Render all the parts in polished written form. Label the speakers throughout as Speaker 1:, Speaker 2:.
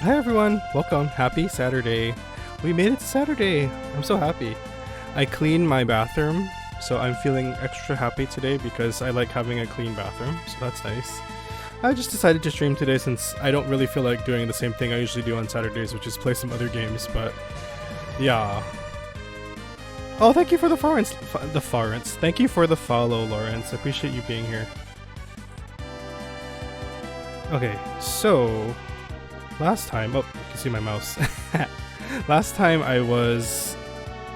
Speaker 1: Hi everyone, welcome. Happy Saturday. We made it to Saturday. I'm so happy. I cleaned my bathroom, so I'm feeling extra happy today because I like having a clean bathroom, so that's nice. I just decided to stream today since I don't really feel like doing the same thing I usually do on Saturdays, which is play some other games, but yeah. Oh, thank you for the Lawrence. Thank you for the follow, Lawrence. I appreciate you being here. Okay, so last time, oh, you can see my mouse. Last time I was,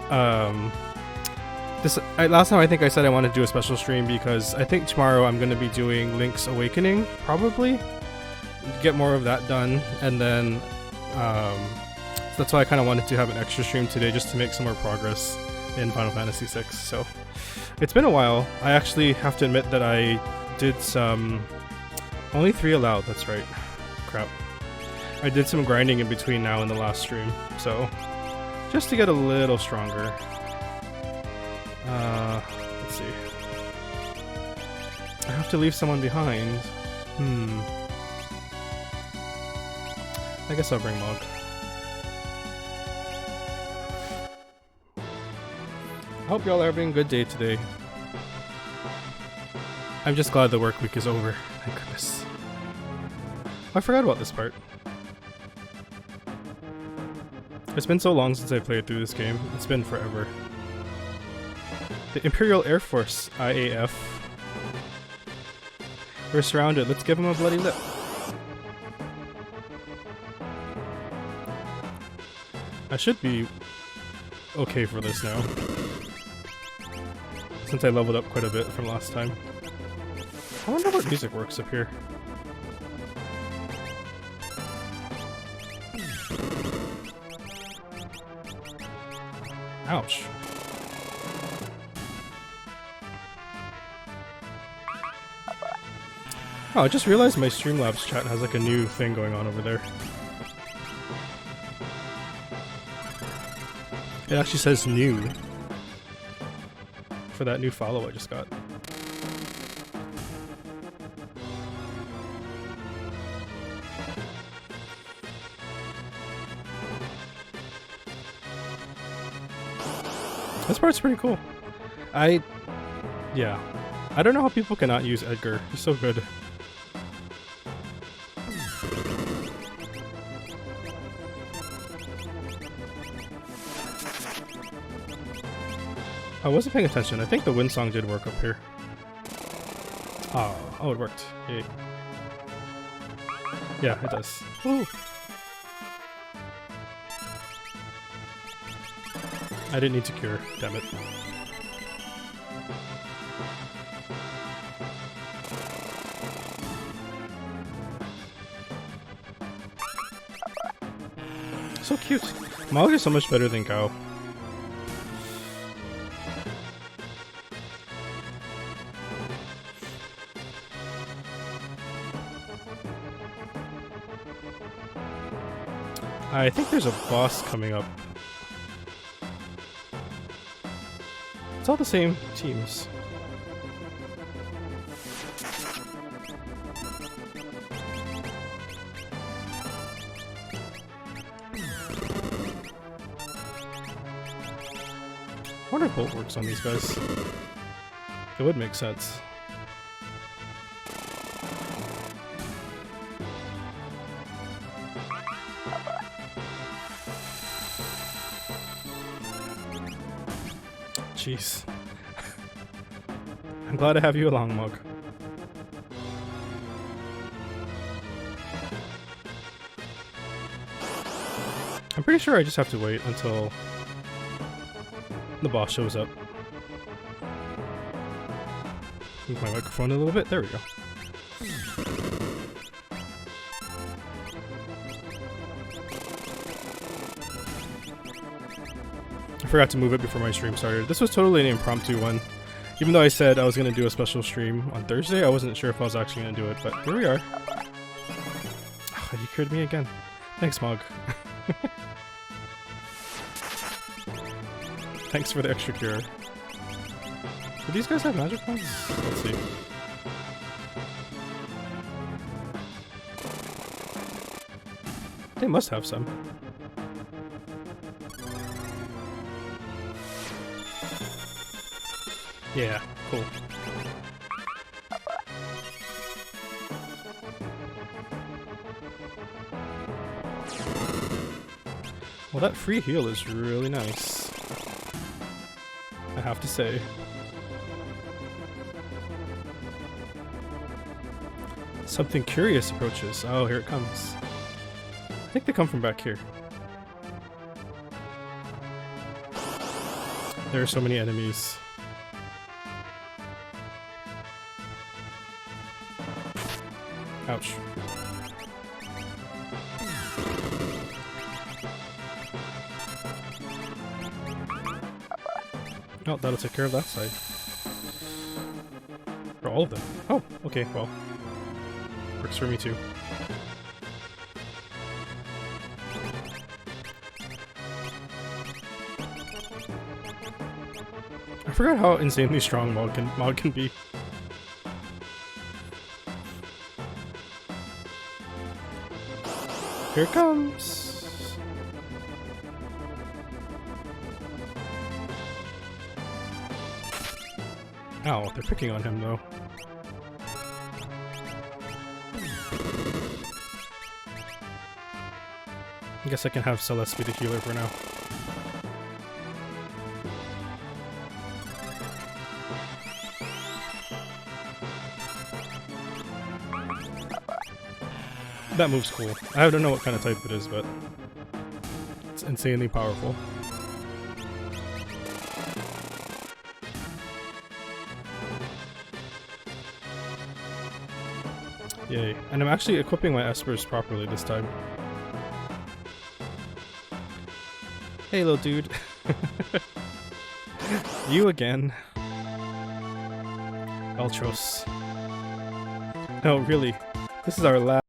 Speaker 1: last time I think I said I wanted to do a special stream because I think tomorrow I'm going to be doing Link's Awakening, probably. Get more of that done, and then, so that's why I kind of wanted to have an extra stream today just to make some more progress in Final Fantasy VI, so. It's been a while. I actually have to admit that I did some, only 3 allowed, that's right. Crap. I did some grinding in between now and the last stream, so just to get a little stronger. Let's see. I have to leave someone behind. I guess I'll bring Mog. I hope y'all are having a good day today. I'm just glad the work week is over. Thank goodness. I forgot about this part. It's been so long since I played through this game. It's been forever. The Imperial Air Force, IAF. We're surrounded. Let's give them a bloody lip. I should be okay for this now. Since I leveled up quite a bit from last time. I wonder what music works up here. Ouch. Oh, I just realized my Streamlabs chat has like a new thing going on over there. It actually says new for that new follow I just got. This part's pretty cool. Yeah. I don't know how people cannot use Edgar. He's so good. I wasn't paying attention. I think the wind song did work up here. Oh, it worked. Yay. Yeah, it does. Woo. I didn't need to cure, damn it. So cute. Mog is so much better than Gao. I think there's a boss coming up. It's all the same teams. I wonder if Bolt works on these guys. It would make sense. Jeez. I'm glad to have you along, Mug. I'm pretty sure I just have to wait until the boss shows up. Move my microphone a little bit. There we go. I forgot to move it before my stream started. This was totally an impromptu one. Even though I said I was going to do a special stream on Thursday, I wasn't sure if I was actually going to do it, but here we are. Oh, you cured me again. Thanks, Mog. Thanks for the extra cure. Do these guys have magic ones? Let's see. They must have some. Yeah, cool. Well, that free heal is really nice, I have to say. Something curious approaches. Oh, here it comes. I think they come from back here. There are so many enemies. Ouch. Oh, that'll take care of that side. For all of them. Oh, okay, well. Works for me too. I forgot how insanely strong Mog can be. Here it comes! Ow, they're picking on him though. I guess I can have Celeste be the healer for now. That move's cool. I don't know what kind of type it is, but it's insanely powerful. Yay. And I'm actually equipping my Espers properly this time. Hey, little dude. You again. Eltros. No, really. This is our last.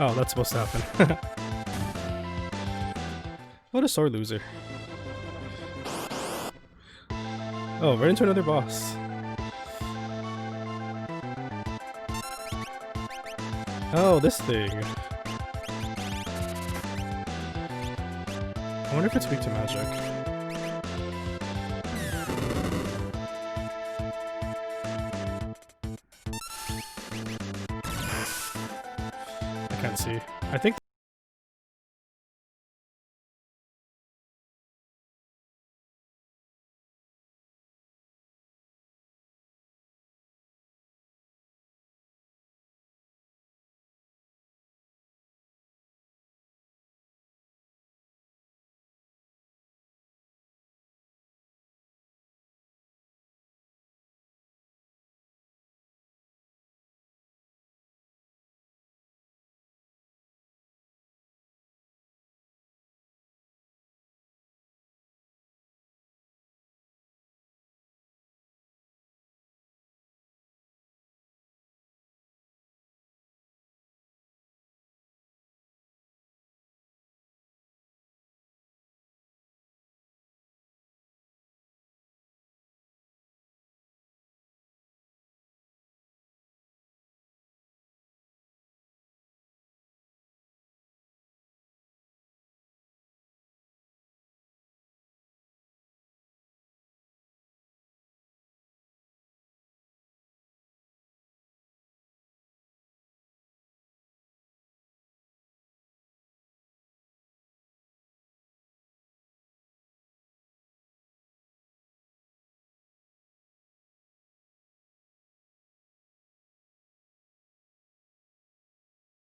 Speaker 1: Oh, that's supposed to happen. What a sore loser. Oh, right into another boss. Oh, this thing. I wonder if it's weak to magic. I can't see. I think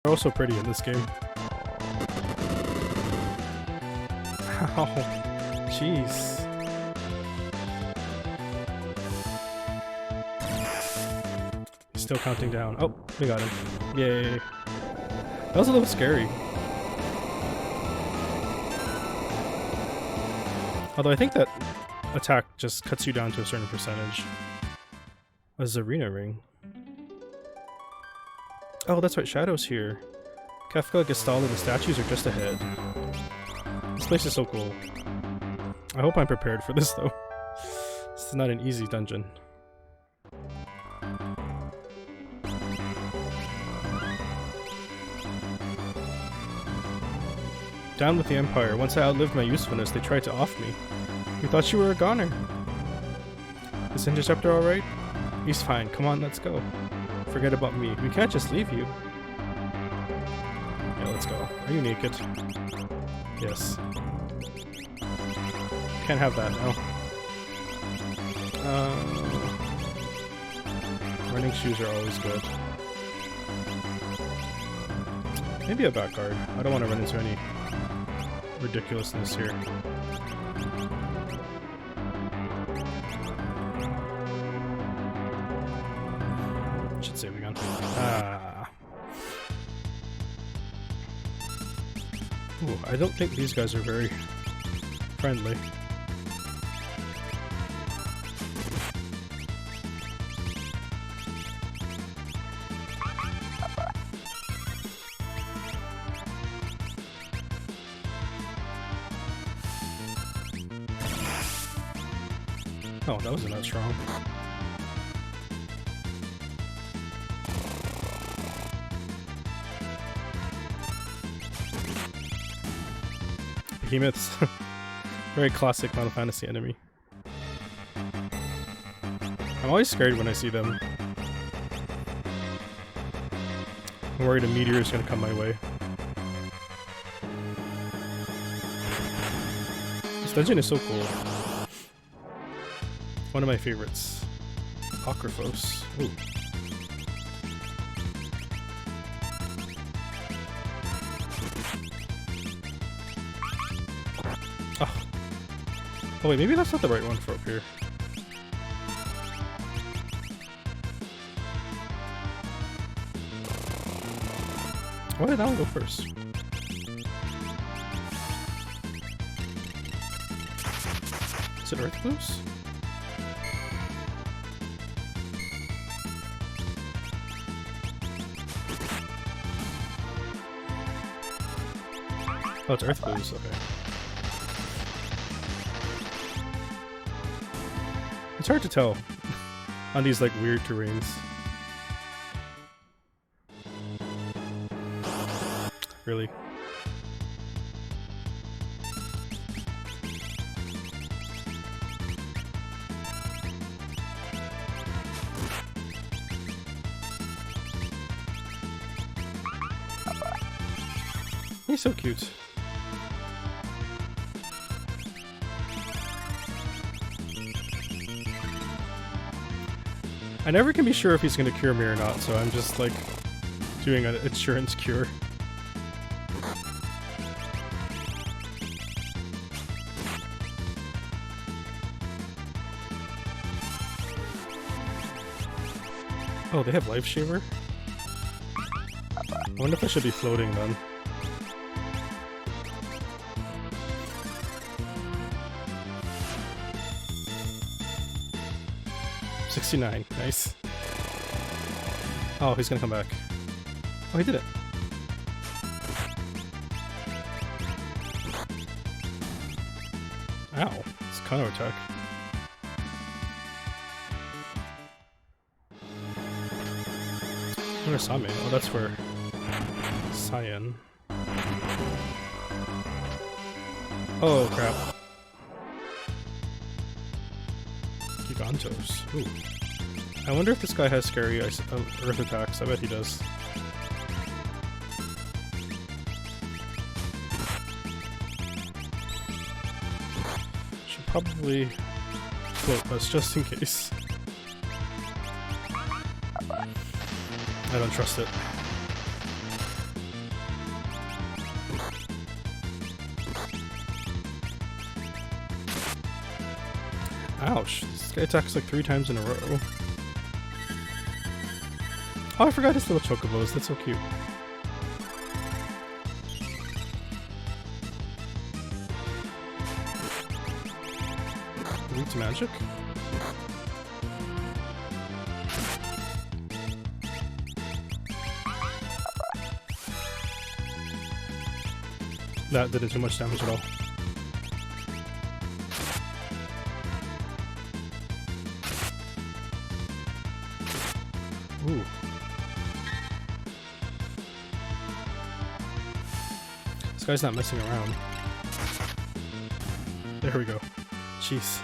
Speaker 1: They're also pretty in this game. Ow. Jeez. He's still counting down. Oh, we got him. Yay. That was a little scary. Although I think that attack just cuts you down to a certain percentage. A Zarina ring. Oh, that's right, Shadow's here. Kefka, Gestalt, and the statues are just ahead. This place is so cool. I hope I'm prepared for this though. This is not an easy dungeon. Down with the Empire. Once I outlived my usefulness, they tried to off me. We thought you were a goner. Is Interceptor alright? He's fine. Come on, let's go. Forget about me. We can't just leave you. Yeah, let's go. Are you naked? Yes. Can't have that now. Running shoes are always good. Maybe a back guard. I don't want to run into any ridiculousness here. Should save again. Ooh, I don't think these guys are very friendly. Oh, that wasn't that strong. Behemoths. Very classic Final Fantasy enemy. I'm always scared when I see them. I'm worried a meteor is gonna come my way. This dungeon is so cool. One of my favorites. Apocryphos. Ooh. Oh wait, maybe that's not the right one for up here. Why did that one go first? Is it Earth Blues? Oh, it's Earth Blues, okay. It's hard to tell on these like weird terrains. Really. He's so cute. I never can be sure if he's gonna cure me or not, so I'm just like doing an insurance cure. Oh, they have Life Shaver? I wonder if I should be floating then. $69, nice. Oh, he's gonna come back. Oh, he did it. Ow, it's counter attack. Where's Same? Oh, that's where Cyan. Oh crap. Gigantos. Ooh. I wonder if this guy has scary earth attacks. I bet he does. Should probably float us just in case. I don't trust it. Ouch, this guy attacks like 3 times in a row. Oh, I forgot his little chocobos, that's so cute. Weak to magic? That didn't do too much damage at all. Ooh. This guy's not messing around. There we go. Jeez.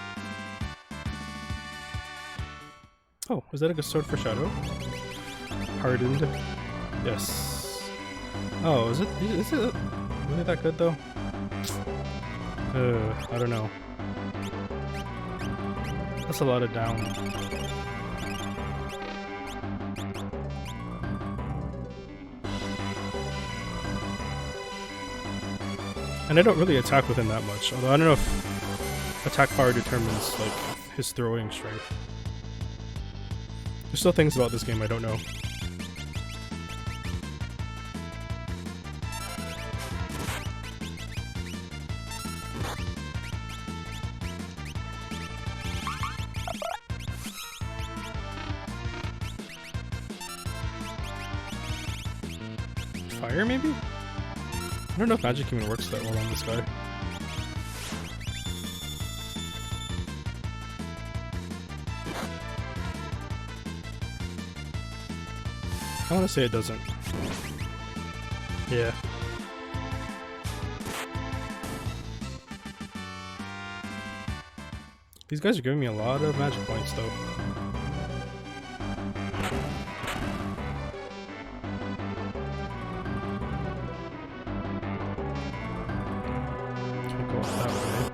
Speaker 1: Oh, is that a good sword for Shadow? Hardened. Yes. Oh, is it really that good though? I don't know. That's a lot of down. And I don't really attack with him that much, although I don't know if attack power determines like his throwing strength. There's still things about this game I don't know. Fire, maybe? I don't know if magic even works that well on this guy. I want to say it doesn't. Yeah. These guys are giving me a lot of magic points though. Can't go up that way.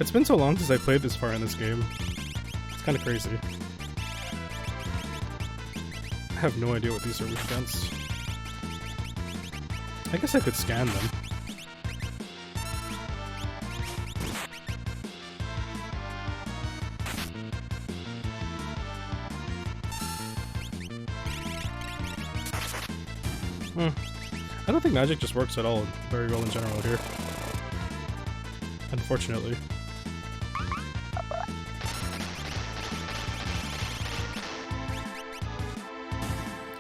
Speaker 1: It's been so long since I played this far in this game. It's kind of crazy. I have no idea what these are weak against. I guess I could scan them. I don't think magic just works at all very well in general here. Unfortunately.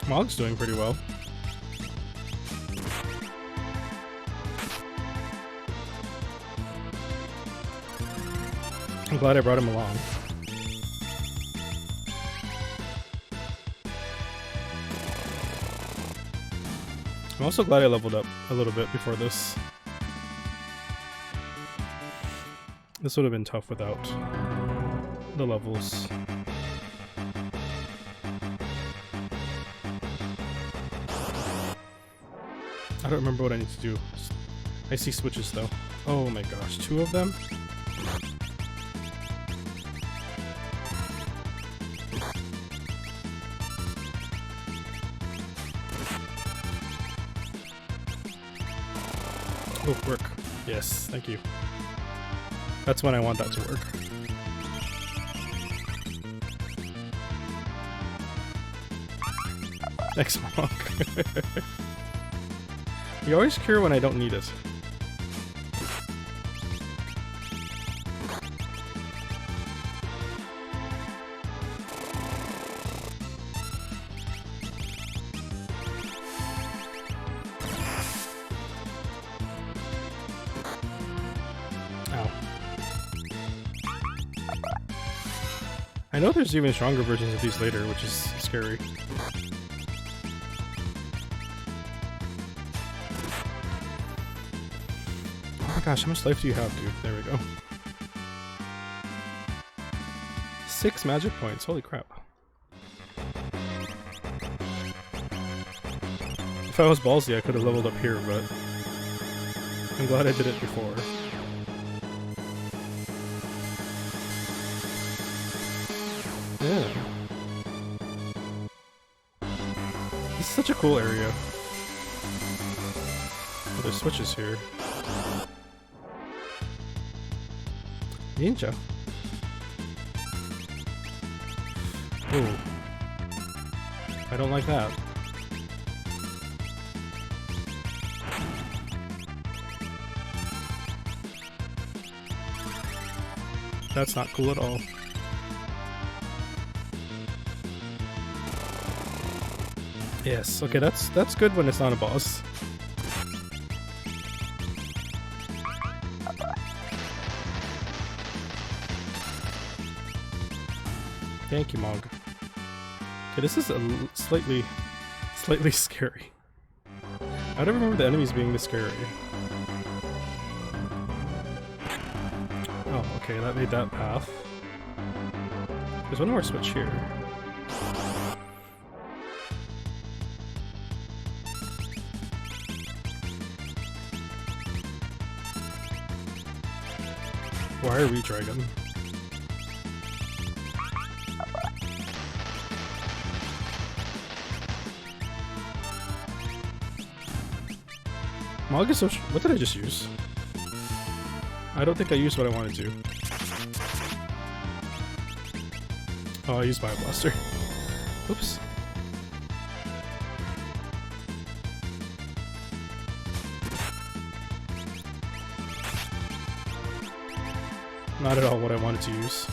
Speaker 1: Mog's doing pretty well. I'm glad I brought him along. I'm also glad I leveled up a little bit before this. This would have been tough without the levels. I don't remember what I need to do. I see switches though. Oh my gosh, 2 of them? Oh, work. Yes, thank you. That's when I want that to work. Next monk. You always cure when I don't need it. Ow. I know there's even stronger versions of these later, which is scary. Oh my gosh, how much life do you have, dude? There we go. 6 magic points, holy crap. If I was ballsy, I could have leveled up here, but I'm glad I did it before. Yeah. This is such a cool area. Oh, there's switches here. Ninja. Ooh. I don't like that. That's not cool at all. Yes, okay, that's good when it's not a boss. Thank you, Mog. Okay, this is slightly scary. I don't remember the enemies being this scary. Oh, okay, that made that path. There's one more switch here. Wire Redragon. Mog is so what did I just use? I don't think I used what I wanted to. Oh, I used Bio Blaster. Oops. Not at all what I wanted to use.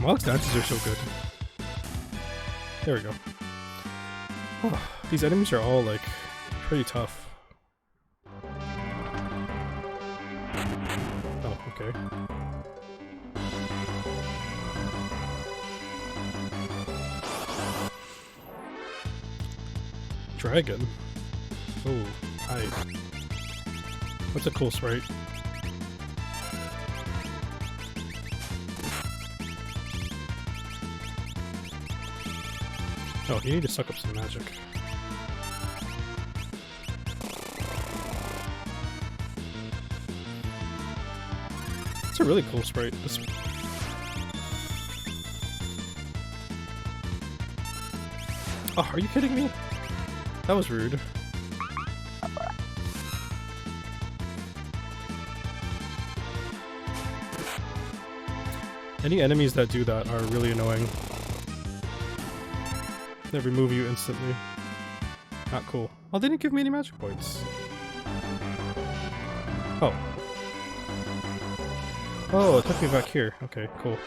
Speaker 1: Mog's dances are so good. There we go. Oh, these enemies are all, like, pretty tough. Oh, okay. Dragon? Oh, hi. What's a cool sprite? Oh, you need to suck up some magic. It's a really cool sprite. This... Oh, are you kidding me? That was rude. Any enemies that do that are really annoying. They remove you instantly. Not cool. Oh, they didn't give me any magic points. Oh. Oh, it took me back here. Okay, cool.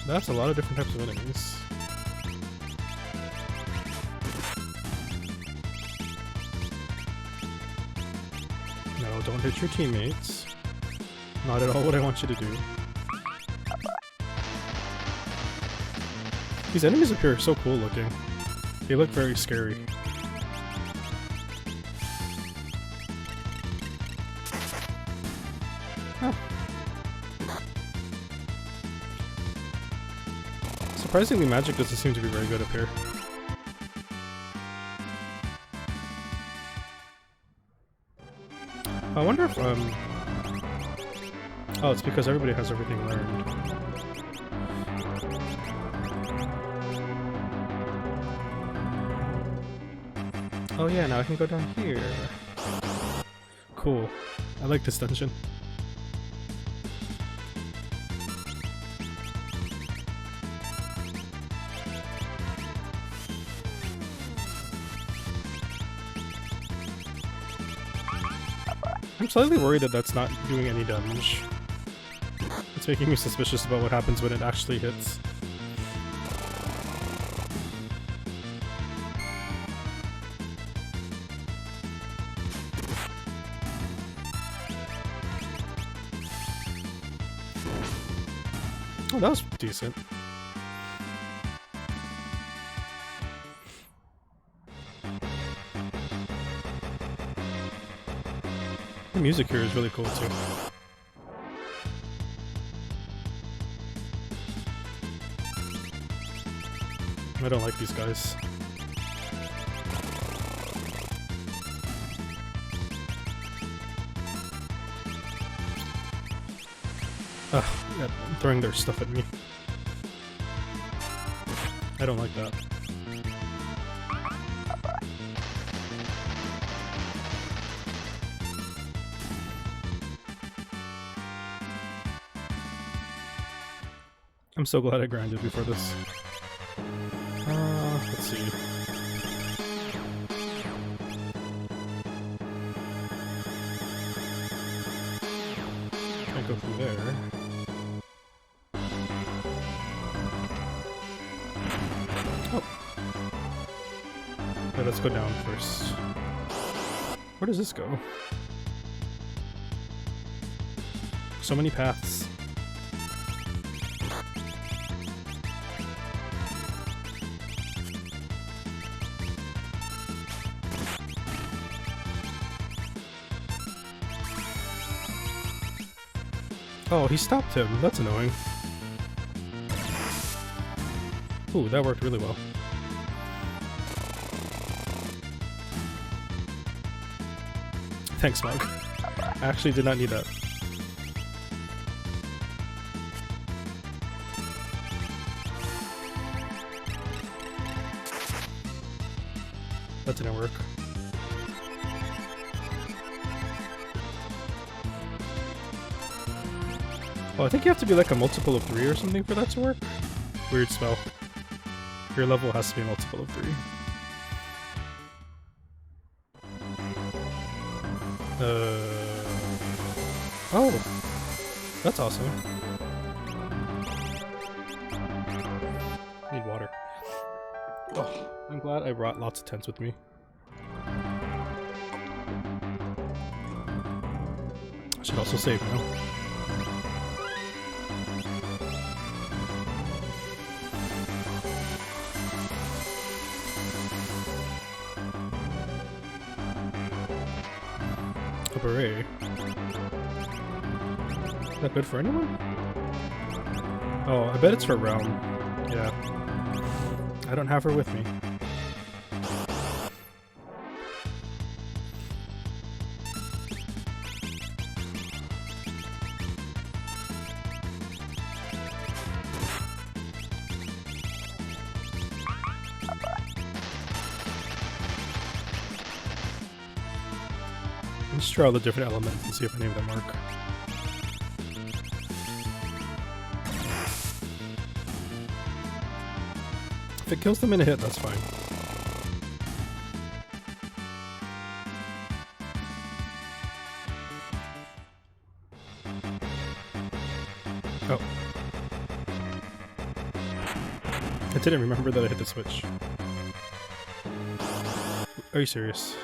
Speaker 1: That's a lot of different types of enemies. No, don't hit your teammates. Not at all what I want you to do. These enemies up here are so cool looking. They look very scary. Huh. Surprisingly, magic doesn't seem to be very good up here. I wonder if, oh, it's because everybody has everything learned. Oh yeah, now I can go down here. Cool. I like this dungeon. I'm slightly worried that that's not doing any damage. It's making me suspicious about what happens when it actually hits. Oh, that was decent. The music here is really cool too. I don't like these guys. Ugh, yeah, throwing their stuff at me. I don't like that. I'm so glad I grinded before this. Let's see. Can't go through there. Oh. Okay, let's go down first. Where does this go? So many paths. Oh, he stopped him. That's annoying. Ooh, that worked really well. Thanks, Mug. I actually did not need that. That didn't work. Oh, I think you have to be like a multiple of 3 or something for that to work. Weird spell. Your level has to be a multiple of 3. Oh! That's awesome. Need water. Oh, I'm glad I brought lots of tents with me. I should also save now. A beret. Is that good for anyone? Oh, I bet it's for Realm. Yeah. I don't have her with me. Let's try all the different elements and see if any of them work. If it kills them in a hit, that's fine. Oh. I didn't remember that I hit the switch. Are you serious?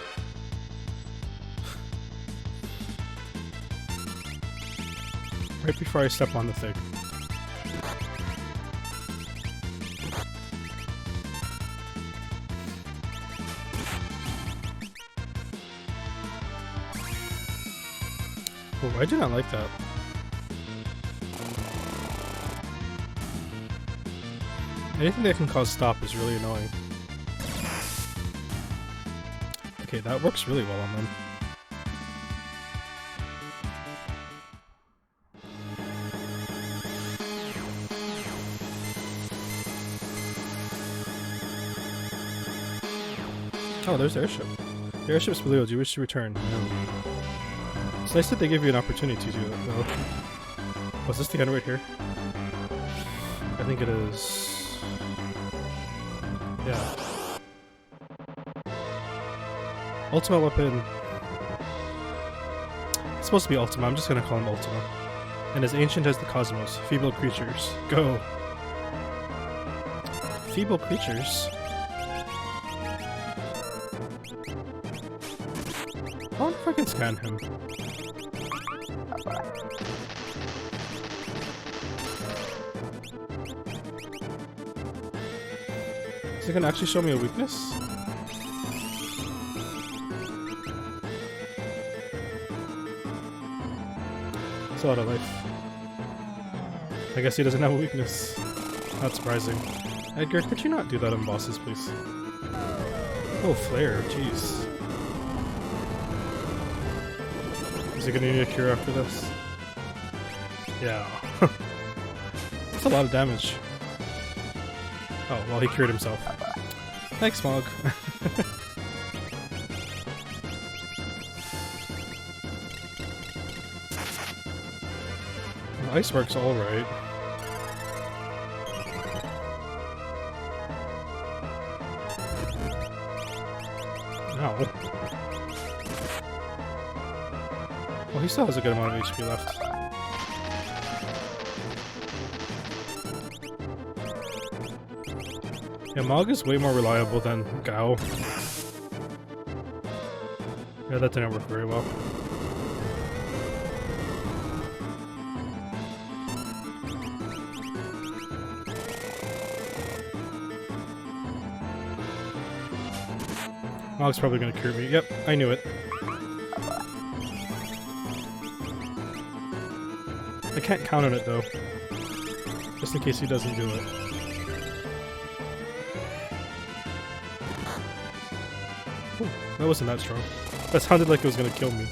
Speaker 1: Right before I step on the thing. Oh, I do not like that. Anything that can cause stop is really annoying. Okay, that works really well on them. Oh, there's the airship. The airship's below. Do you wish to return? No. It's nice that they give you an opportunity to do that, though. Was this the end right here? I think it is. Yeah. Ultima weapon. It's supposed to be Ultima. I'm just gonna call him Ultima. And as ancient as the cosmos. Feeble creatures. Go! Feeble creatures? I wonder if I can scan him. Is it gonna actually show me a weakness? It's a lot of life. I guess he doesn't have a weakness. Not surprising. Edgar, could you not do that on bosses, please? Oh, flare, jeez. Is he gonna need a cure after this? Yeah. That's a lot of damage. Oh, well, he cured himself. Thanks, Mog. Ice works alright. Ow. Well, he still has a good amount of HP left. Yeah, Mog is way more reliable than Gao. Yeah, that didn't work very well. Mog's probably gonna cure me. Yep, I knew it. I can't count on it though. Just in case he doesn't do it. Ooh, that wasn't that strong. That sounded like it was gonna kill me.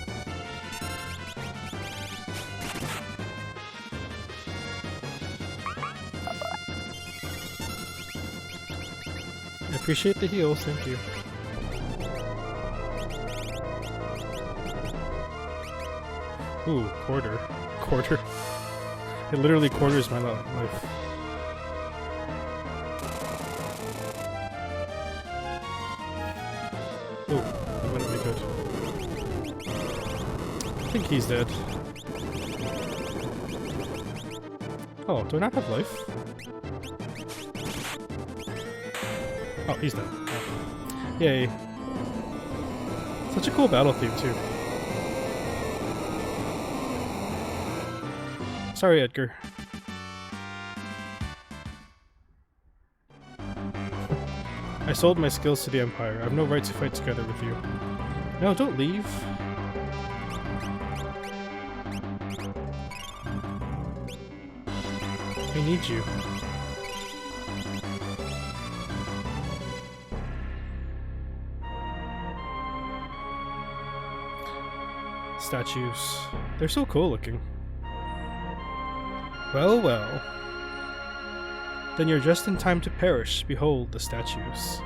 Speaker 1: I appreciate the heals, thank you. Ooh, quarter. Quarter. It literally quarters my life. Ooh, that wouldn't be good. I think he's dead. Oh, do I not have life? Oh, he's dead. Oh. Yay. Such a cool battle theme, too. Sorry, Edgar. I sold my skills to the Empire. I have no right to fight together with you. No, don't leave. I need you. Statues. They're so cool looking. Well, well. Then you're just in time to perish. Behold the statues.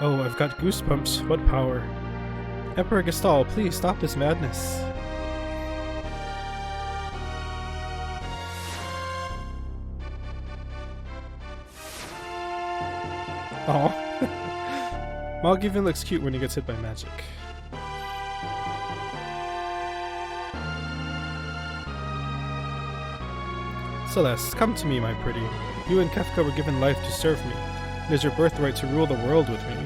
Speaker 1: Oh, I've got goosebumps. What power. Emperor Gestal, please stop this madness. Aw. Mog even looks cute when he gets hit by magic. Celeste, come to me, my pretty. You and Kefka were given life to serve me. It is your birthright to rule the world with me.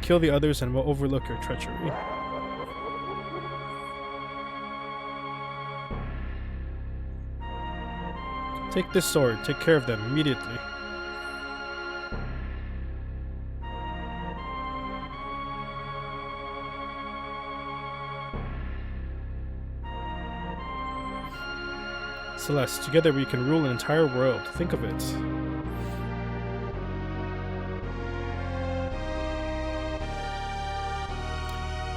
Speaker 1: Kill the others and we'll overlook your treachery. Take this sword. Take care of them immediately. Celeste, together we can rule an entire world. Think of it.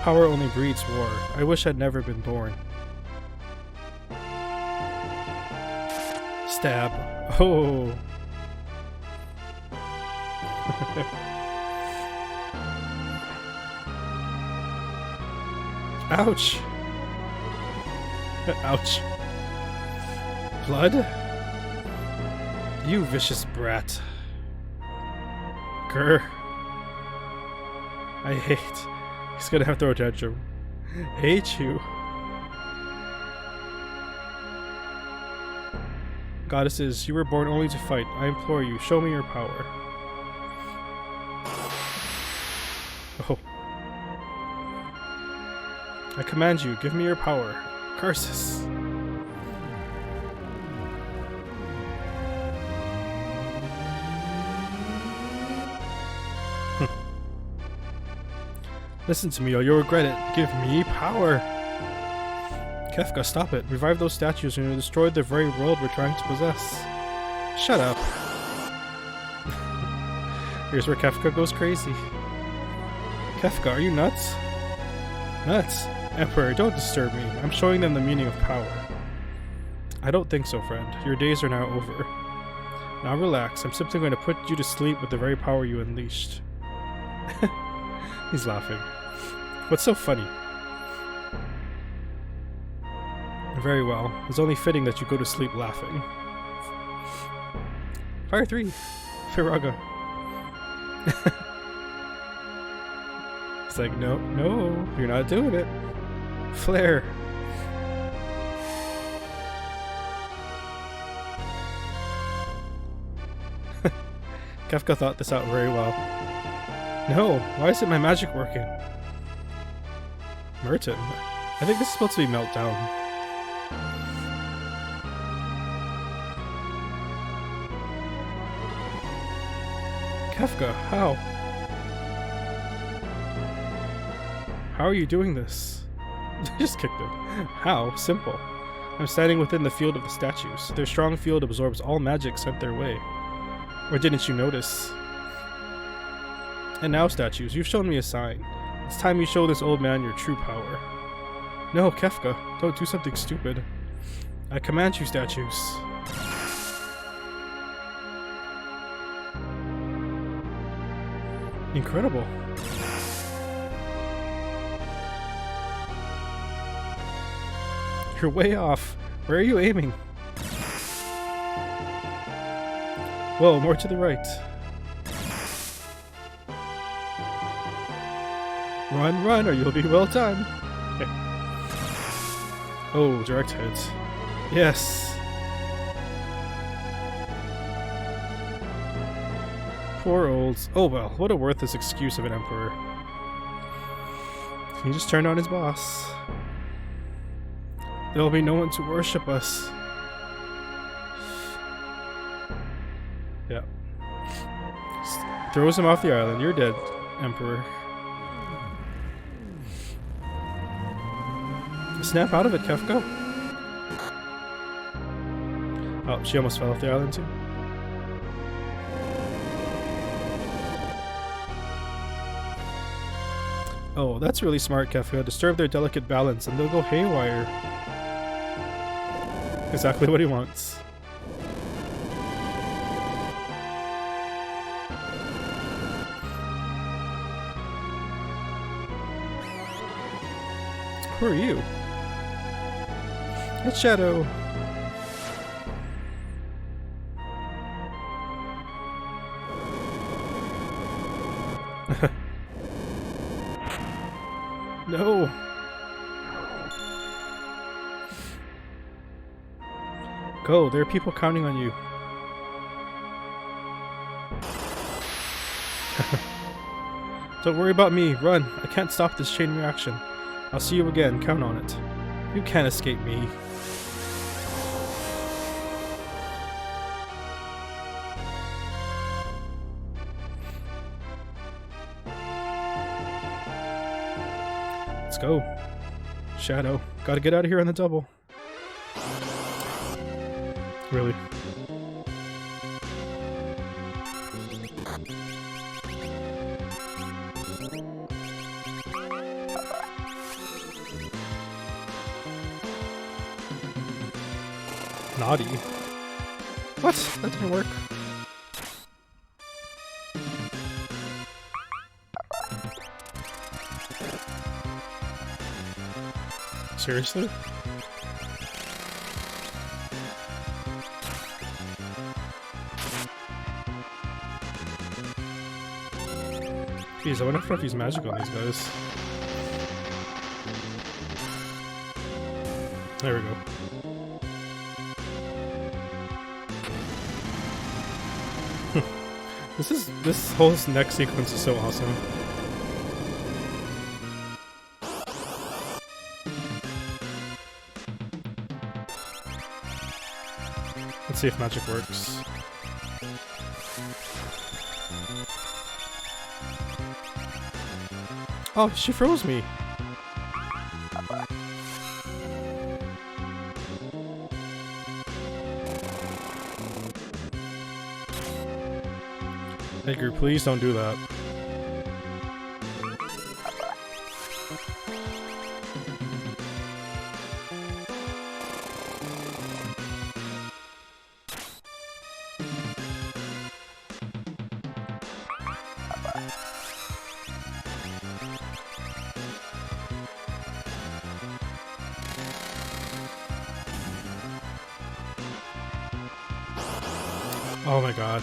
Speaker 1: Power only breeds war. I wish I'd never been born. Stab. Oh. Ouch. Ouch. Blood? You vicious brat. Grr. I hate. He's gonna have to throw a tantrum. Hate you. Goddesses, you were born only to fight. I implore you, show me your power. Oh. I command you, give me your power. Curses. Listen to me or you'll regret it. Give me power! Kefka, stop it. Revive those statues and you'll destroy the very world we're trying to possess. Shut up. Here's where Kefka goes crazy. Kefka, are you nuts? Nuts? Emperor, don't disturb me. I'm showing them the meaning of power. I don't think so, friend. Your days are now over. Now relax. I'm simply going to put you to sleep with the very power you unleashed. He's laughing. What's so funny? Very well. It's only fitting that you go to sleep laughing. Fire 3. Firaga. It's like, no, you're not doing it. Flare. Kefka thought this out very well. No, why isn't my magic working? Merton, I think this is supposed to be Meltdown. Kefka, how? How are you doing this? I just kicked him. How? Simple. I'm standing within the field of the statues. Their strong field absorbs all magic sent their way. Or didn't you notice? And now, statues, you've shown me a sign. It's time you show this old man your true power. No, Kefka, don't do something stupid. I command you, statues. Incredible. You're way off. Where are you aiming? Whoa, more to the right. Run, or you'll be well done. Okay. Oh, direct hit. Yes. Poor olds. Oh well, what a worthless excuse of an emperor. He just turned on his boss. There will be no one to worship us. Yeah. Throws him off the island. You're dead, Emperor. Snap out of it, Kefka. Oh, she almost fell off the island too. Oh, that's really smart, Kefka. Disturb their delicate balance and they'll go haywire. Exactly what he wants. Who are you? It's Shadow. No. Go, there are people counting on you. Don't worry about me, run. I can't stop this chain reaction. I'll see you again, count on it. You can't escape me. Let's go. Shadow, gotta get out of here on the double. Really? Naughty. What? That didn't work. Seriously? Jeez, I wonder if I have to use magic on these guys. There we go. This whole next sequence is so awesome. Let's see if magic works. Oh, she froze me. Edgar, please don't do that. Oh my god.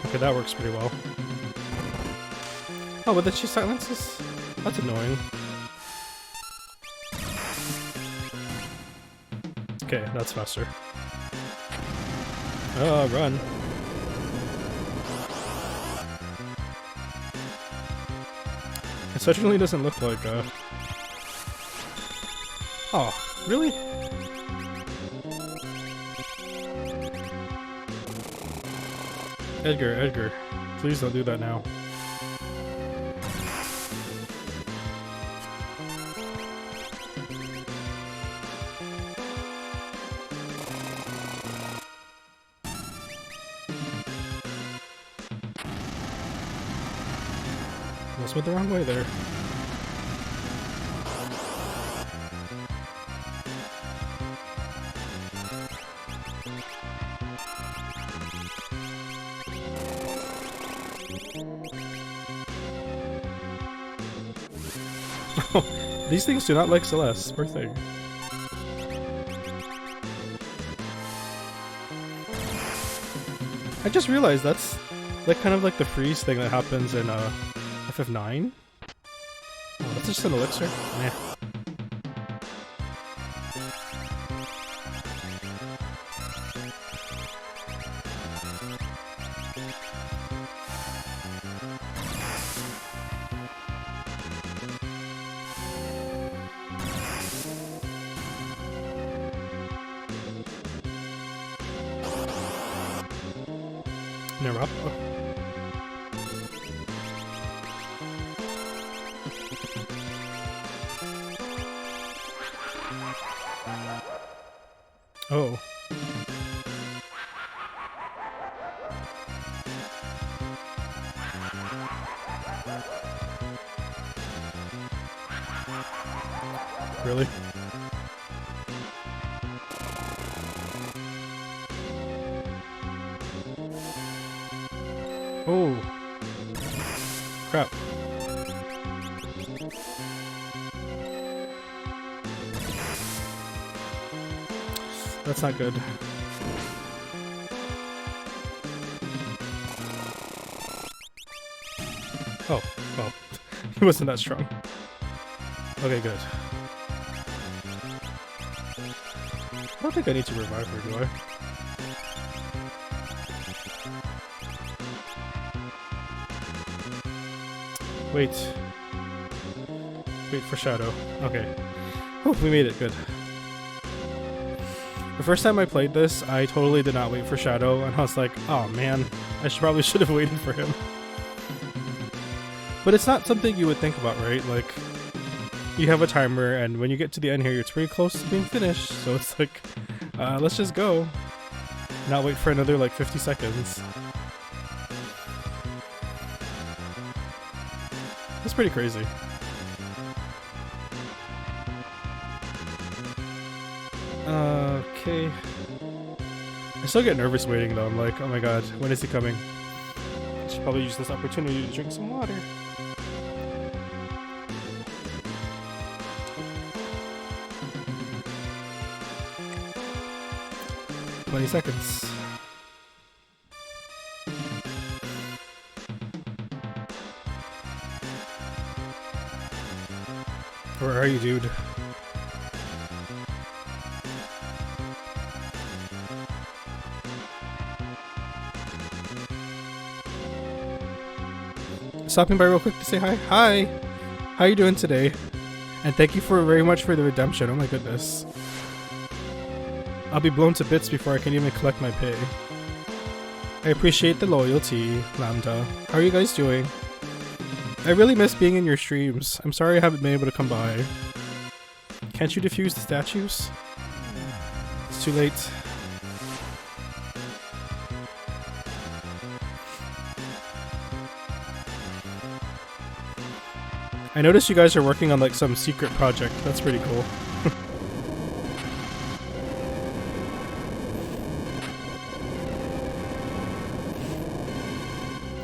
Speaker 1: Okay, that works pretty well. Oh, but then she silences? That's annoying. Okay, that's faster. Oh, run. It certainly doesn't look like Oh, really? Edgar, please don't do that now. Almost went the wrong way there. These things do not like Celeste. Poor thing. I just realized that's like kind of like the freeze thing that happens in FF9. Oh, that's just an elixir? Meh. Narapo. Oh. Really? Oh. Crap. That's not good. Oh, well, he wasn't that strong. Okay, good. I don't think I need to revive her, do I? Wait. Wait for Shadow. Okay. Oh, we made it. Good. The first time I played this, I totally did not wait for Shadow, and I was like, oh man, I probably should have waited for him. But it's not something you would think about, right? Like, you have a timer, and when you get to the end here, it's pretty close to being finished, so it's like, let's just go. Not wait for another, like, 50 seconds. That's pretty crazy. Okay. I still get nervous waiting though. I'm like, oh my god, when is he coming? I should probably use this opportunity to drink some water. "20 seconds. Where are you, dude? Stopping by real quick to say hi. Hi! How you doing today? And thank you very much for the redemption. Oh my goodness. I'll be blown to bits before I can even collect my pay. I appreciate the loyalty, Lambda. How are you guys doing? I really miss being in your streams. I'm sorry I haven't been able to come by. Can't you defuse the statues? It's too late. I noticed you guys are working on like some secret project. That's pretty cool.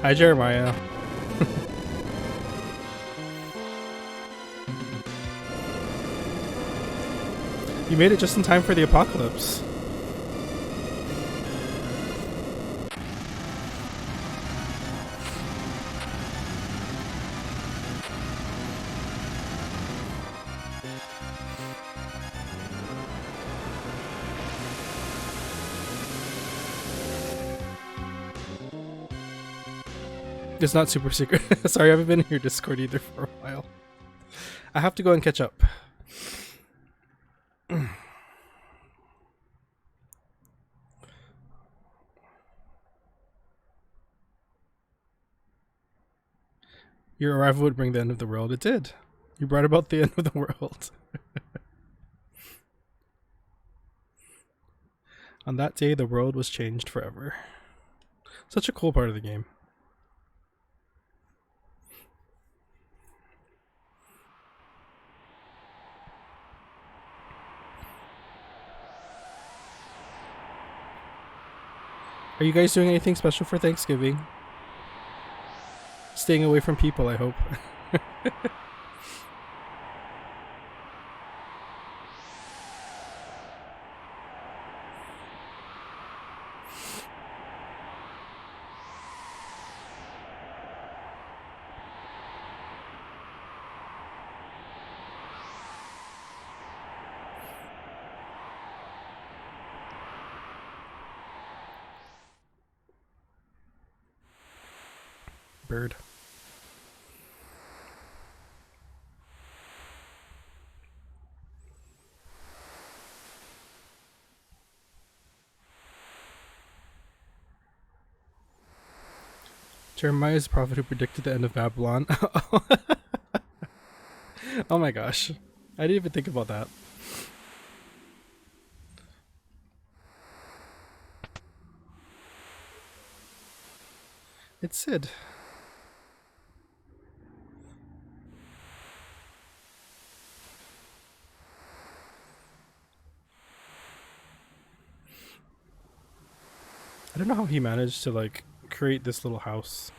Speaker 1: Hi Jeremiah. You made it just in time for the apocalypse. It's not super secret. Sorry, I haven't been in your Discord either for a while. I have to go and catch up. Your arrival would bring the end of the world. It did. You brought about the end of the world. On that day, the world was changed forever. Such a cool part of the game. Are you guys doing anything special for Thanksgiving? Staying away from people, I hope. Bird. Jeremiah is the prophet who predicted the end of Babylon. Oh my gosh. I didn't even think about that. It's Sid. I don't know how he managed to like create this little house.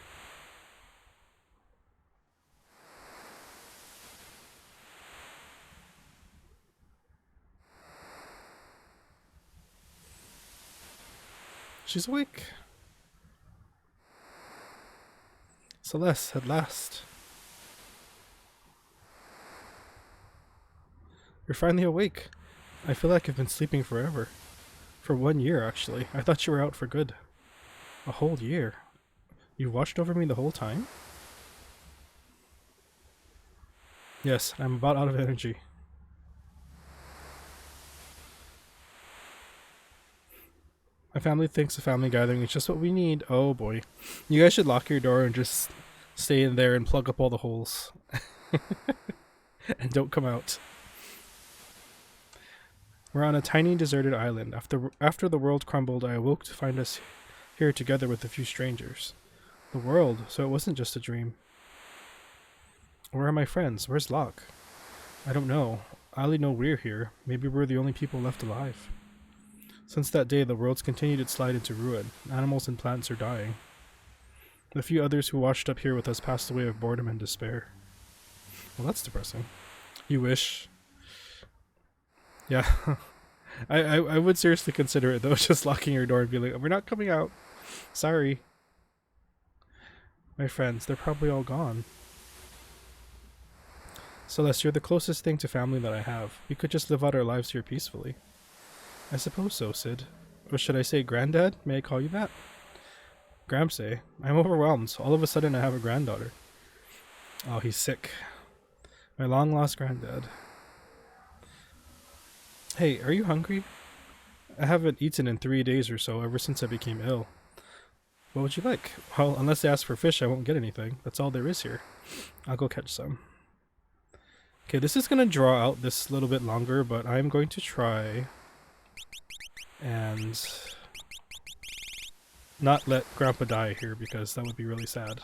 Speaker 1: She's awake. Celeste, at last. You're finally awake. I feel like I've been sleeping forever. For 1 year, actually. I thought you were out for good. A whole year. You watched over me the whole time? Yes, I'm about out of energy. My family thinks a family gathering is just what we need. Oh boy. You guys should lock your door and just stay in there and plug up all the holes. And don't come out. We're on a tiny deserted island. After the world crumbled, I awoke to find us here together with a few strangers. The world, so it wasn't just a dream. Where are my friends? Where's Locke? I don't know. I only know we're here. Maybe we're the only people left alive. Since that day, the world's continued its slide into ruin. Animals and plants are dying. The few others who washed up here with us passed away of boredom and despair. Well, that's depressing. You wish. Yeah. I would seriously consider it though, just locking your door and being like, we're not coming out. Sorry. My friends, they're probably all gone. Celeste, you're the closest thing to family that I have. We could just live out our lives here peacefully. I suppose so, Sid. Or should I say Granddad? May I call you that? Gramsay, I'm overwhelmed. All of a sudden I have a granddaughter. Oh, he's sick. My long-lost granddad. Hey, are you hungry? I haven't eaten in 3 days or so ever since I became ill. What would you like? Well, unless they ask for fish, I won't get anything. That's all there is here. I'll go catch some. Okay, this is going to draw out this little bit longer, but I'm going to try and not let Grandpa die here, because that would be really sad.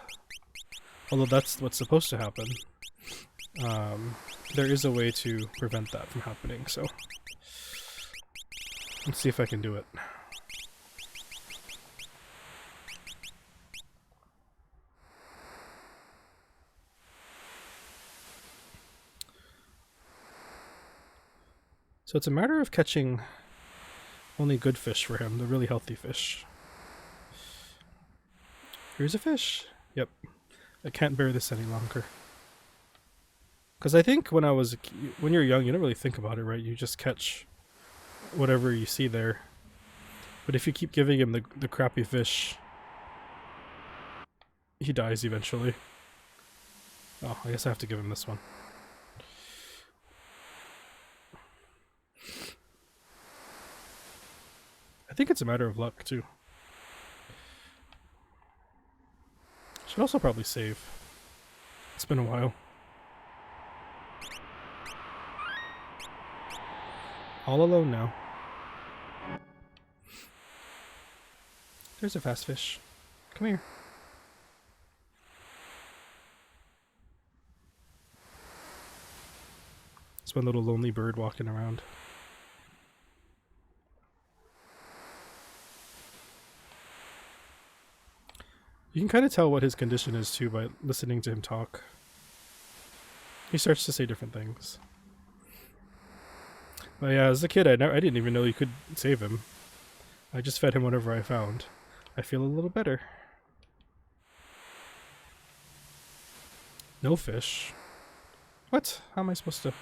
Speaker 1: Although that's what's supposed to happen. There is a way to prevent that from happening, so let's see if I can do it. So it's a matter of catching only good fish for him, the really healthy fish. Here's a fish. Yep. I can't bear this any longer. Because I think when you're young, you don't really think about it, right? You just catch whatever you see there. But if you keep giving him the crappy fish, he dies eventually. Oh, I guess I have to give him this one. I think it's a matter of luck, too. Should also probably save. It's been a while. All alone now. There's a fast fish. Come here. It's one little lonely bird walking around. You can kind of tell what his condition is too by listening to him talk. He starts to say different things. But yeah, as a kid, I didn't even know you could save him. I just fed him whatever I found. I feel a little better. No fish. What? How am I supposed to...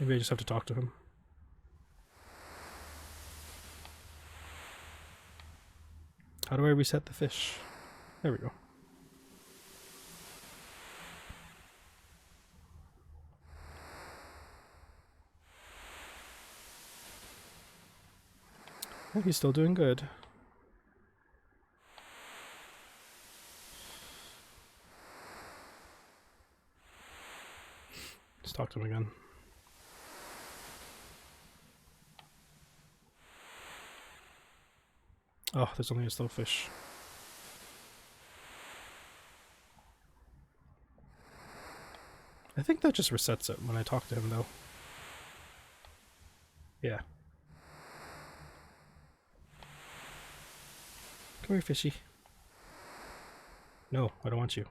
Speaker 1: Maybe I just have to talk to him. How do I reset the fish? There we go. Oh, he's still doing good. Let's talk to him again. Oh, there's only a slow fish. I think that just resets it when I talk to him, though. Yeah. Come here, fishy. No, I don't want you.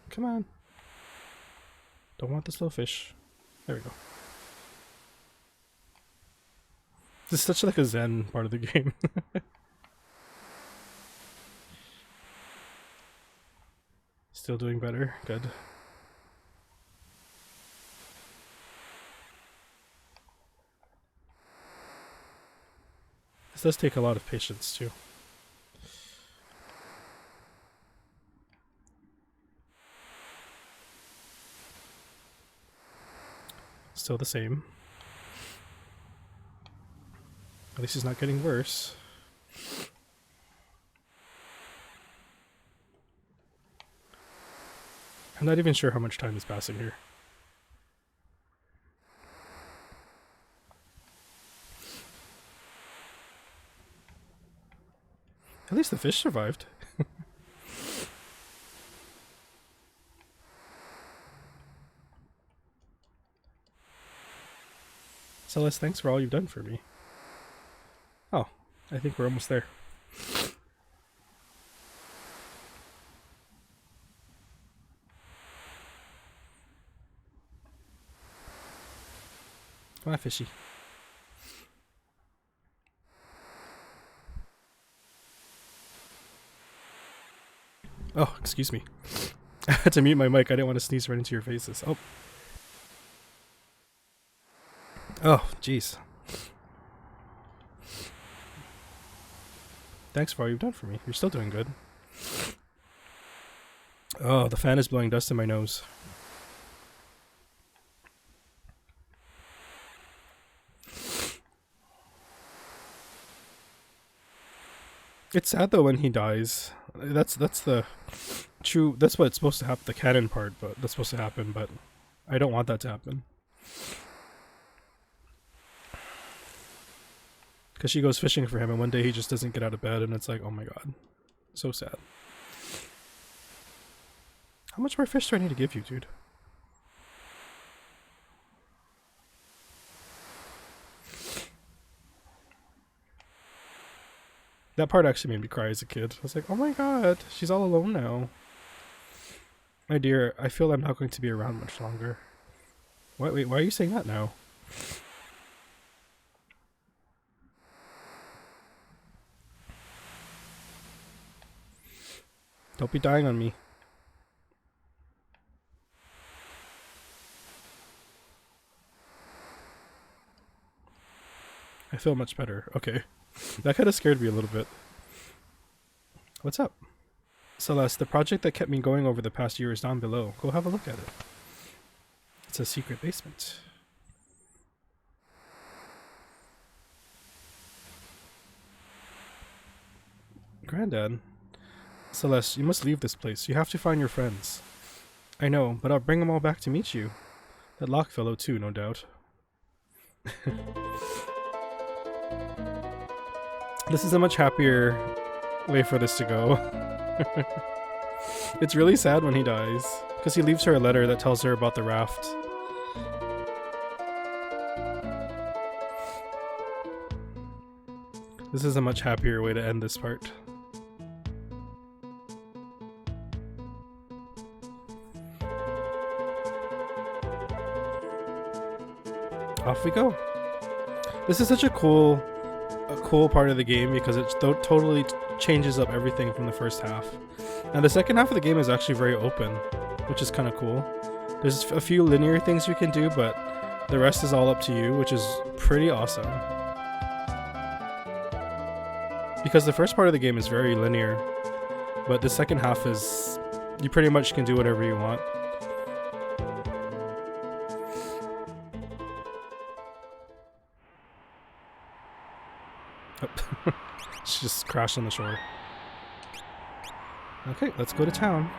Speaker 1: Come on. Don't want the slow fish. There we go. This is such like a zen part of the game. Still doing better. Good. This does take a lot of patience too. Still the same. At least he's not getting worse. I'm not even sure how much time is passing here. At least the fish survived. Celeste, thanks for all you've done for me. Oh, I think we're almost there. Come on, fishy. Oh, excuse me. I had to mute my mic. I didn't want to sneeze right into your faces. Oh. Oh, jeez. Thanks for all you've done for me. You're still doing good. Oh, the fan is blowing dust in my nose. It's sad though when he dies. That's the true. That's what's supposed to happen. The canon part, but that's supposed to happen. But I don't want that to happen. Because she goes fishing for him, and one day he just doesn't get out of bed, and it's like, oh my god, so sad. How much more fish do I need to give you, dude? That part actually made me cry as a kid. I was like, oh my god, she's all alone now. My dear, I feel I'm not going to be around much longer. What? Wait, why are you saying that now? Don't be dying on me. I feel much better. Okay. That kind of scared me a little bit. What's up? Celeste, the project that kept me going over the past year is down below. Go have a look at it. It's a secret basement. Granddad. Celeste, you must leave this place. You have to find your friends. I know, but I'll bring them all back to meet you. That Locke fellow too, no doubt. This is a much happier way for this to go. It's really sad when he dies, because he leaves her a letter that tells her about the raft. This is a much happier way to end this part. Off we go. This is such a cool part of the game because it totally changes up everything from the first half. And the second half of the game is actually very open, which is kind of cool. There's a few linear things you can do, but the rest is all up to you, which is pretty awesome. Because the first part of the game is very linear, but the second half is, you pretty much can do whatever you want. Oh. She just crashed on the shore. Okay, let's go to town.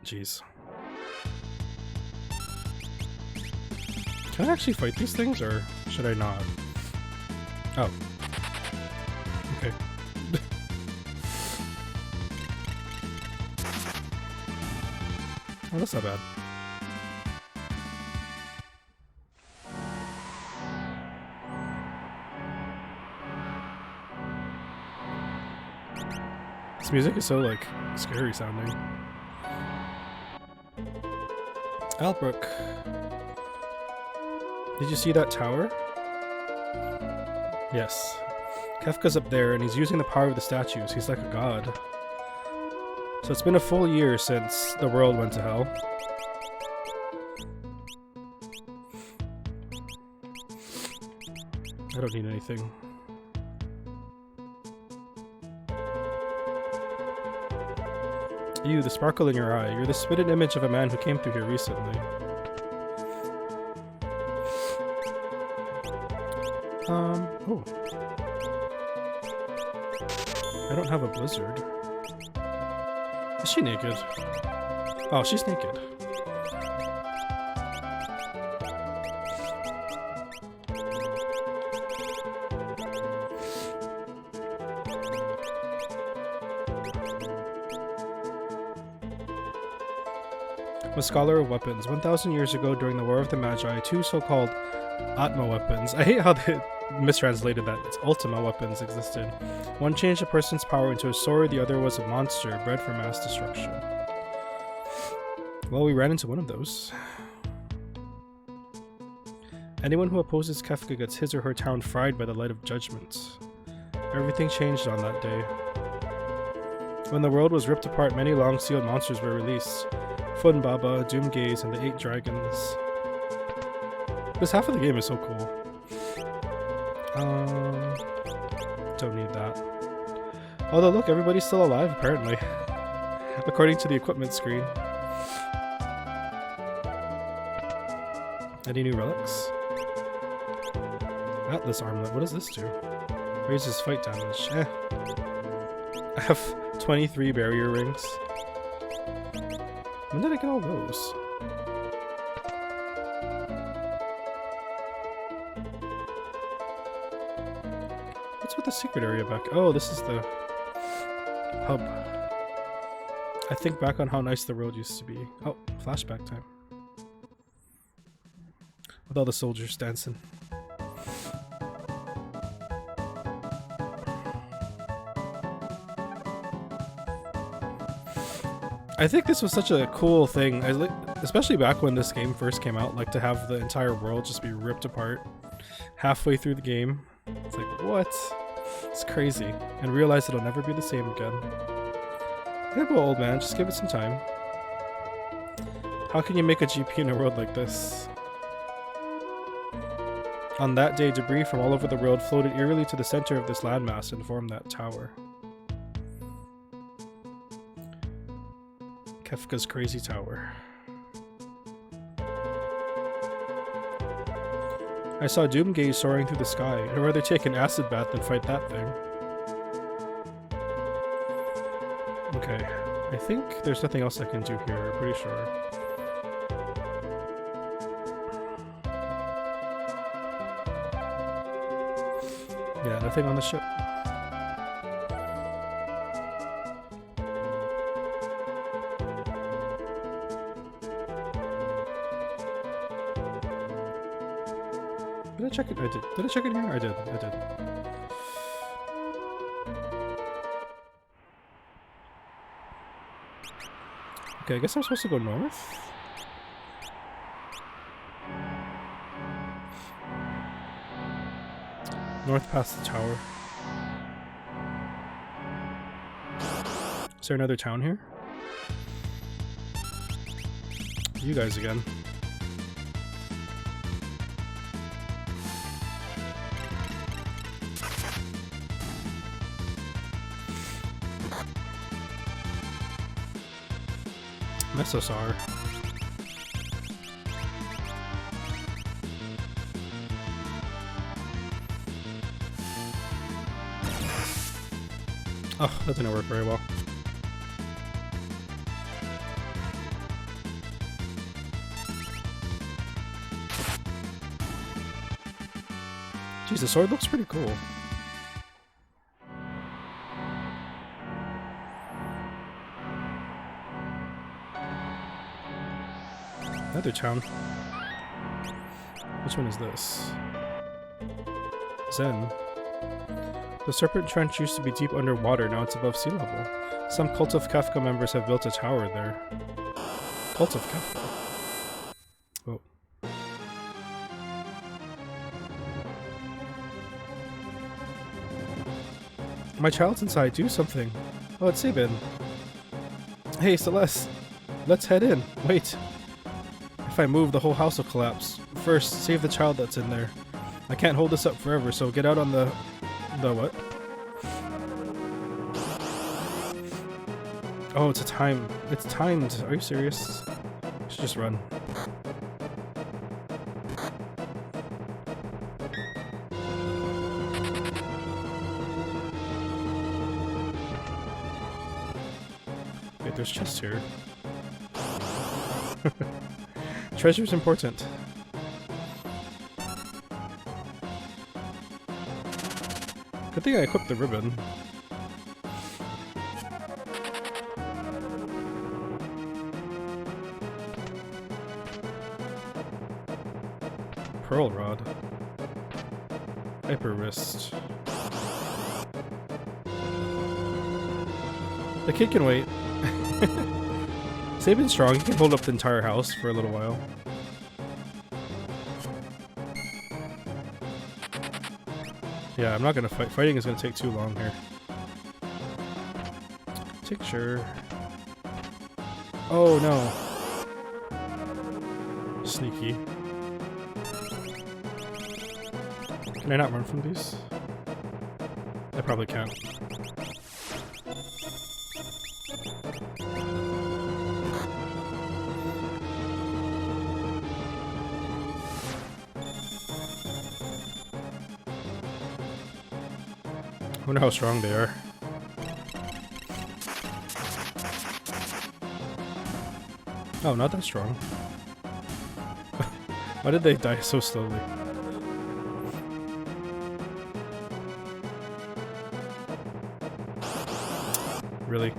Speaker 1: Jeez. Can I actually fight these things, or should I not? Oh. Okay. Oh, that's not bad. This music is so, like, scary sounding. Albrook. Did you see that tower? Yes. Kefka's up there and he's using the power of the statues. He's like a god. So it's been a full year since the world went to hell. I don't need anything. You, the sparkle in your eye. You're the spitted image of a man who came through here recently. Oh. I don't have a blizzard. Is she naked? Oh, she's naked. A scholar of weapons. 1,000 years ago, during the War of the Magi, two so-called Atma weapons. I hate how they mistranslated that. It's Ultima weapons existed. One changed a person's power into a sword, the other was a monster bred for mass destruction. Well, we ran into one of those. Anyone who opposes Kefka gets his or her town fried by the light of judgment. Everything changed on that day. When the world was ripped apart, many long-sealed monsters were released. Fun Baba, Doomgaze, and the 8 Dragons. This half of the game is so cool. Don't need that. Although look, everybody's still alive apparently. According to the equipment screen. Any new relics? Atlas armlet. What does this do? Raises fight damage. Eh. I have 23 barrier rings. When did I get all those? What's with the secret area back? Oh, this is the hub. I think back on how nice the world used to be. Oh, flashback time. With all the soldiers dancing. I think this was such a cool thing, especially back when this game first came out, like to have the entire world just be ripped apart halfway through the game. It's like, what? It's crazy. And realize it'll never be the same again. Yeah, but old man, just give it some time. How can you make a GP in a world like this? On that day, debris from all over the world floated eerily to the center of this landmass and formed that tower. Kefka's Crazy Tower. I saw Doomgaze soaring through the sky. I'd rather take an acid bath than fight that thing. Okay, I think there's nothing else I can do here, I'm pretty sure. Yeah, nothing on the ship. Did I check it? I did. Did I check it here? I did. I did. Okay, I guess I'm supposed to go north? North past the tower. Is there another town here? You guys again. Mesosar. Oh, that didn't work very well. Jeez, the sword looks pretty cool. Another town. Which one is this? Zen. The Serpent Trench used to be deep underwater, now it's above sea level. Some Cult of Kefka members have built a tower there. Cult of Kefka. Oh. My child's inside, do something. Oh, it's Sabin. Hey, Celeste. Let's head in. Wait. If I move, the whole house will collapse. First, save the child that's in there. I can't hold this up forever, so get out on the what? Oh, it's a time. It's timed. Are you serious? I should just run. Wait, there's chests here. Treasure's important. Good thing I equipped the ribbon. Pearl Rod. Hyper Wrist. The kid can wait. Sabin's strong, he can hold up the entire house for a little while. Yeah, I'm not gonna fight. Fighting is gonna take too long here. Tincture. Oh no. Sneaky. Can I not run from these? I probably can't. wonder how strong they are. Oh, not that strong. Why did they die so slowly? Really?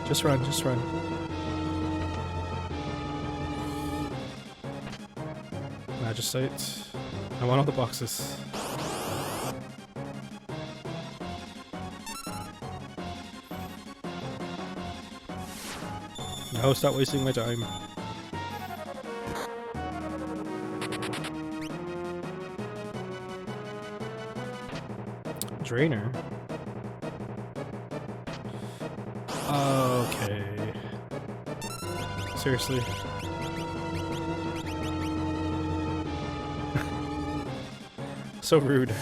Speaker 1: Just run, just run. Magicite. I want all the boxes. No, stop wasting my time. Drainer. Okay. Seriously. So rude.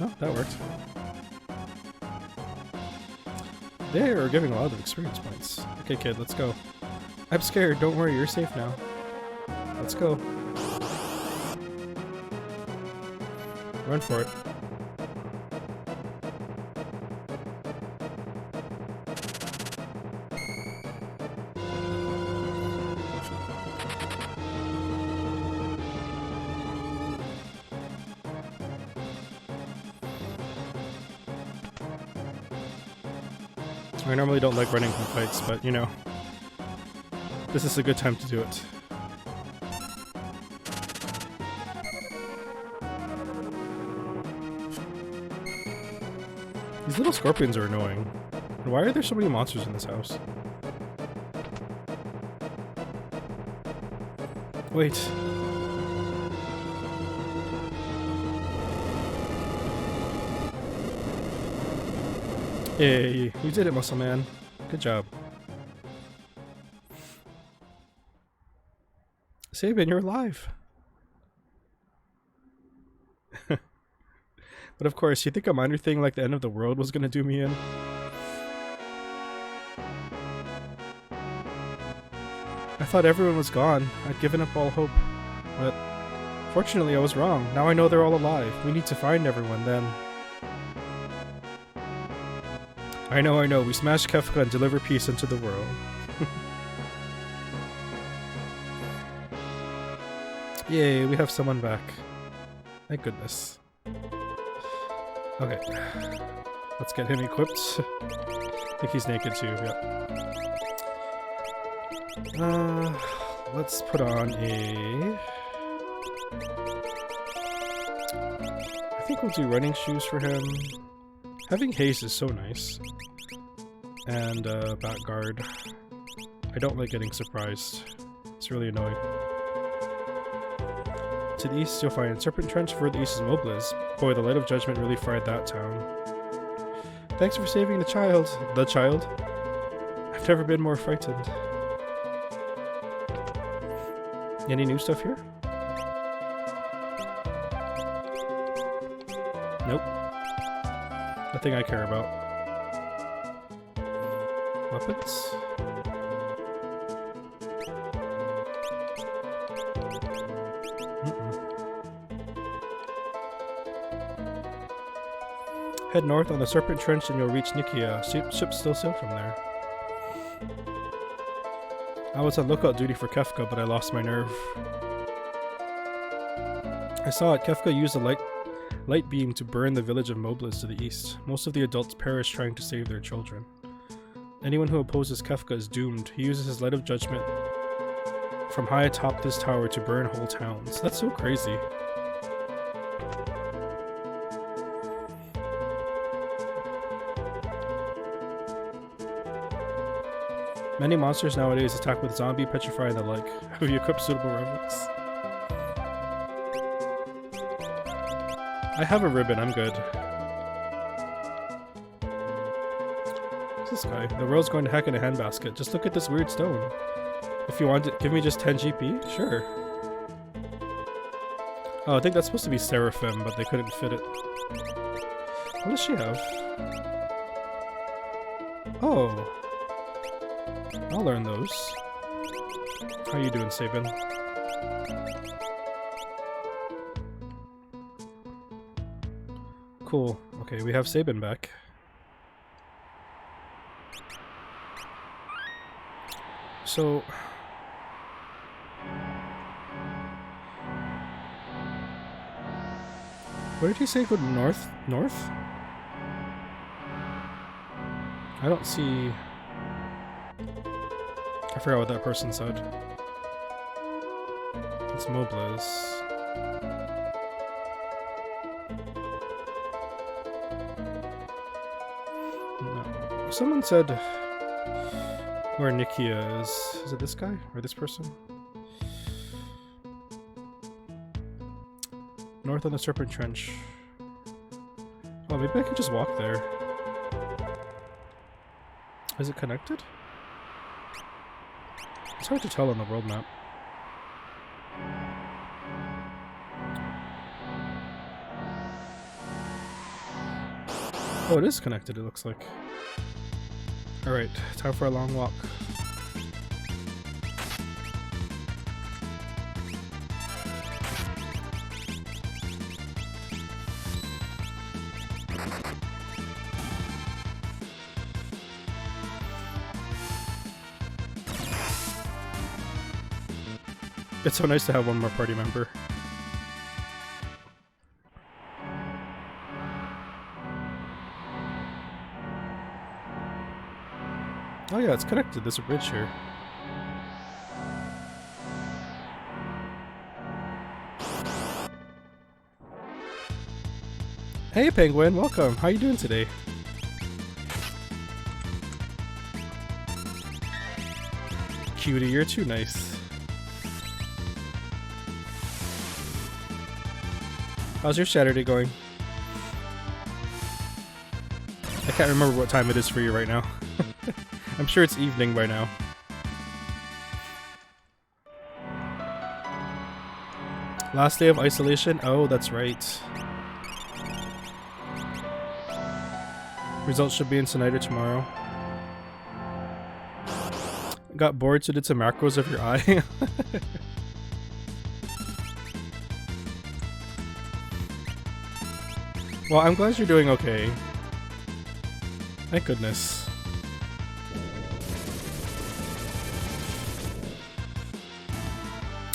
Speaker 1: Oh, that worked. They are giving a lot of experience points. Okay, kid, let's go. I'm scared. Don't worry, you're safe now. Let's go. Run for it. I normally don't like running from fights, but you know, this is a good time to do it. These little scorpions are annoying. Why are there so many monsters in this house? Wait. Hey, you did it, muscle man. Good job. Sabin, you're alive. But of course, you think a minor thing like the end of the world was gonna do me in? I thought everyone was gone. I'd given up all hope. But fortunately, I was wrong. Now I know they're all alive. We need to find everyone then. I know. We smash Kefka and deliver peace into the world. Yay, we have someone back. Thank goodness. Okay. Let's get him equipped. I think he's naked too, yep. Let's put on a... I think we'll do running shoes for him. Having haste is so nice. And back guard. I don't like getting surprised. It's really annoying. To the east you'll find Serpent Trench, further east is Mobliz. Boy, the Light of Judgment really fried that town. Thanks for saving the child. The child? I've never been more frightened. Any new stuff here? Nope. Nothing I care about. Weapons? Head north on the Serpent Trench and you'll reach Nikia. Ships still sail from there. I was on lookout duty for Kefka, but I lost my nerve. I saw it. Kefka used a light beam to burn the village of Mobliz to the east. Most of the adults perish trying to save their children. Anyone who opposes Kefka is doomed. He uses his Light of Judgment from high atop this tower to burn whole towns. That's so crazy. Many monsters nowadays attack with zombie, petrify, and the like. Have you equipped suitable relics? I have a ribbon, I'm good. What's this guy? The world's going to heck in a handbasket. Just look at this weird stone. If you want it, give me just 10 GP? Sure. Oh, I think that's supposed to be Seraphim, but they couldn't fit it. What does she have? Oh. I'll learn those. How you doing, Sabin? Cool. Okay, we have Sabin back. So... where did he say go north? North? I don't see... I forgot what that person said. It's Mobles. No. Someone said where Nikia is. Is it this guy? Or this person? North on the Serpent Trench. Oh, maybe I can just walk there. Is it connected? It's hard to tell on the world map. Oh, it is connected, it looks like. Alright, time for a long walk. It's so nice to have one more party member. Oh yeah, it's connected. There's a bridge here. Hey Penguin, welcome. How you doing today? Cutie, you're too nice. How's your Saturday going? I can't remember what time it is for you right now. I'm sure it's evening by now. Last day of isolation? Oh, that's right. Results should be in tonight or tomorrow. Got bored, so did some macros of your eye. Well, I'm glad you're doing okay. Thank goodness.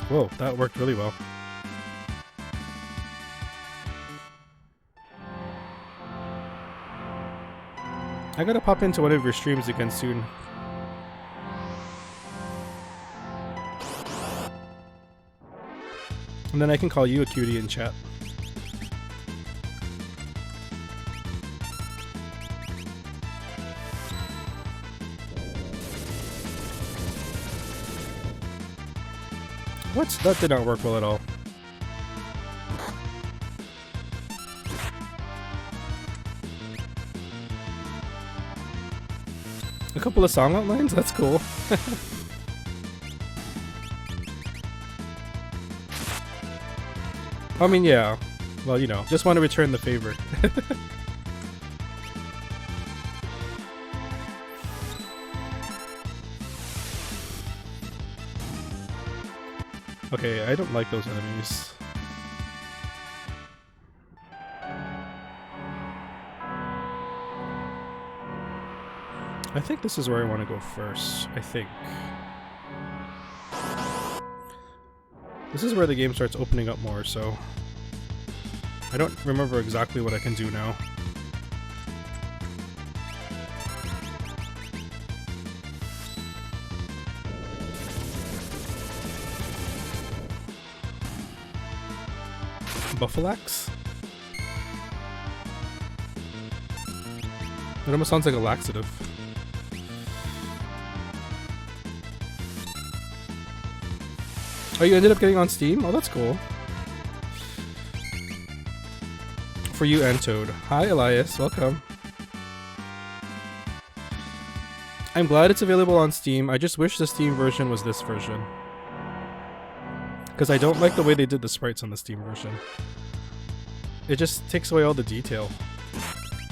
Speaker 1: Whoa, that worked really well. I gotta pop into one of your streams again soon. And then I can call you a cutie in chat. What? That did not work well at all. A couple of song outlines? That's cool. I mean, yeah. Well, you know, just want to return the favor. Okay, I don't like those enemies. I think this is where I want to go first. I think. This is where the game starts opening up more, so... I don't remember exactly what I can do now. Buffalax? It almost sounds like a laxative. Oh, you ended up getting on Steam? Oh, that's cool. For you and Toad. Hi, Elias. Welcome. I'm glad it's available on Steam. I just wish the Steam version was this version. Because I don't like the way they did the sprites on the Steam version. It just takes away all the detail.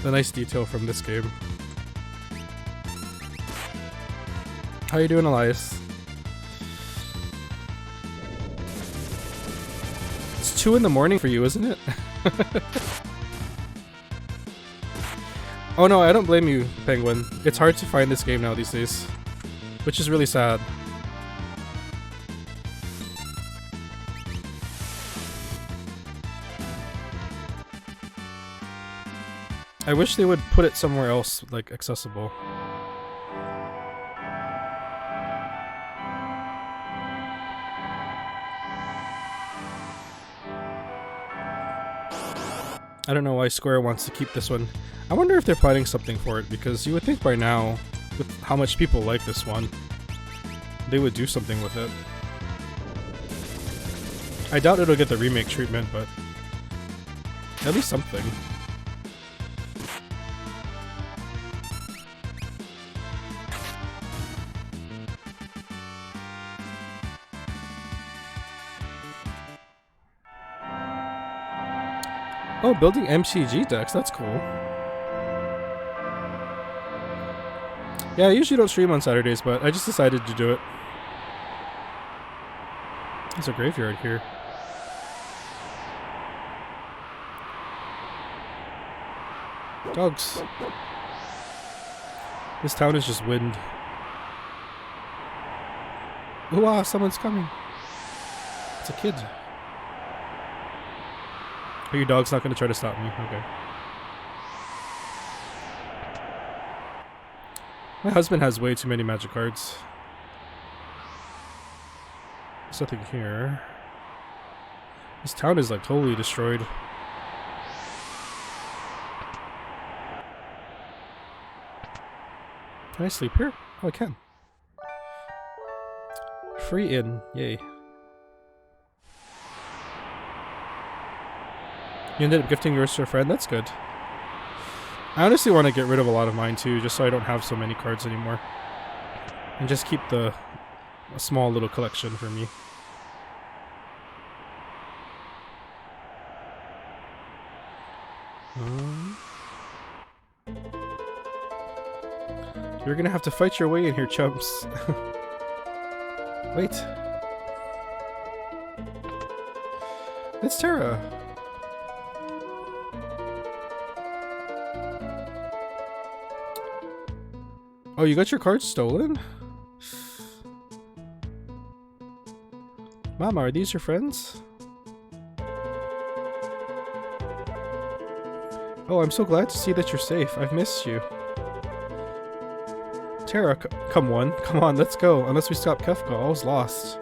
Speaker 1: The nice detail from this game. How you doing, Elias? 2 in the morning for you, isn't it? Oh no, I don't blame you, Penguin. It's hard to find this game now these days, which is really sad. I wish they would put it somewhere else, like, accessible. I don't know why Square wants to keep this one. I wonder if they're planning something for it, because you would think by now, with how much people like this one, they would do something with it. I doubt it'll get the remake treatment, but at least something. Oh, building MCG decks, that's cool. Yeah, I usually don't stream on Saturdays, but I just decided to do it. There's a graveyard here. Dogs. This town is just wind. Ooh, ah, someone's coming. It's a kid. Are your dog's not going to try to stop me? Okay. My husband has way too many magic cards. There's nothing here. This town is like totally destroyed. Can I sleep here? Oh, I can. Free inn. Yay. You ended up gifting yours to a friend? That's good. I honestly want to get rid of a lot of mine too, just so I don't have so many cards anymore. And just keep a small little collection for me. You're gonna have to fight your way in here, chumps. Wait. It's Terra. Oh, you got your cards stolen? Mama, are these your friends? Oh, I'm so glad to see that you're safe. I've missed you. Terra, come on, let's go. Unless we stop Kefka, all's lost.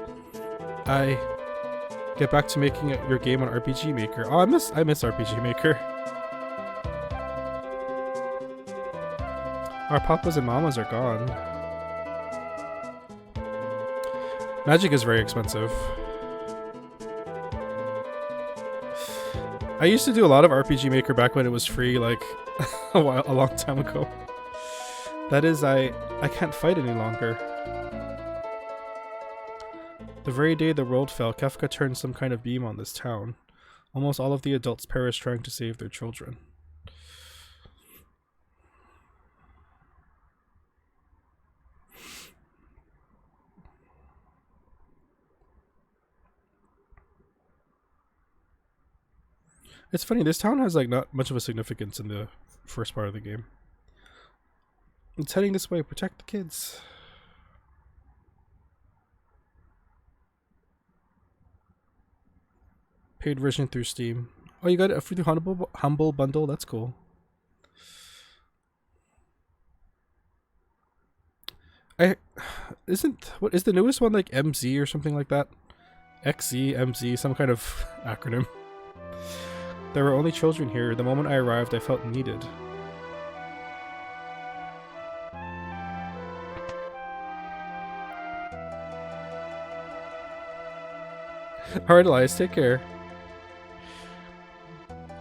Speaker 1: I get back to making your game on RPG Maker. Oh, I miss RPG Maker. Our papas and mamas are gone. Magic is very expensive. I used to do a lot of RPG Maker back when it was free, like a long time ago. That is, I can't fight any longer. The very day the world fell, Kefka turned some kind of beam on this town. Almost all of the adults perished trying to save their children. It's funny, this town has like not much of a significance in the first part of the game. It's heading this way, protect the kids. Paid version through Steam. Oh, you got a free humble bundle? That's cool. What is the newest one, like MZ or something like that? XZ, MZ, some kind of acronym. There were only children here. The moment I arrived, I felt needed. Alright, Elias, take care.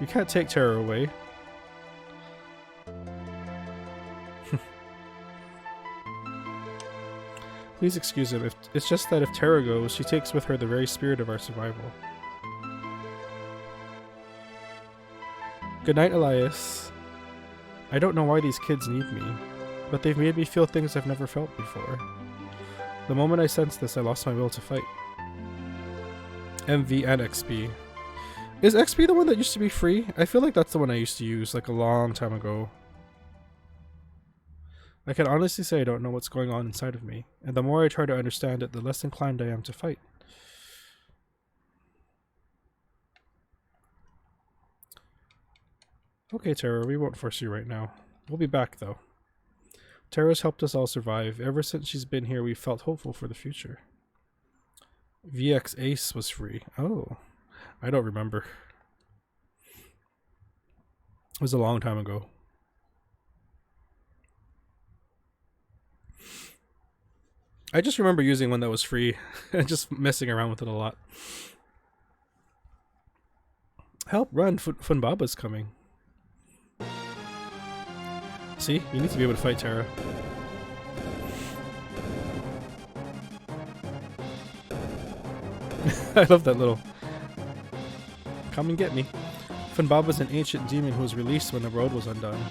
Speaker 1: You can't take Terra away. Please excuse him. It's just that if Terra goes, she takes with her the very spirit of our survival. Good night, Elias. I don't know why these kids need me, but they've made me feel things I've never felt before. The moment I sensed this, I lost my will to fight. MV and XP. Is XP the one that used to be free? I feel like that's the one I used to use like a long time ago. I can honestly say I don't know what's going on inside of me, and the more I try to understand it, the less inclined I am to fight. Okay, Terra, we won't force you right now. We'll be back, though. Terra's helped us all survive. Ever since she's been here, we've felt hopeful for the future. VX Ace was free. Oh, I don't remember. It was a long time ago. I just remember using one that was free and just messing around with it a lot. Help run, Funbaba's coming. See, you need to be able to fight Terra. I love that little come and get me. Funbaba's an ancient demon who was released when the road was undone.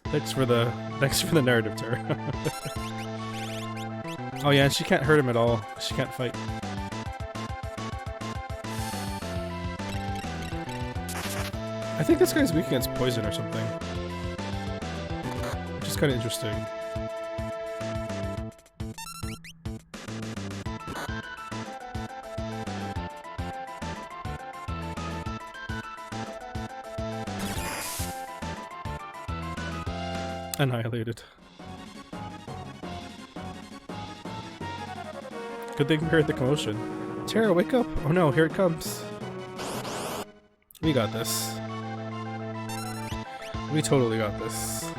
Speaker 1: Thanks for the narrative, Terra. Oh yeah, and she can't hurt him at all. She can't fight. I think this guy's weak against poison or something. Which is kind of interesting. Annihilated. Good thing we heard the commotion. Terra, wake up! Oh no, here it comes. We got this. We totally got this.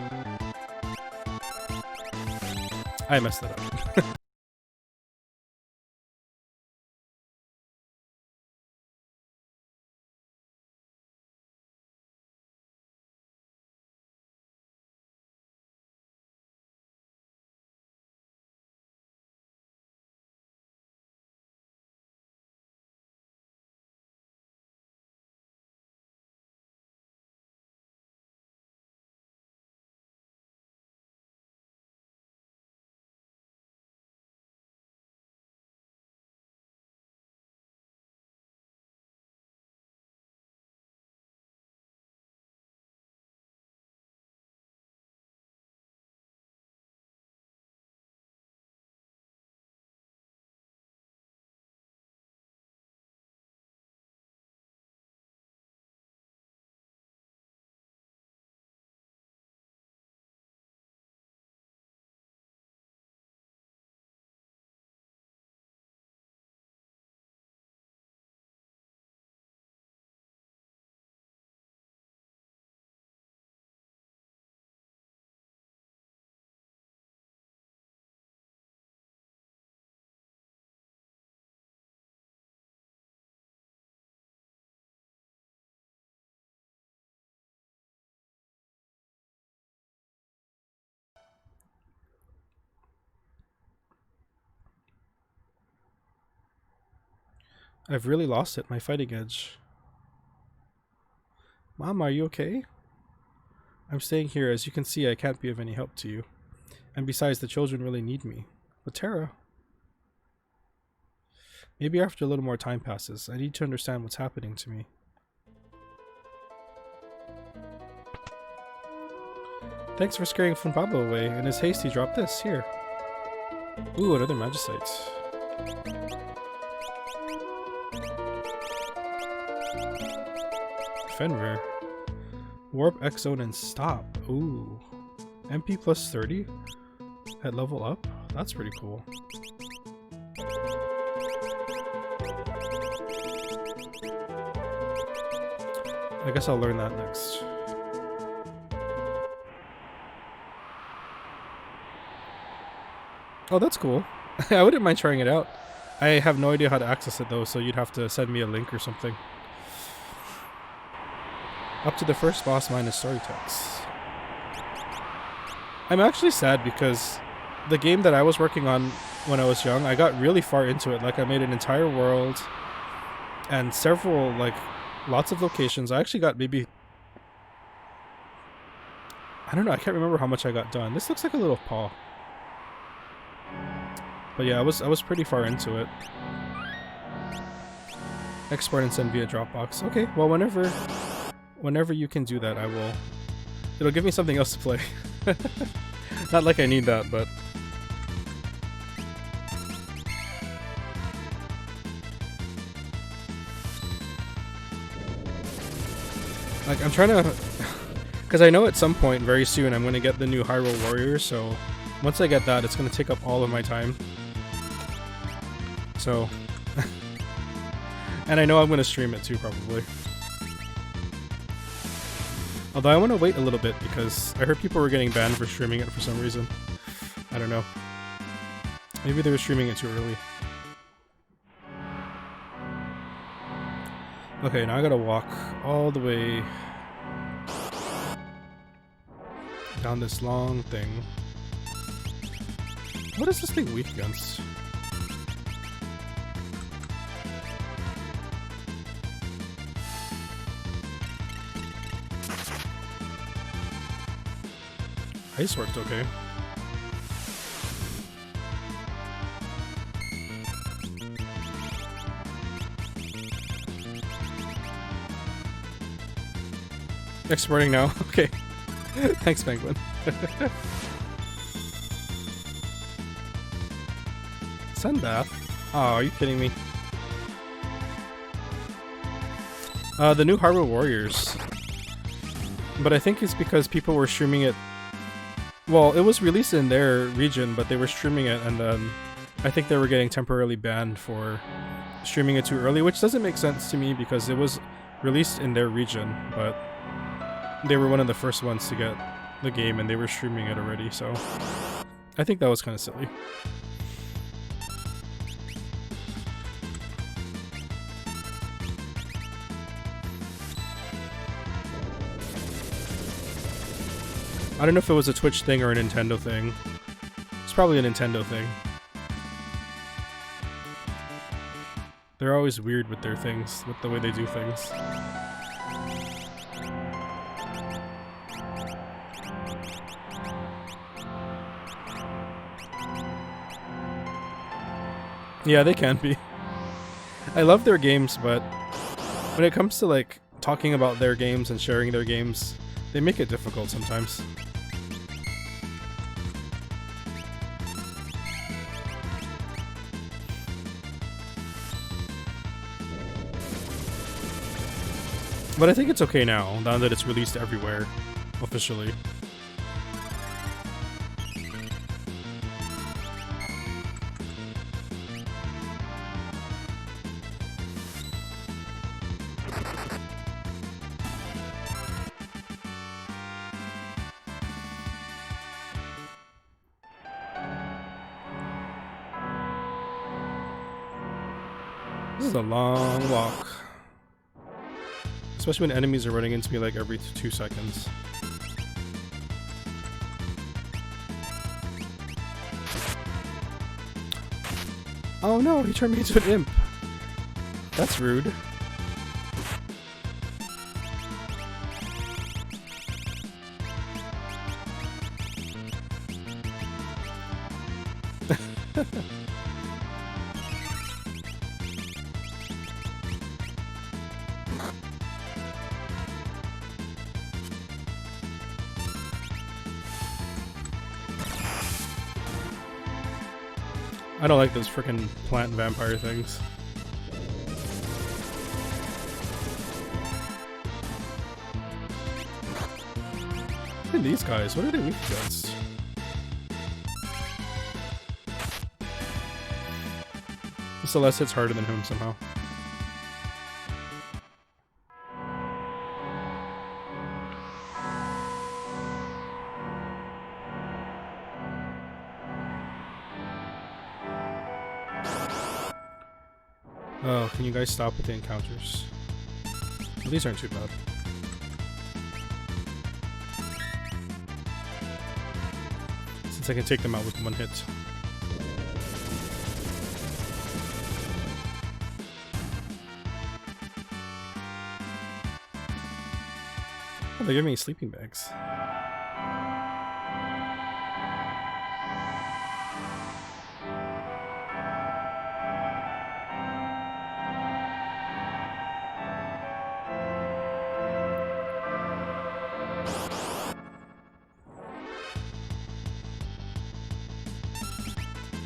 Speaker 1: I messed it up. I've really lost it, my fighting edge. Mom, are you okay? I'm staying here. As you can see, I can't be of any help to you. And besides, the children really need me. But Terra... Maybe after a little more time passes, I need to understand what's happening to me. Thanks for scaring Funbaba away. In his haste, he dropped this. Here. Ooh, another Magicite. Fenrir. Warp, X-Zone, and Stop. Ooh. MP plus 30? At level up? That's pretty cool. I guess I'll learn that next. Oh, that's cool. I wouldn't mind trying it out. I have no idea how to access it though, so you'd have to send me a link or something. Up to the first boss minus story text. I'm actually sad because the game that I was working on when I was young, I got really far into it. Like I made an entire world and several, like, lots of locations. I actually got maybe... I don't know, I can't remember how much I got done. This looks like a little paw. But yeah, I was pretty far into it. Export and send via Dropbox. Okay, well whenever you can do that, I will. It'll give me something else to play. Not like I need that, but like I'm trying to, because I know at some point very soon I'm going to get the new Hyrule Warriors, so once I get that, it's going to take up all of my time. So, and I know I'm going to stream it too, probably. Although I want to wait a little bit because I heard people were getting banned for streaming it for some reason. I don't know. Maybe they were streaming it too early. Okay, now I gotta walk all the way down this long thing. What is this thing weak against? Ice worked okay. Exporting now. Okay. Thanks, Penguin. Sunbath? Oh, are you kidding me? The new Hyrule Warriors. But I think it's because people were streaming it. Well, it was released in their region, but they were streaming it, and then I think they were getting temporarily banned for streaming it too early, which doesn't make sense to me because it was released in their region, but they were one of the first ones to get the game and they were streaming it already, so I think that was kind of silly. I don't know if it was a Twitch thing or a Nintendo thing. It's probably a Nintendo thing. They're always weird with their things, with the way they do things. Yeah, they can be. I love their games, but when it comes to like talking about their games and sharing their games, they make it difficult sometimes. But I think it's okay now that it's released everywhere, officially. This is a long walk. Especially when enemies are running into me like every 2 seconds. Oh no, he turned me into an imp. That's rude. I don't like those frickin' plant vampire things. Look at these guys, what are they weak against? Celeste hits harder than him somehow. Oh, can you guys stop with the encounters? Well, these aren't too bad. Since I can take them out with one hit. Oh, they're giving me sleeping bags.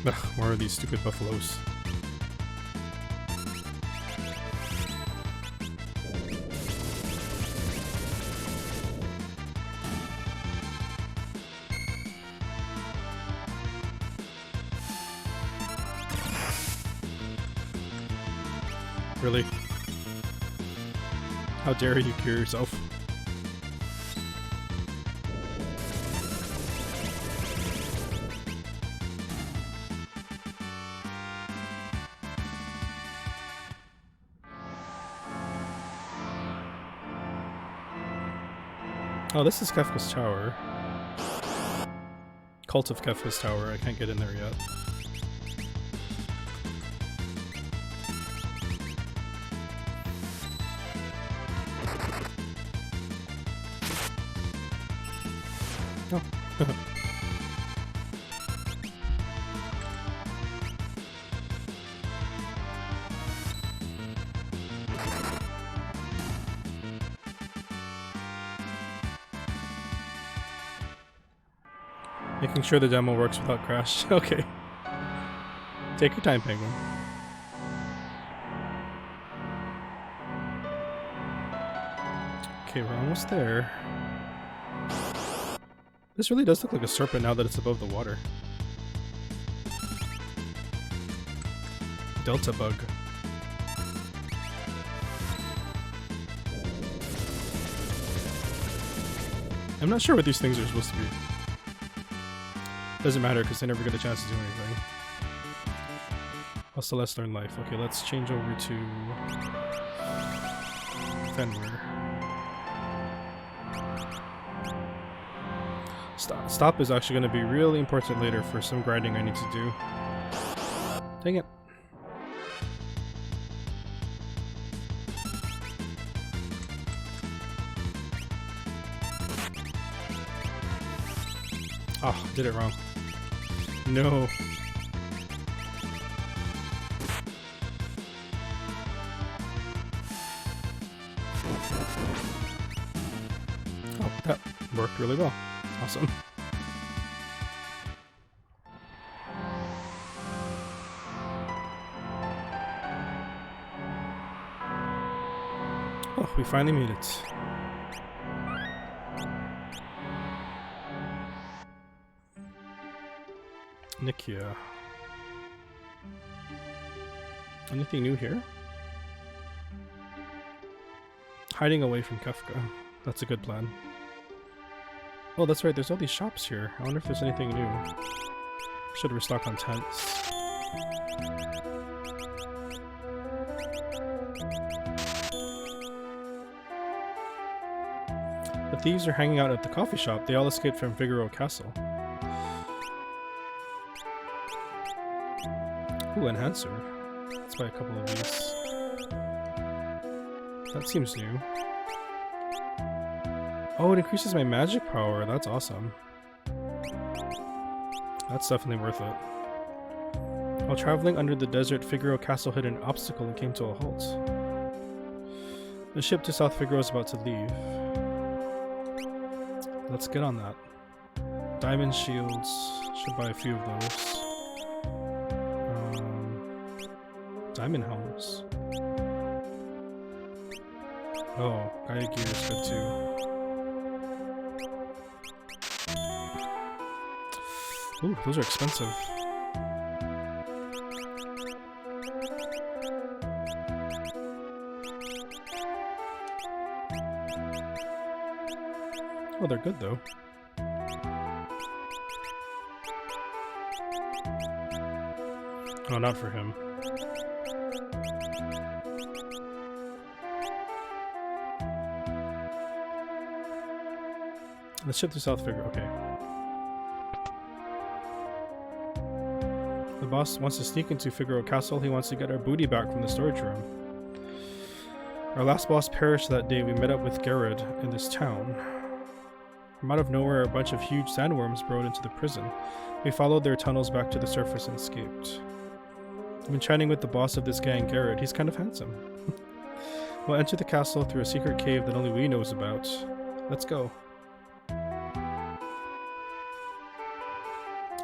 Speaker 1: Ugh, more of these stupid buffaloes. Really? How dare you cure yourself? Oh, this is Kefka's Tower. Cult of Kefka's Tower. I can't get in there yet. Oh. Making sure the demo works without crash. Okay. Take your time, Penguin. Okay, we're almost there. This really does look like a serpent now that it's above the water. Delta bug. I'm not sure what these things are supposed to be. Doesn't matter because I never get a chance to do anything. Also, let's learn life. Okay, let's change over to Fenrir. Stop is actually going to be really important later for some grinding I need to do. Dang it. Oh, did it wrong. No. Oh, that worked really well. Awesome. Oh, we finally made it. Nikia. Anything new here? Hiding away from Kefka. That's a good plan. Oh, that's right, there's all these shops here. I wonder if there's anything new. Should restock on tents. The thieves are hanging out at the coffee shop. They all escaped from Figaro Castle. Ooh, enhancer. Let's buy a couple of these. That seems new. Oh, it increases my magic power. That's awesome. That's definitely worth it. While traveling under the desert, Figaro Castle hit an obstacle and came to a halt. The ship to South Figaro is about to leave. Let's get on that. Diamond shields. Should buy a few of those. Diamond helms. Oh, Gaia gear is good too. Ooh, those are expensive. Oh, they're good though. Oh, not for him. Let's ship to South Figaro, okay. The boss wants to sneak into Figaro Castle. He wants to get our booty back from the storage room. Our last boss perished that day. We met up with Garrod in this town. From out of nowhere, a bunch of huge sandworms burrowed into the prison. We followed their tunnels back to the surface and escaped. I've been chatting with the boss of this gang, Garrod. He's kind of handsome. We'll enter the castle through a secret cave that only we knows about. Let's go.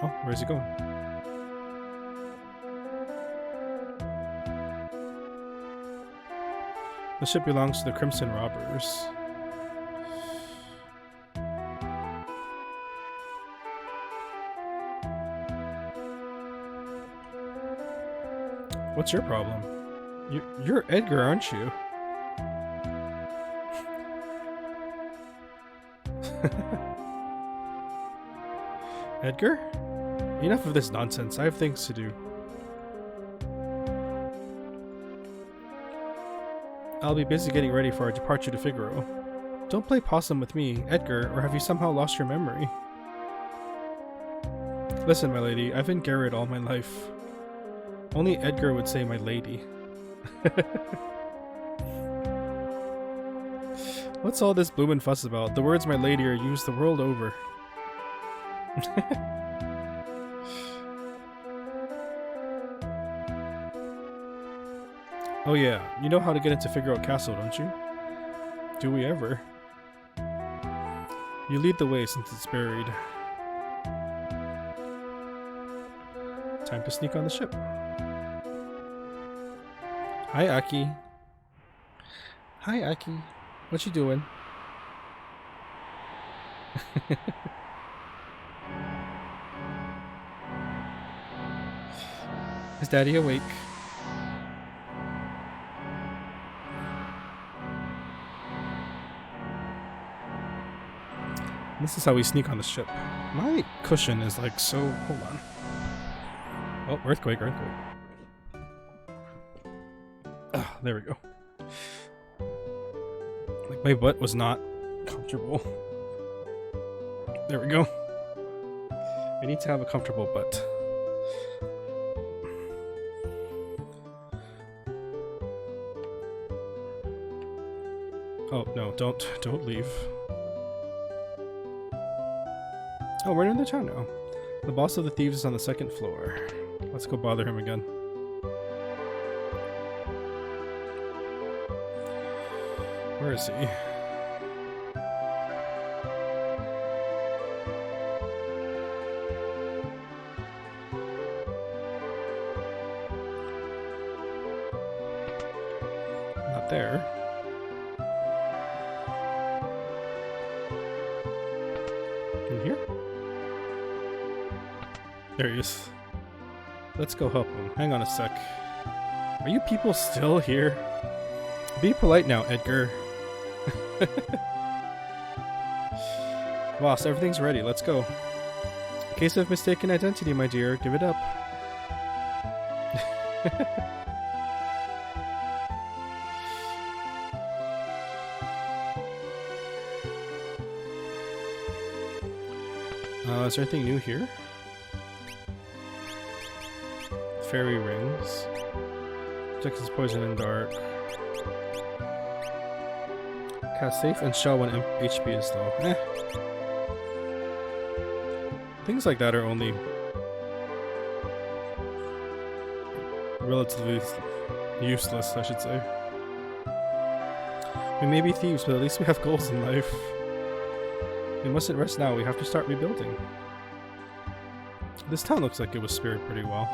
Speaker 1: Oh, where's he going? The ship belongs to the Crimson Robbers. What's your problem? You're Edgar, aren't you? Edgar? Enough of this nonsense. I have things to do. I'll be busy getting ready for our departure to Figaro. Don't play possum with me, Edgar, or have you somehow lost your memory? Listen, my lady, I've been Garrett all my life. Only Edgar would say my lady. What's all this bloomin' fuss about? The words my lady are used the world over. Oh yeah, you know how to get into Figaro Castle, don't you? Do we ever? You lead the way since it's buried. Time to sneak on the ship. Hi, Aki. Hi, Aki. What you doing? Is Daddy awake? This is how we sneak on the ship. My cushion is like so... Hold on. Oh, earthquake. Ah, there we go. Like, my butt was not comfortable. There we go. I need to have a comfortable butt. Oh, no, don't leave. Oh, we're in the town now. The boss of the thieves is on the second floor. Let's go bother him again. Where is he? Not there. In here? There he is. Let's go help him. Hang on a sec. Are you people still here? Be polite now, Edgar. Boss, everything's ready. Let's go. In case of mistaken identity, my dear, give it up. Is there anything new here? Fairy rings. Protects his poison and dark. Cast safe and shell when HP is low. Eh. Things like that are only relatively useless, I should say. We may be thieves, but at least we have goals in life. We mustn't rest now, we have to start rebuilding. This town looks like it was spared pretty well.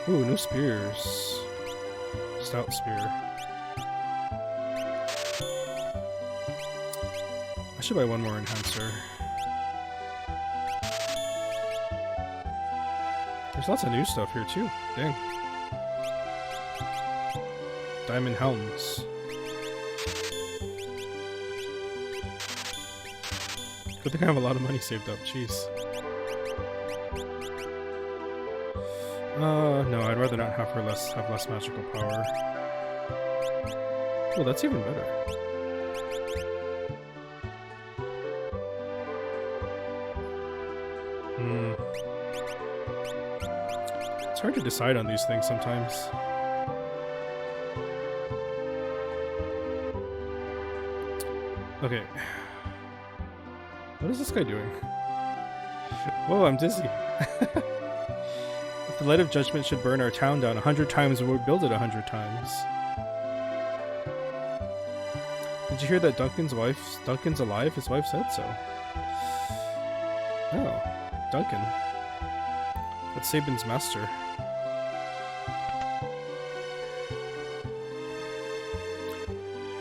Speaker 1: Ooh, new spears. Stout spear. I should buy one more enhancer. There's lots of new stuff here too. Dang. Diamond helms. Good thing I have a lot of money saved up. Jeez. No, I'd rather not have her have less magical power. Oh, that's even better. It's hard to decide on these things sometimes. Okay. What is this guy doing? Whoa, I'm dizzy. If the light of judgment should burn our town down 100 times, we would build it 100 times. Did you hear that Duncan's alive? His wife said so. Oh, Duncan. That's Sabin's master.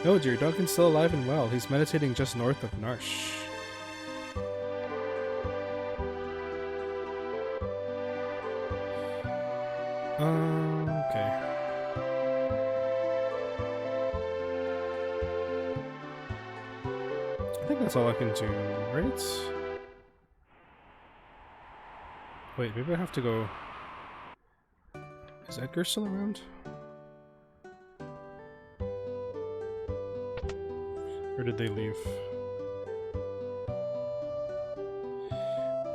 Speaker 1: No, dear, Duncan's still alive and well. He's meditating just north of Narsh. Okay. I think that's all I can do, right? Wait, maybe I have to go... Is Edgar still around? Or did they leave?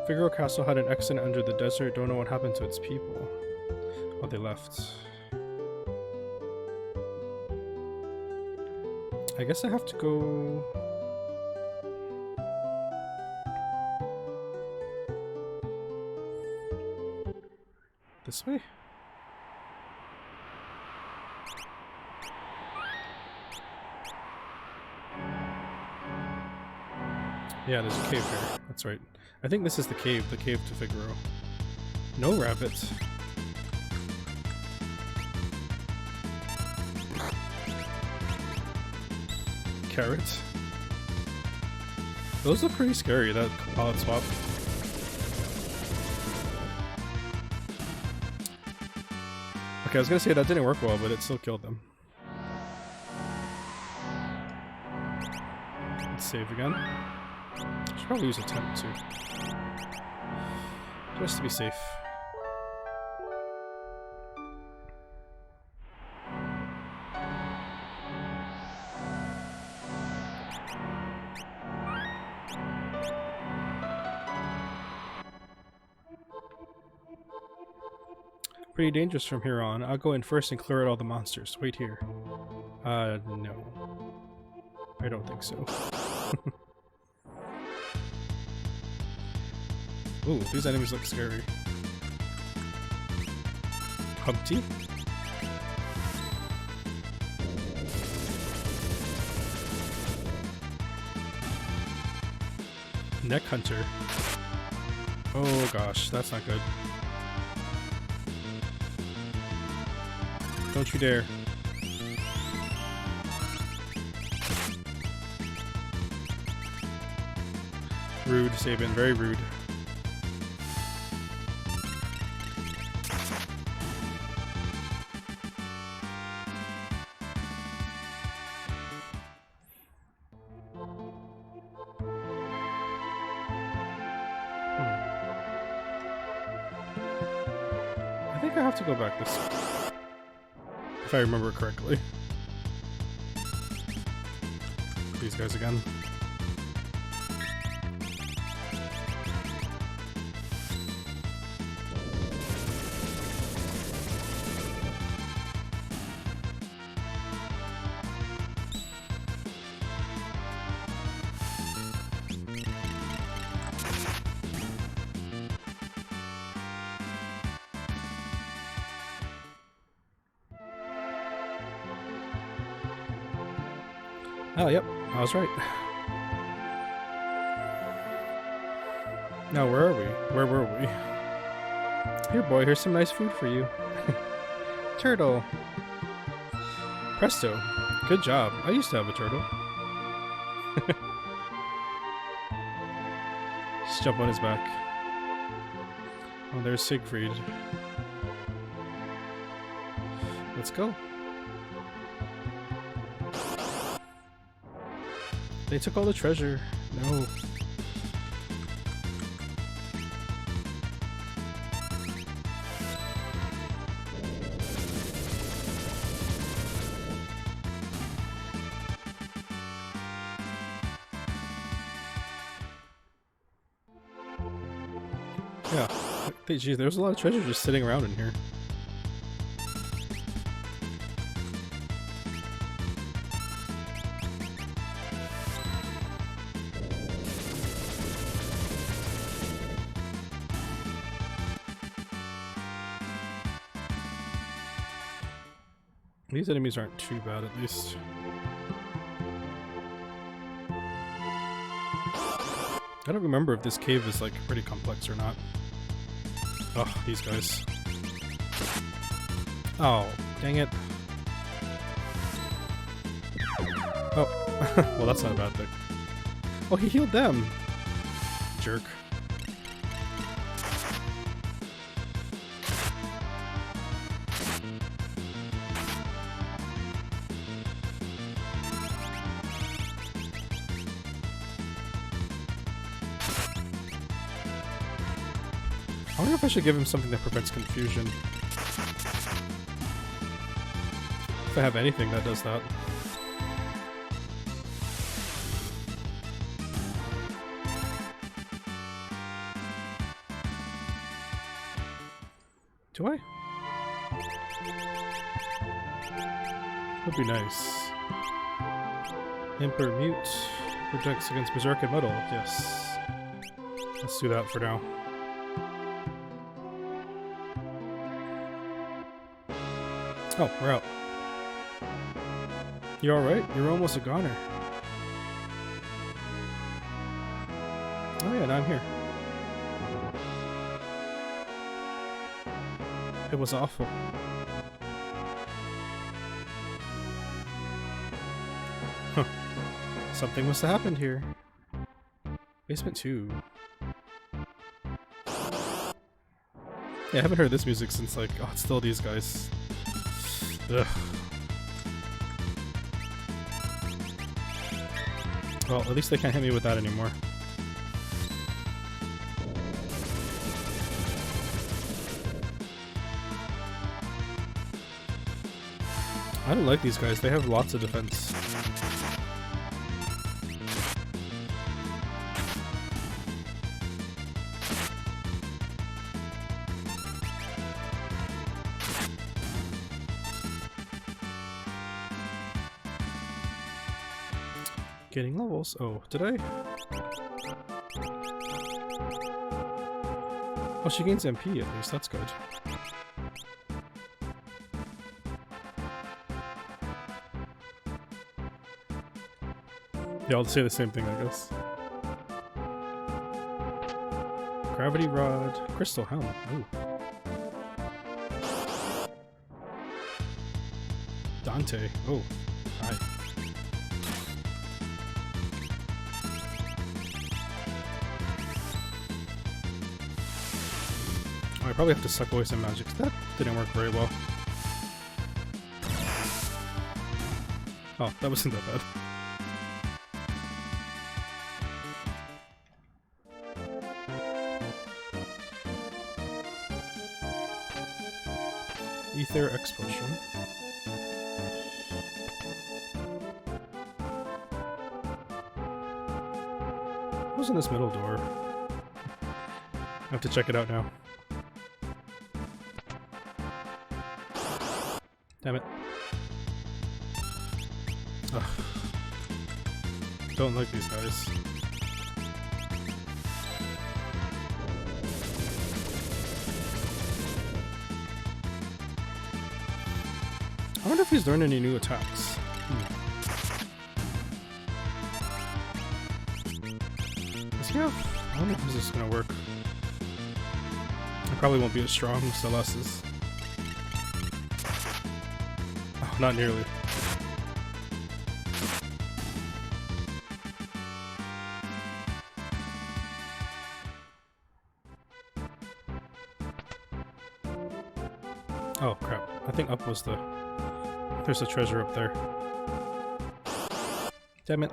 Speaker 1: Figaro Castle had an accident under the desert. Don't know what happened to its people. Oh, they left. I guess I have to go... this way? Yeah, there's a cave here. That's right. I think this is the cave to Figaro. No rabbit. Carrot. Those look pretty scary, that palette swap. Okay, I was gonna say that didn't work well, but it still killed them. Let's save again. Should probably use a temp too. Just to be safe. Pretty dangerous from here on. I'll go in first and clear out all the monsters. Wait here. No. I don't think so. Ooh, these enemies look scary. Humpty? Neck Hunter. Oh gosh, that's not good. Don't you dare. Rude, Sabin, very rude. I think I have to go back this way. If I remember correctly. These guys again. Oh, yep, I was right. Now, where are we? Where were we? Here, boy, here's some nice food for you. Turtle. Presto. Good job. I used to have a turtle. Just jump on his back. Oh, there's Siegfried. Let's go. They took all the treasure. No. Yeah. Geez, there's a lot of treasure just sitting around in here. These enemies aren't too bad, at least. I don't remember if this cave is, like, pretty complex or not. Oh, these guys. Oh, dang it. Well, that's not a bad thing. Oh, he healed them. Jerk. I wonder if I should give him something that prevents confusion. If I have anything that does that. Do I? Would be nice. Emperor Mute protects against Berserk and Metal. Yes. Let's do that for now. Oh, we're out. You alright? You're almost a goner. Oh yeah, now I'm here. It was awful. Huh. Something must have happened here. Basement 2. Yeah, I haven't heard this music since like, oh, it's still these guys. Ugh. Well, at least they can't hit me with that anymore. I don't like these guys, they have lots of defense. Getting levels. Oh, did I? Oh, she gains MP at least, that's good. Yeah, I'll say the same thing, I guess. Gravity Rod, Crystal Helmet. Ooh. Dante. Oh, hi. Oh, I probably have to suck away some magic. That didn't work very well. Oh, that wasn't that bad. Ether Explosion. What was in this middle door? I have to check it out now. Damn it. Ugh. Don't like these guys. I wonder if he's learned any new attacks. Yeah, I wonder if this is gonna work. I probably won't be as strong as Celeste's. Oh, not nearly. Oh crap, I think up was the... There's a treasure up there. Damn it.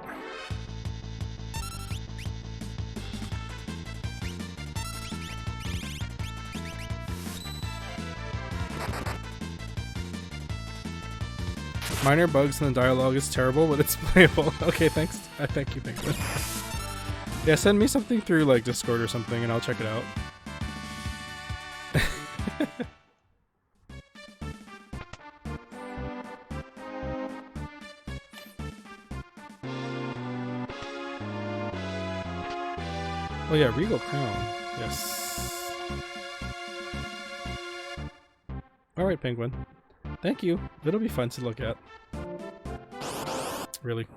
Speaker 1: Minor bugs in the dialogue is terrible, but it's playable. Okay, thanks. Thank you, Penguin. Yeah, send me something through like Discord or something and I'll check it out. Oh yeah, Regal Crown. Yes. Alright, Penguin. Thank you. It'll be fun to look at. Really.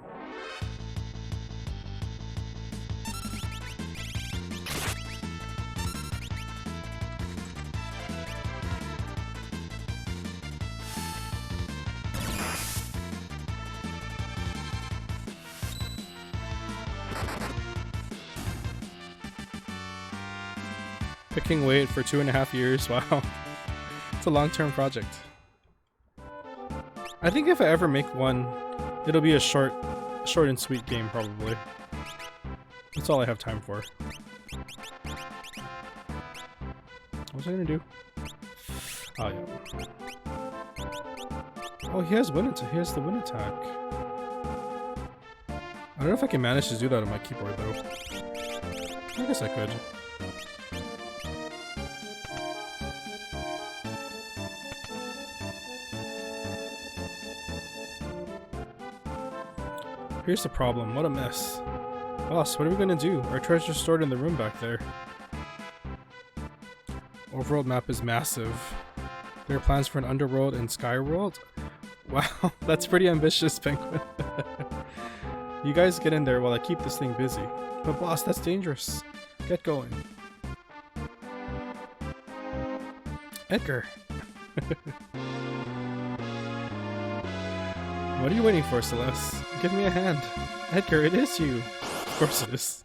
Speaker 1: Picking weight for 2.5 years. Wow. It's a long-term project. I think if I ever make one, it'll be a short and sweet game probably. That's all I have time for. What was I gonna do? Oh yeah. Oh, he has wind attack. He has the wind attack. I don't know if I can manage to do that on my keyboard though. I guess I could. Here's the problem. What a mess. Boss, what are we gonna do? Our treasure's stored in the room back there. Overworld map is massive. There are plans for an underworld and Skyworld? Wow, that's pretty ambitious, Penguin. You guys get in there while I keep this thing busy. But boss, that's dangerous. Get going. Edgar. What are you waiting for, Celeste? Give me a hand. Edgar, it is you. Of course it is.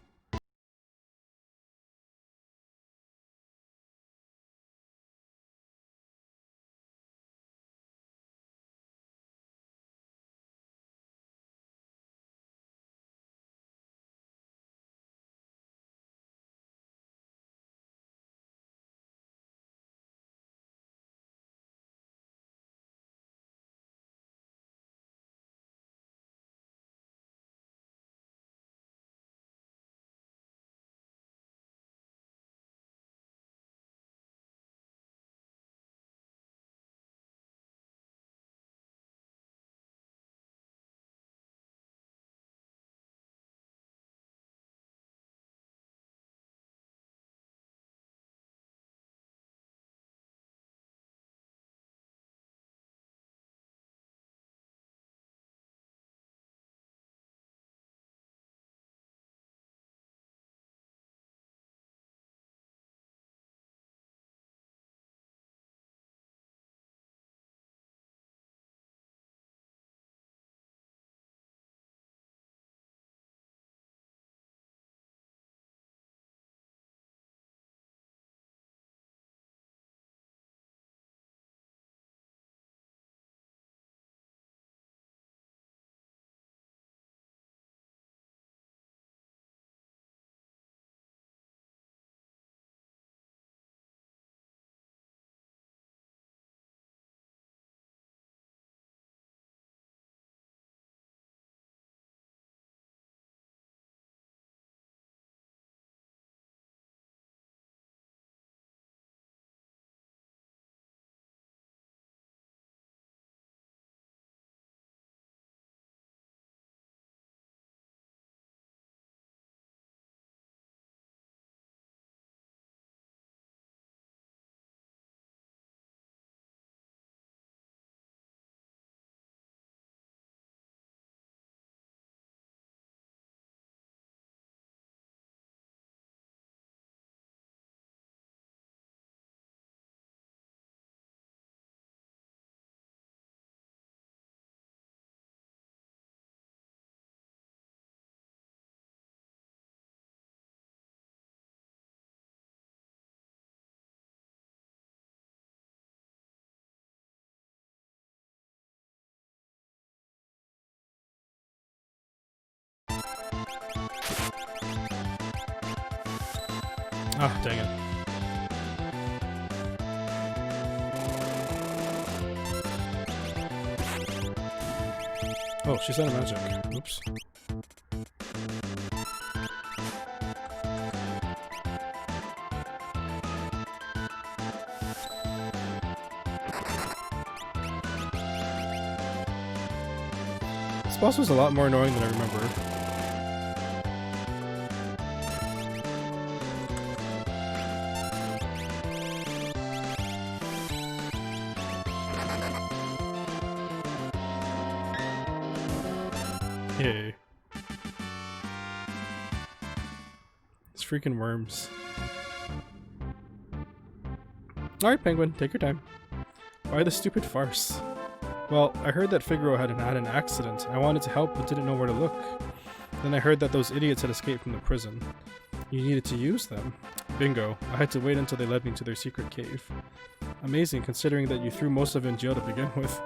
Speaker 1: Ah, dang it. Oh, she's out of magic. Oops. This boss was a lot more annoying than I remember. Yay. It's freaking worms. Alright, Penguin, take your time. Why the stupid farce? Well, I heard that Figaro had an accident. I wanted to help but didn't know where to look. Then I heard that those idiots had escaped from the prison. You needed to use them. Bingo. I had to wait until they led me to their secret cave. Amazing, considering that you threw most of them in jail to begin with.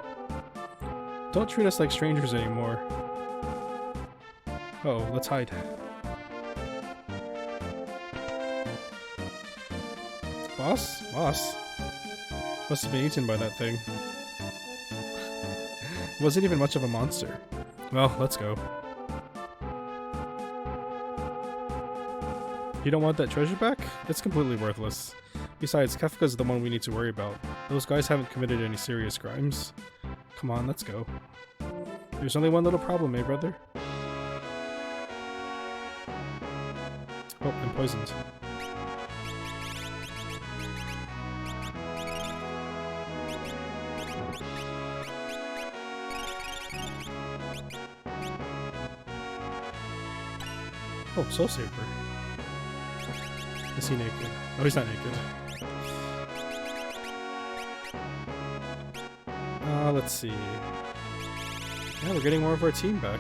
Speaker 1: Don't treat us like strangers anymore. Oh, let's hide. Boss? Boss? Must have been eaten by that thing. Wasn't even much of a monster. Well, let's go. You don't want that treasure back? It's completely worthless. Besides, Kefka's the one we need to worry about. Those guys haven't committed any serious crimes. Come on, let's go. There's only one little problem, eh, brother? Oh, I'm poisoned. Oh, Soul Saber. Is he naked? Oh, he's not naked. Let's see. Yeah, we're getting more of our team back.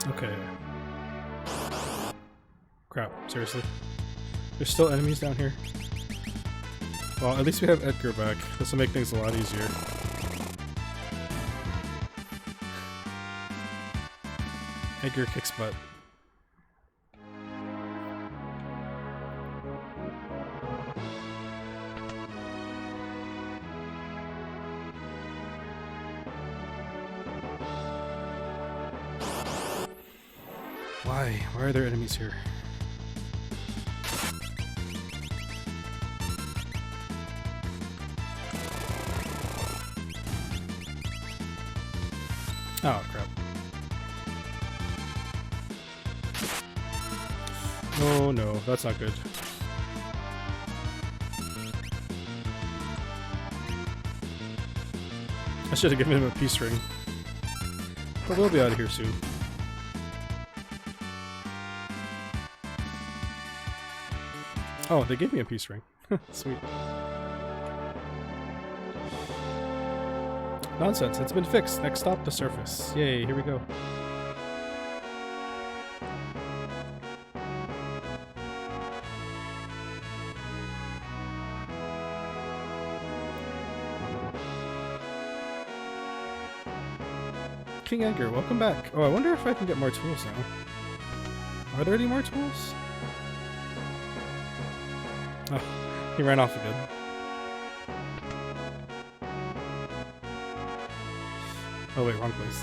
Speaker 1: Okay. Crap, seriously. There's still enemies down here. Well, at least we have Edgar back. This will make things a lot easier. Edgar kicks butt. Why? Why are there enemies here? Oh, crap. Oh no, that's not good. I should have given him a peace ring. But we'll be out of here soon. Oh, they gave me a peace ring. Sweet. Nonsense, it's been fixed. Next stop, the surface. Yay, here we go. King Edgar, welcome back. Oh, I wonder if I can get more tools now. Are there any more tools? Oh, he ran off again. Oh wait, wrong place.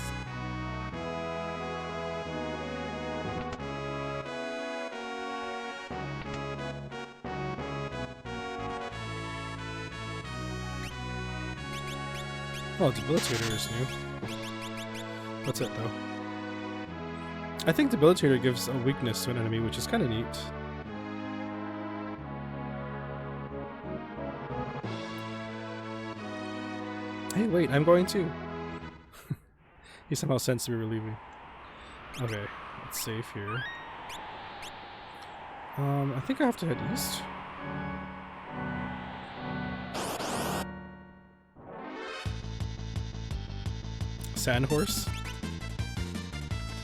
Speaker 1: Oh, Debilitator is new. What's it though? I think Debilitator gives a weakness to an enemy, which is kind of neat. Hey, wait, I'm going too. He somehow sensed me relieving. Okay, let's save here. I think I have to head east. Sandhorse?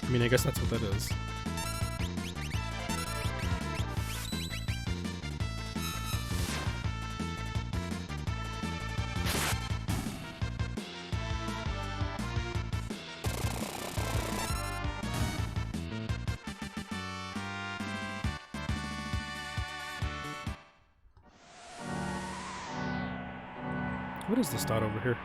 Speaker 1: I mean, I guess that's what that is. What is this dot over here?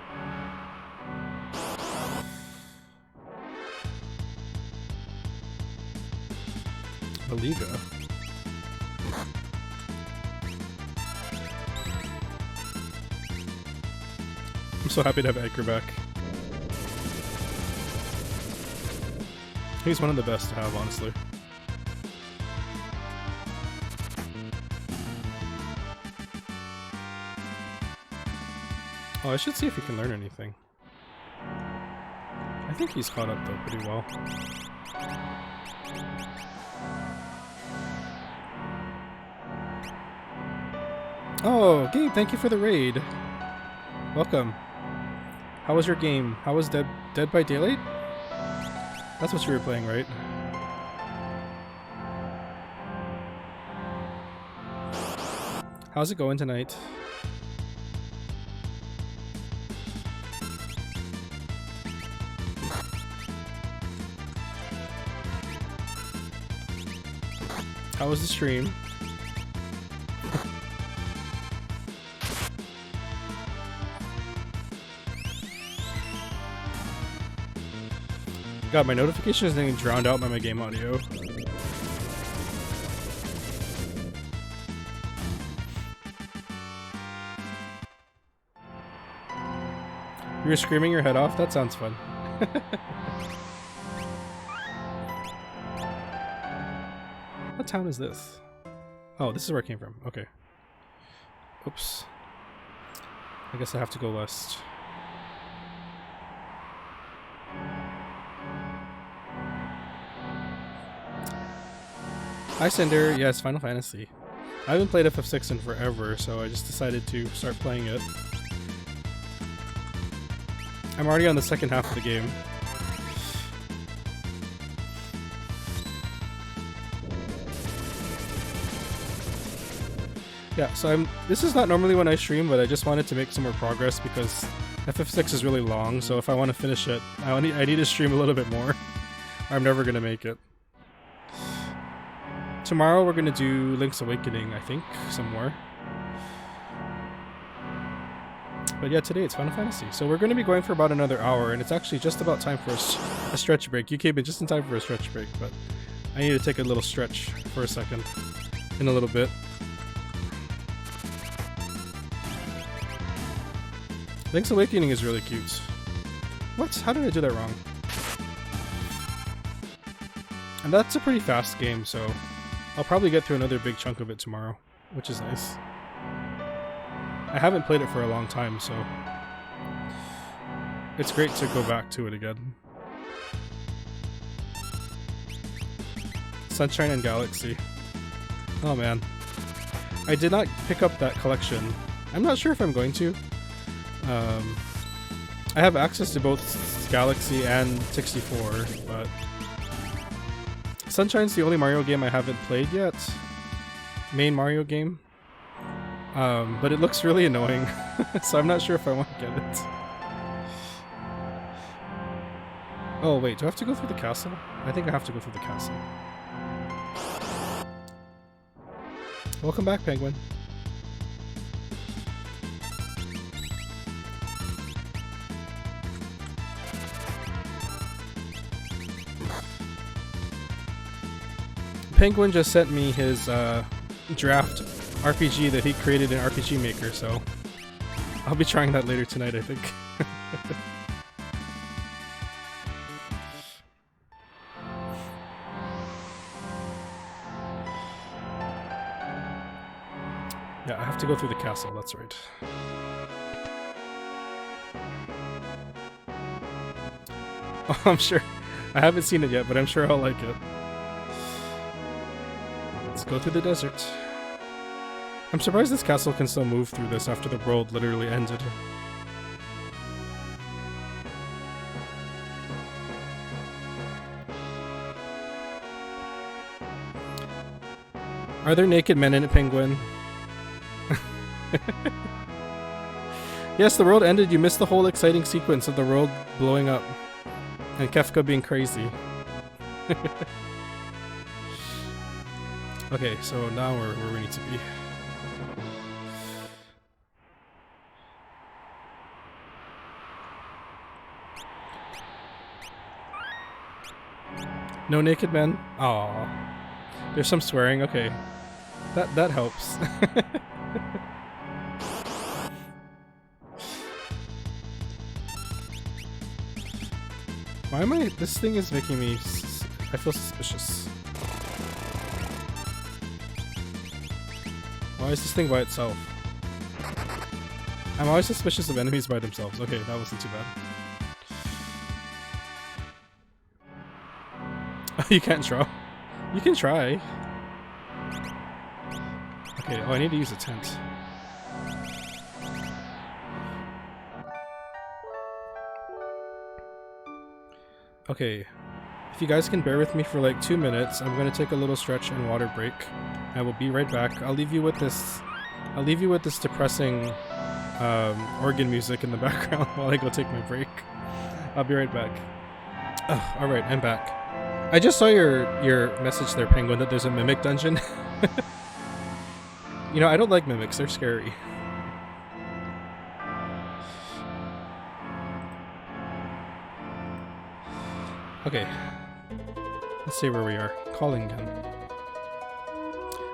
Speaker 1: A Liga. I'm so happy to have Edgar back. He's one of the best to have, honestly. Oh, I should see if he can learn anything. I think he's caught up though pretty well. Oh, Gabe, thank you for the raid. Welcome. How was your game? How was Dead by Daylight? That's what you were playing, right? How's it going tonight? How was the stream? God, my notification is getting drowned out by my game audio. You were screaming your head off? That sounds fun. What town is this? Oh, this is where it came from. Okay. Oops. I guess I have to go west. Hi Cinder, yes, Final Fantasy. I haven't played FF6 in forever, so I just decided to start playing it. I'm already on the second half of the game. Yeah, so this is not normally when I stream, but I just wanted to make some more progress because FF6 is really long, so if I want to finish it, I need to stream a little bit more, or I'm never going to make it. Tomorrow we're going to do Link's Awakening, I think, somewhere. But yeah, today it's Final Fantasy. So we're going to be going for about another hour, and it's actually just about time for a stretch break. You came in just in time for a stretch break, but I need to take a little stretch for a second in a little bit. Link's Awakening is really cute. What? How did I do that wrong? And that's a pretty fast game, so I'll probably get through another big chunk of it tomorrow, which is nice. I haven't played it for a long time, so it's great to go back to it again. Sunshine and Galaxy. Oh man. I did not pick up that collection. I'm not sure if I'm going to. I have access to both Galaxy and 64, but Sunshine's the only Mario game I haven't played yet. Main Mario game. But it looks really annoying, so I'm not sure if I want to get it. Oh wait, do I have to go through the castle? I think I have to go through the castle. Welcome back, Penguin. Penguin just sent me his draft RPG that he created in RPG Maker, so I'll be trying that later tonight, I think. Yeah, I have to go through the castle, that's right. Oh, I'm sure. I haven't seen it yet, but I'm sure I'll like it. Let's go through the desert. I'm surprised this castle can still move through this after the world literally ended. Are there naked men in it, Penguin? Yes, the world ended. You missed the whole exciting sequence of the world blowing up. And Kefka being crazy. Okay, so now we're where we need to be. No naked men? Aww. There's some swearing? Okay. That helps. Why am I... This thing is making me... I feel suspicious. Why is this thing by itself? I'm always suspicious of enemies by themselves. Okay, that wasn't too bad. You can't draw. You can try. Okay, oh, I need to use a tent. Okay, if you guys can bear with me for like 2 minutes, I'm gonna take a little stretch and water break. I will be right back. I'll leave you with this depressing organ music in the background while I go take my break. I'll be right back. Alright, I'm back. I just saw your message there, Penguin, that there's a mimic dungeon. You know, I don't like mimics, they're scary. Okay. Let's see where we are. Collington.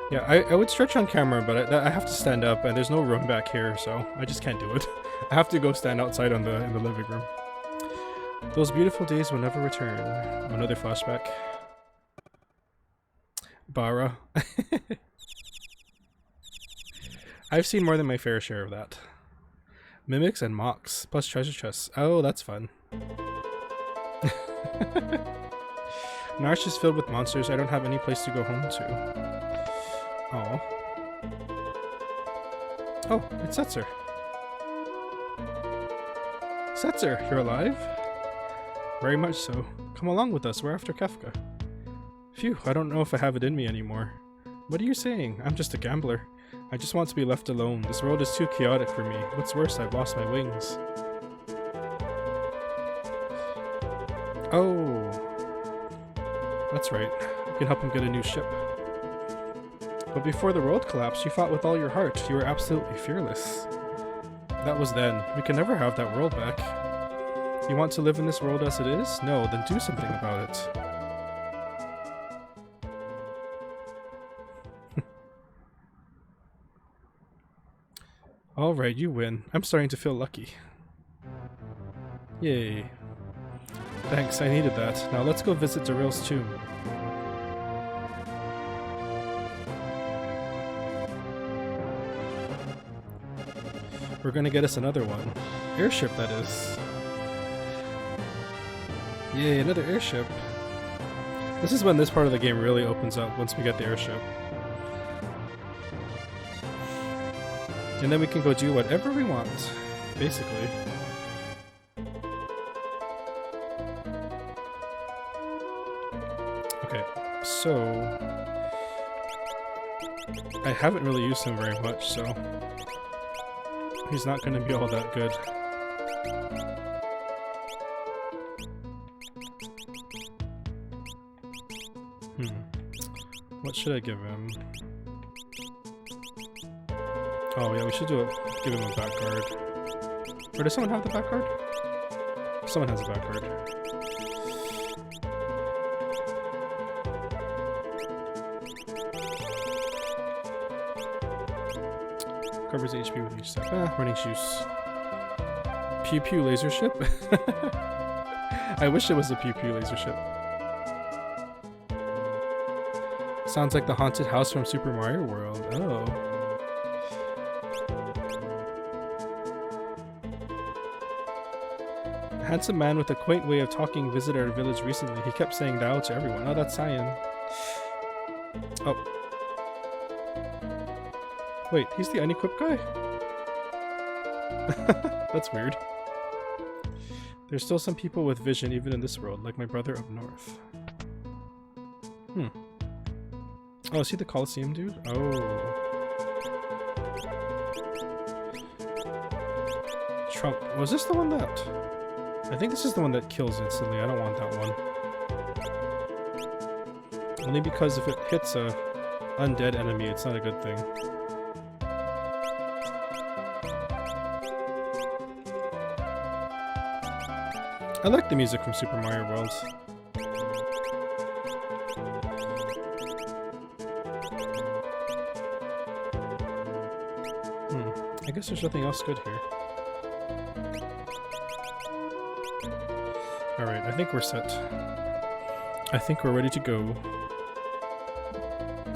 Speaker 1: Yeah, I would stretch on camera, but I have to stand up, and there's no room back here, so I just can't do it. I have to go stand outside in the living room. Those beautiful days will never return. Another flashback. Bara. I've seen more than my fair share of that. Mimics and mocks, plus treasure chests. Oh, that's fun. Narshe is filled with monsters. I don't have any place to go home to. Oh. Oh, it's Setzer. Setzer, you're alive? Very much so. Come along with us, we're after Kefka. Phew, I don't know if I have it in me anymore. What are you saying? I'm just a gambler. I just want to be left alone. This world is too chaotic for me. What's worse, I've lost my wings. Oh. That's right. You can help him get a new ship. But before the world collapsed, you fought with all your heart. You were absolutely fearless. That was then. We can never have that world back. You want to live in this world as it is? No, then do something about it. Alright, you win. I'm starting to feel lucky. Yay. Thanks, I needed that. Now let's go visit Daryl's tomb. We're gonna get us another one. Airship, that is. Yay, another airship. This is when this part of the game really opens up, once we get the airship. And then we can go do whatever we want, basically. Okay, so... I haven't really used him very much, so... he's not going to be all that good. What should I give him? Oh yeah, we should give him a back guard. Or does someone have the back guard? Someone has a back guard. Covers HP with each step. Running shoes. Pew Pew laser ship? I wish it was a Pew Pew laser ship. Sounds like the haunted house from Super Mario World. Oh. A handsome man with a quaint way of talking visited our village recently. He kept saying Dao to everyone. Oh, that's Cyan. Oh. Wait, he's the unequipped guy? That's weird. There's still some people with vision even in this world, like my brother up north. Oh, is he the Colosseum dude? Oh. Trump. Was this the one that... I think this is the one that kills instantly. I don't want that one. Only because if it hits a undead enemy, it's not a good thing. I like the music from Super Mario World. I guess there's nothing else good here. Alright, I think we're set. I think we're ready to go.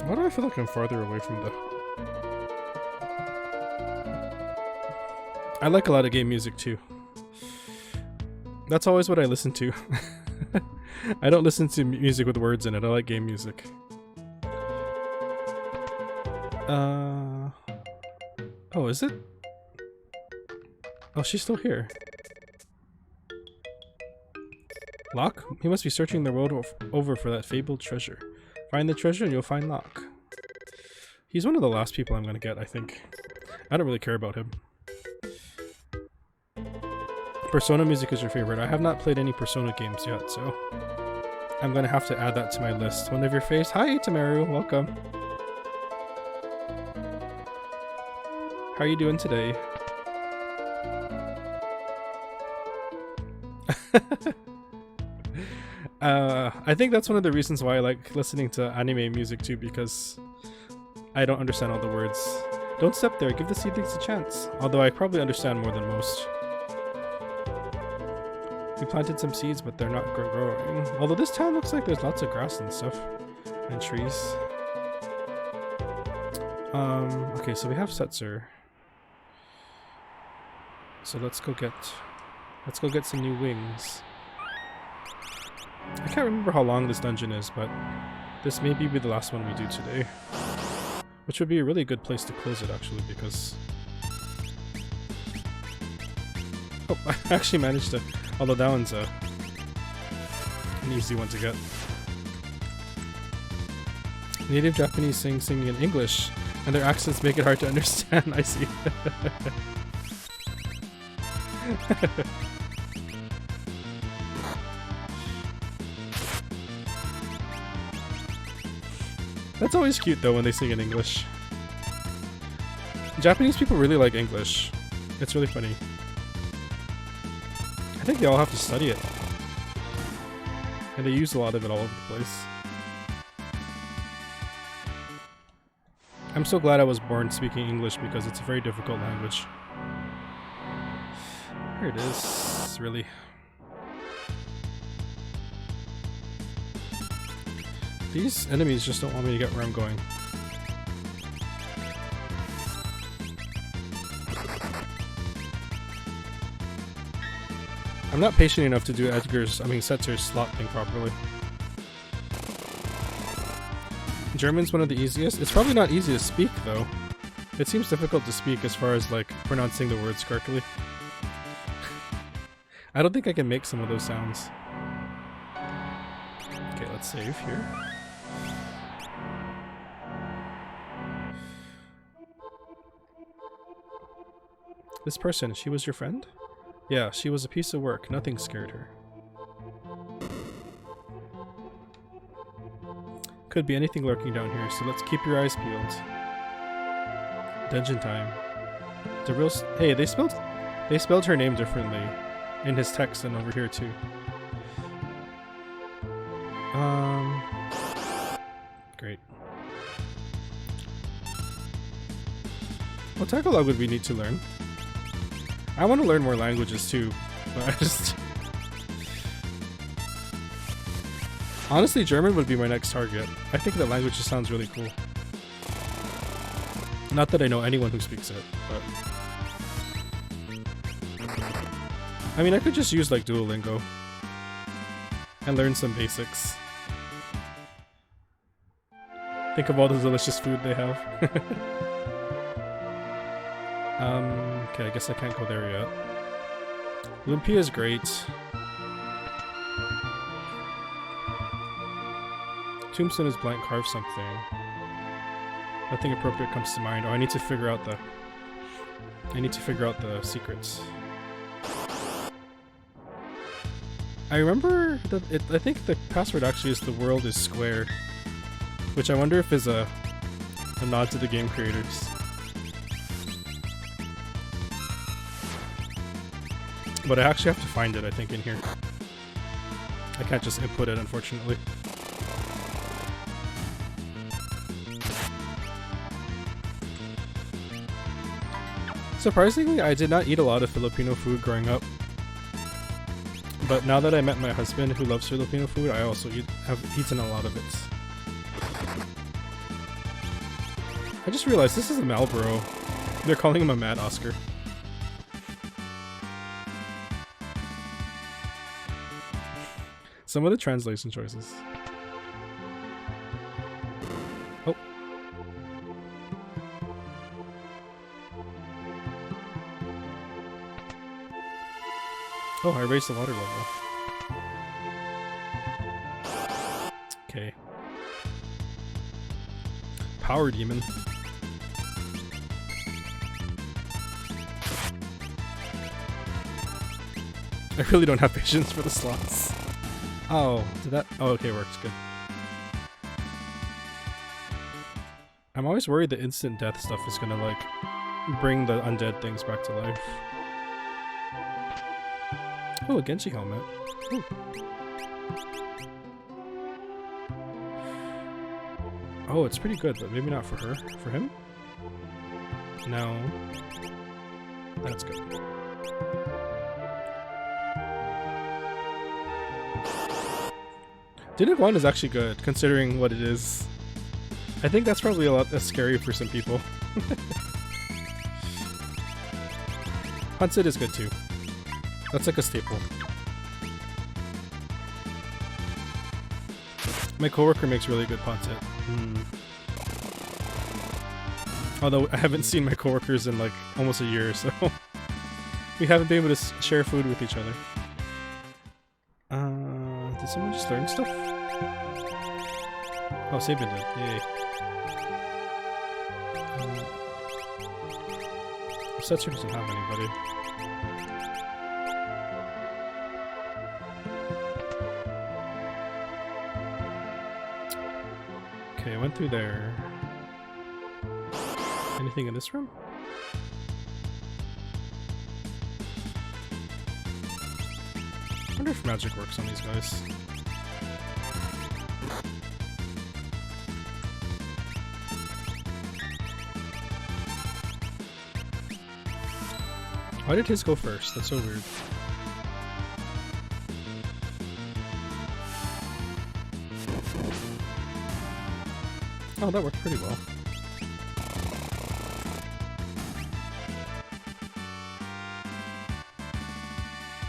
Speaker 1: Why do I feel like I'm farther away from the... I like a lot of game music too. That's always what I listen to. I don't listen to music with words in it. I like game music. Oh, is it? Oh, she's still here. Locke? He must be searching the world over for that fabled treasure. Find the treasure and you'll find Locke. He's one of the last people I'm gonna get, I think. I don't really care about him. Persona music is your favorite. I have not played any Persona games yet, so I'm gonna have to add that to my list. One of your faves. Hi, Tamaru. Welcome. How are you doing today? I think that's one of the reasons why I like listening to anime music too, because I don't understand all the words. Don't step there, give the seedlings a chance. Although I probably understand more than most. We planted some seeds, but they're not growing. Although this town looks like there's lots of grass and stuff. And trees. Okay, so we have Setzer. So let's go get some new wings. I can't remember how long this dungeon is, but this may be the last one we do today. Which would be a really good place to close it, actually, because... Oh, I actually managed to... Although that one's an easy one to get. Native Japanese singing in English, and their accents make it hard to understand. I see. That's always cute though when they sing in English. Japanese people really like English. It's really funny. I think they all have to study it. And they use a lot of it all over the place. I'm so glad I was born speaking English because it's a very difficult language. Here it is, really. These enemies just don't want me to get where I'm going. I'm not patient enough to do Setzer's slot thing properly. German's one of the easiest. It's probably not easy to speak though. It seems difficult to speak as far as like pronouncing the words correctly. I don't think I can make some of those sounds. Okay, let's save here. This person, she was your friend? Yeah, she was a piece of work. Nothing scared her. Could be anything lurking down here, so let's keep your eyes peeled. Dungeon time. The real hey, they spelled her name differently in his text and over here too. Great. What Tagalog would we need to learn? I want to learn more languages too, but I just... Honestly, German would be my next target. I think that language just sounds really cool. Not that I know anyone who speaks it, but... I mean, I could just use like Duolingo and learn some basics. Think of all the delicious food they have. Okay, I guess I can't go there yet. Lumpia is great. Tombstone is blank, carve something. Nothing appropriate comes to mind. Oh, I need to figure out the secrets. I remember that I think the password actually is the world is square, which I wonder if is a nod to the game creators. But I actually have to find it, I think, in here. I can't just input it, unfortunately. Surprisingly, I did not eat a lot of Filipino food growing up. But now that I met my husband who loves Filipino food, I also have eaten a lot of it. I just realized this is a Marlboro. They're calling him a Mad Oscar. Some of the translation choices. Oh. Oh, I raised the water level. Okay. Power demon. I really don't have patience for the slots. Oh, did that? Oh, okay, works good. I'm always worried the instant death stuff is gonna like bring the undead things back to life. Oh, a Genji helmet. Ooh. Oh, it's pretty good, but maybe not for her. For him? No. That's good. Dated 1 is actually good, considering what it is. I think that's probably a lot less scary for some people. Huntsit is good too. That's like a staple. My coworker makes really good Huntsit. Although I haven't seen my coworkers in like almost a year, so we haven't been able to share food with each other. Did someone just learn stuff? Oh, Sabin did. Yay. Setzer doesn't have anybody. Okay, I went through there. Anything in this room? I wonder if magic works on these guys. Why did his go first? That's so weird. Oh, that worked pretty well.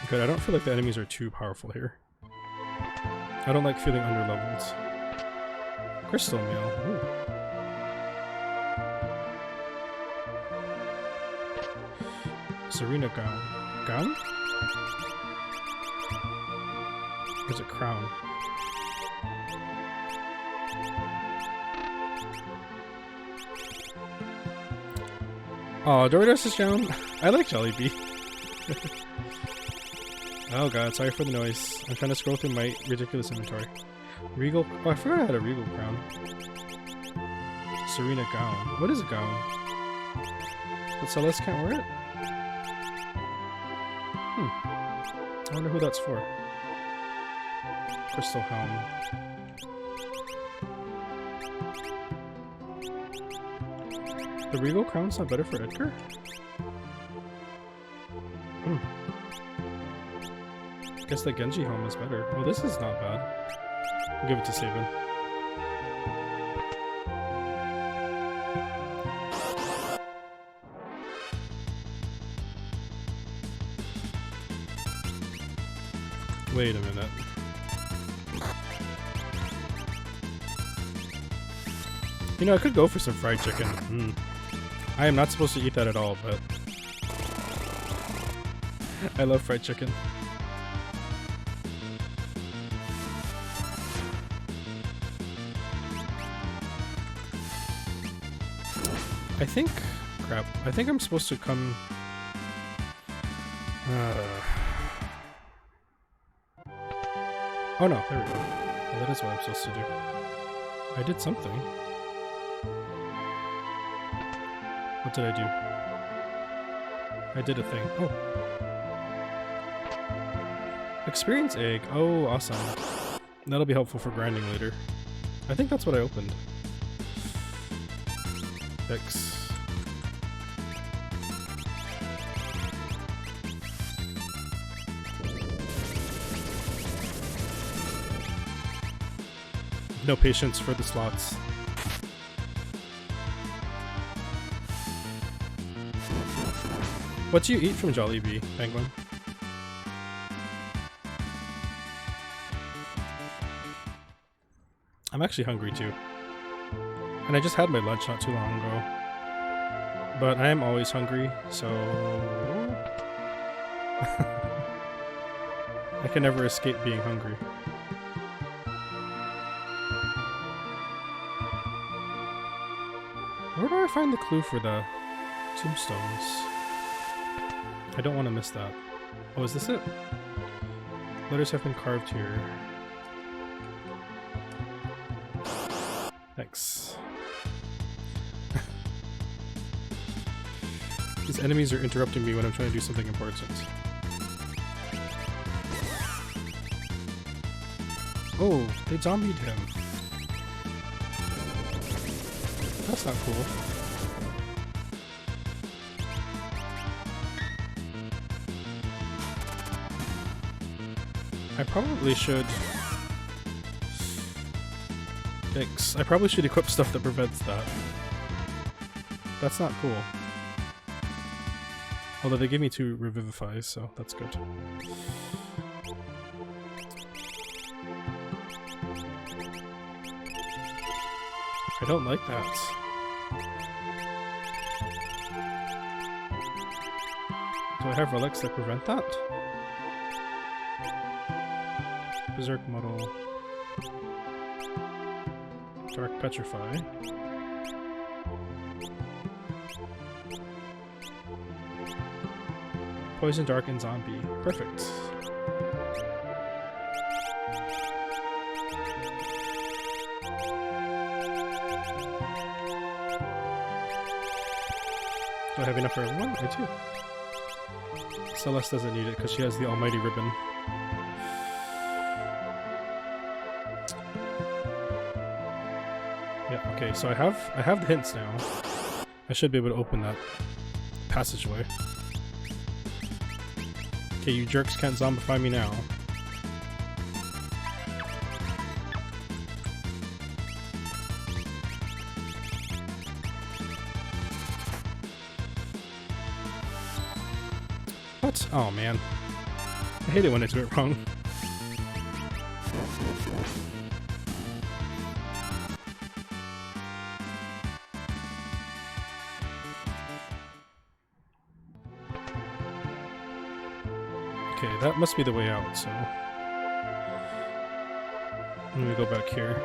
Speaker 1: Good, I don't feel like the enemies are too powerful here. I don't like feeling underleveled. Crystal meal. Ooh. Serena gown. Gown? Or is it crown? Oh, Doritos' gown? I like Jollibee. Oh god, sorry for the noise. I'm trying to scroll through my ridiculous inventory. Regal. Oh, I forgot I had a Regal crown. Serena gown. What is a gown? But Celeste can't wear it? I wonder who that's for. Crystal helm. The Regal crown's not better for Edgar? Guess the Genji helm is better. Oh, this is not bad. I'll give it to Sabin. Wait a minute. You know, I could go for some fried chicken. I am not supposed to eat that at all, but I love fried chicken. I think... crap. I think I'm supposed to come... Oh no, there we go. Well, that is what I'm supposed to do. I did something. What did I do? I did a thing. Oh. Experience egg. Oh, awesome. That'll be helpful for grinding later. I think that's what I opened. Fix. No patience for the slots. What do you eat from Jollibee, Penguin? I'm actually hungry too. And I just had my lunch not too long ago. But I am always hungry, so... I can never escape being hungry. Where do I find the clue for the tombstones? I don't want to miss that. Oh, is this it? Letters have been carved here. Thanks. These enemies are interrupting me when I'm trying to do something important. Oh, they zombied him. That's not cool. I probably should... Thanks. I probably should equip stuff that prevents that. That's not cool. Although they gave me 2 revivifies, so that's good. I don't like that. Do I have relics that prevent that? Berserk Muddle. Dark Petrify. Poison, Dark, and Zombie. Perfect. Do I have enough for everyone? I do. Celeste doesn't need it because she has the almighty ribbon. Yeah, okay, so I have the hints now. I should be able to open that passageway. Okay, you jerks can't zombify me now. What? Oh man. I hate it when I do it wrong. Okay, that must be the way out, so... Let me go back here.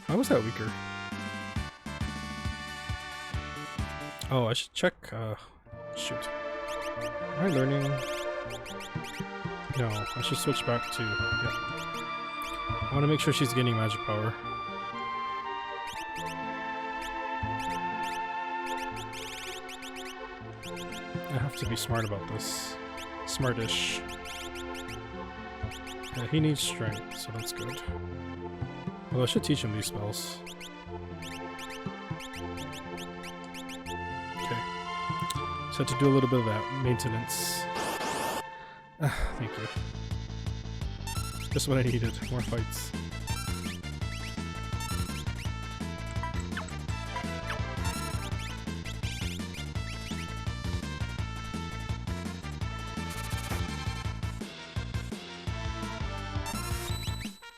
Speaker 1: Why was that weaker? Oh, I should check, shoot. Am I learning? No, I should switch back to, yeah. I want to make sure she's getting magic power. I have to be smart about this. Smartish. Yeah, he needs strength, so that's good. Well, I should teach him these spells. Okay. So to do a little bit of that maintenance. Thank you. Just what I needed. More fights.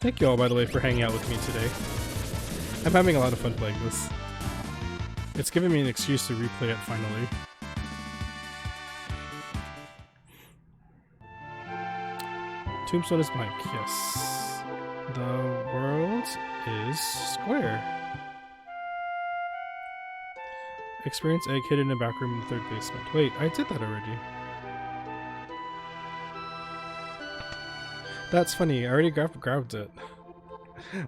Speaker 1: Thank you all, by the way, for hanging out with me today. I'm having a lot of fun playing this. It's given me an excuse to replay it finally. Tombstone is blank, yes. The world is square. Experience egg hidden in a back room in the 3rd basement. Wait, I did that already. That's funny, I already grabbed it.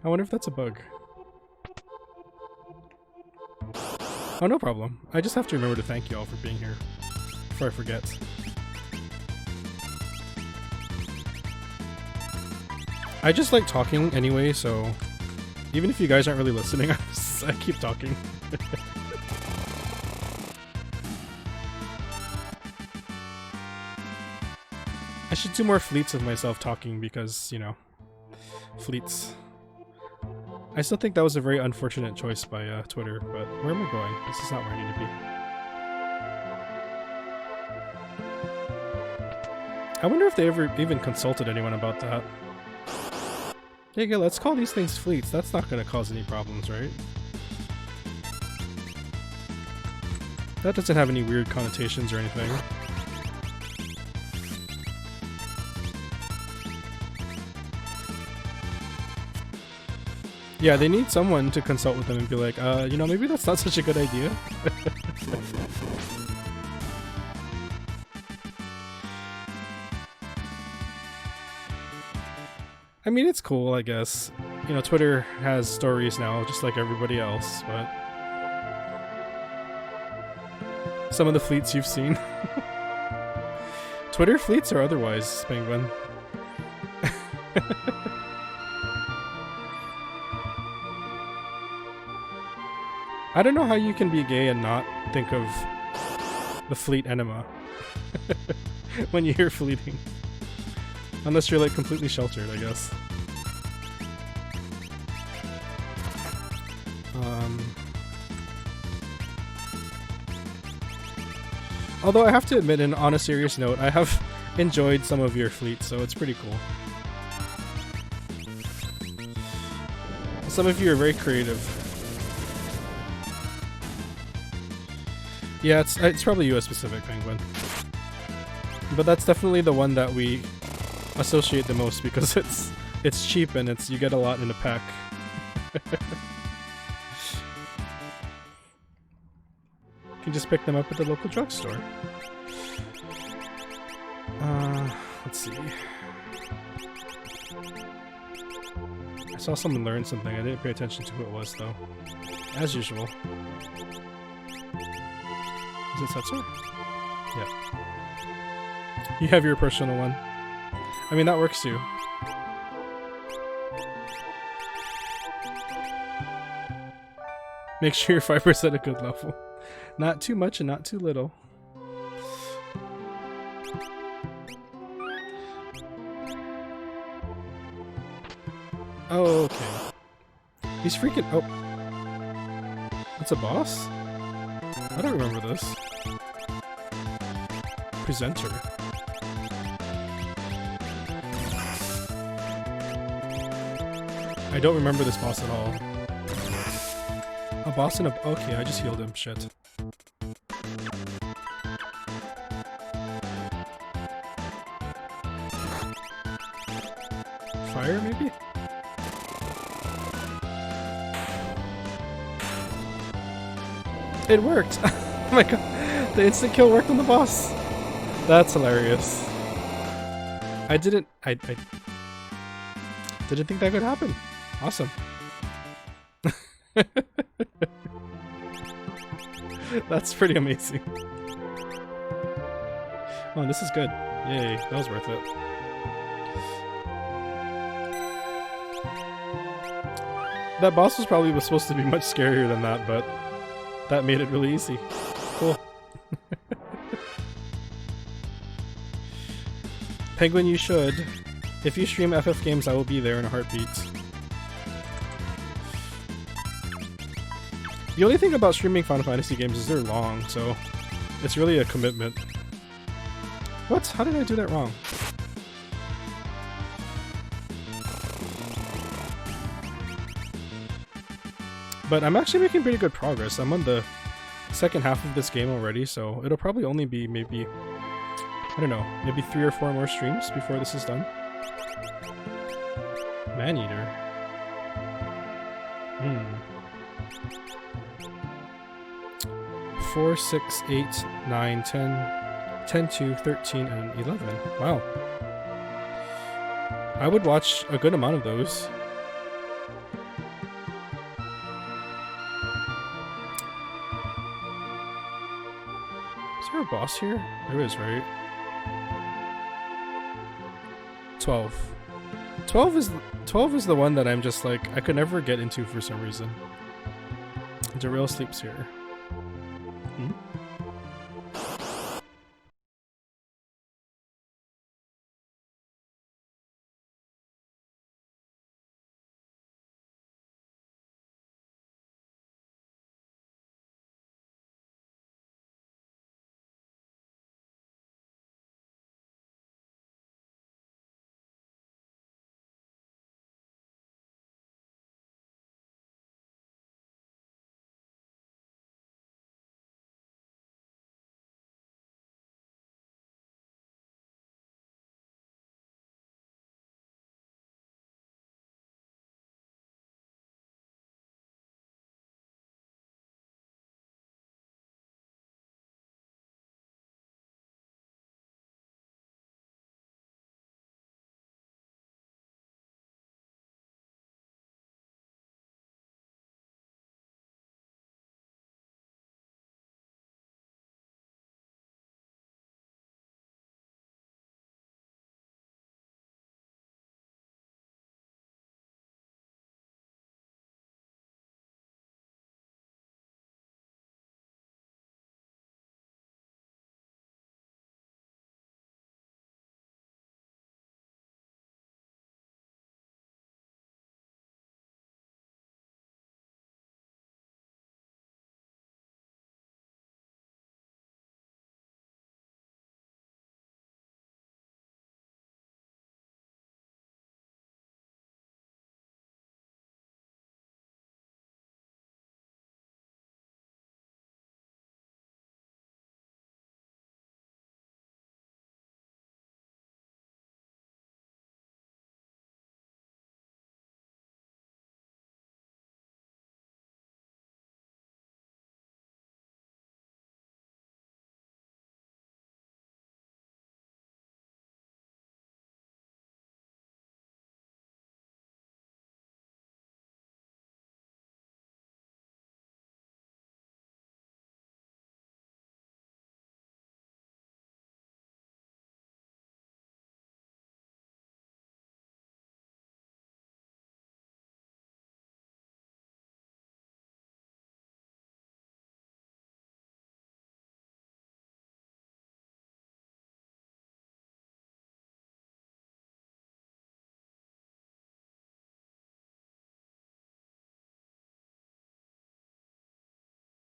Speaker 1: I wonder if that's a bug. Oh, no problem. I just have to remember to thank you all for being here before I forget. I just like talking anyway, so even if you guys aren't really listening, Yes, I keep talking. I should do more fleets of myself talking because, you know, fleets. I still think that was a very unfortunate choice by Twitter, but where am I going? This is not where I need to be. I wonder if they ever even consulted anyone about that. There you go, let's call these things fleets. That's not going to cause any problems, right? That doesn't have any weird connotations or anything. Yeah, they need someone to consult with them and be like, you know, maybe that's not such a good idea. I mean, it's cool, I guess. You know, Twitter has stories now, just like everybody else, but... Some of the fleets you've seen. Twitter fleets or otherwise, Penguin? I don't know how you can be gay and not think of the fleet enema when you hear fleeting. Unless you're like completely sheltered, I guess. Although I have to admit, and on a serious note, I have enjoyed some of your fleets, so it's pretty cool. Some of you are very creative. Yeah, it's probably US Pacific, Penguin. But that's definitely the one that we associate the most because it's cheap and you get a lot in a pack. You can just pick them up at the local drugstore. Let's see. I saw someone learn something. I didn't pay attention to who it was though. As usual. Is it Setzer? Yeah. You have your personal one. I mean, that works too. Make sure your fiber's at a good level. Not too much and not too little. Oh, okay. He's freaking... Oh. That's a boss? I don't remember this. Presenter. I don't remember this boss at all. A boss and a... Okay, I just healed him. Shit. Fire, maybe? It worked! Oh my god. The instant kill worked on the boss. That's hilarious. I didn't think that could happen. Awesome. That's pretty amazing. Oh, this is good. Yay, that was worth it. That boss was probably supposed to be much scarier than that, but that made it really easy. Cool. Penguin, you should. If you stream FF games, I will be there in a heartbeat. The only thing about streaming Final Fantasy games is they're long, so it's really a commitment. What? How did I do that wrong? But I'm actually making pretty good progress. I'm on the second half of this game already, so it'll probably only be maybe, I don't know, maybe 3 or 4 more streams before this is done. Maneater. 4, 6, 8, 9, 10, 10, 2, 13, and 11. Wow. I would watch a good amount of those. Is there a boss here? There is, right? 12. 12 is the one that I'm just like, I could never get into for some reason. Jarrell sleeps here. Hmm?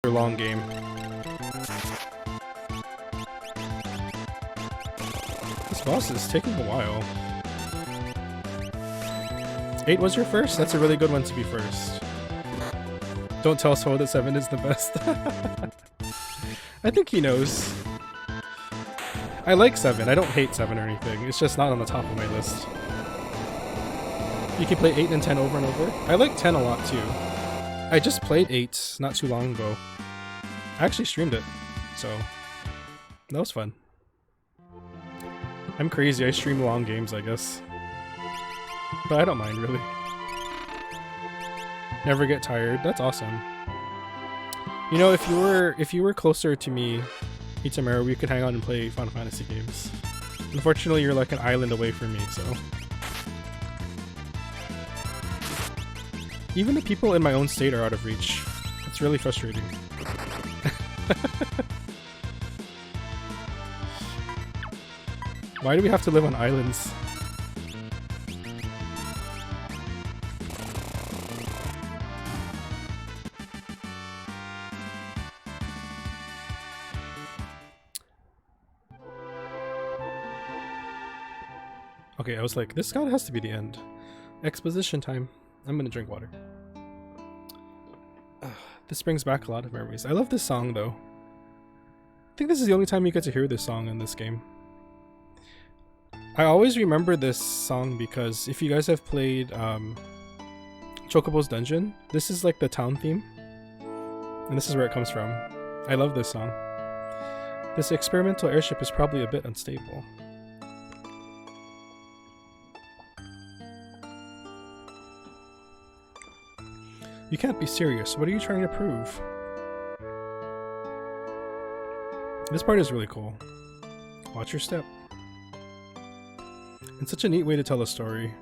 Speaker 1: Long game. This boss is taking a while. 8 was your first? That's a really good one to be first. Don't tell Swole that 7 is the best. I think he knows. I like 7. I don't hate 7 or anything. It's just not on the top of my list. You can play 8 and 10 over and over. I like 10 a lot too. I just played 8 not too long ago. I actually streamed it, so that was fun. I'm crazy, I stream long games, I guess. But I don't mind, really. Never get tired, that's awesome. You know, if you were closer to me, Itamaru, we could hang out and play Final Fantasy games. Unfortunately, you're like an island away from me, so... Even the people in my own state are out of reach. It's really frustrating. Why do we have to live on islands? Okay, I was like, this god has to be the end. Exposition time. I'm gonna drink water. This brings back a lot of memories. I love this song though. I think this is the only time you get to hear this song in this game. I always remember this song because if you guys have played Chocobo's Dungeon, this is like the town theme. And this is where it comes from. I love this song. This experimental airship is probably a bit unstable. You can't be serious. What are you trying to prove? This part is really cool. Watch your step. It's such a neat way to tell a story.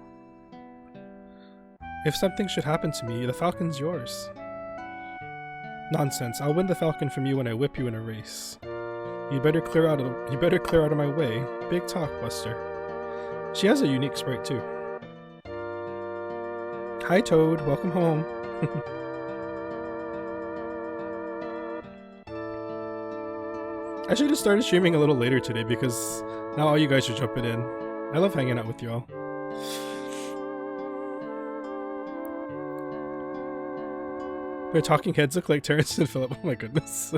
Speaker 1: If something should happen to me, the falcon's yours. Nonsense. I'll win the falcon from you when I whip you in a race. You better clear out of my way. Big talk, Buster. She has a unique sprite too. Hi Toad, welcome home. I should have started streaming a little later today because now all you guys are jumping in. I love hanging out with you all. Their talking heads look like Terrence and Philip. Oh my goodness.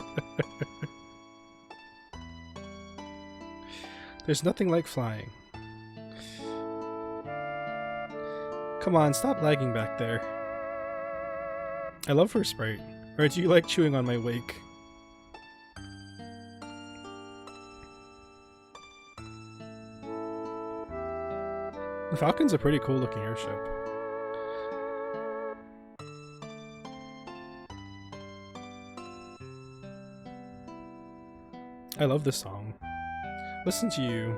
Speaker 1: There's nothing like flying. Come on, stop lagging back there. I love her sprite. Or do you like chewing on my wake? The Falcon's a pretty cool looking airship. I love this song. Listen to you.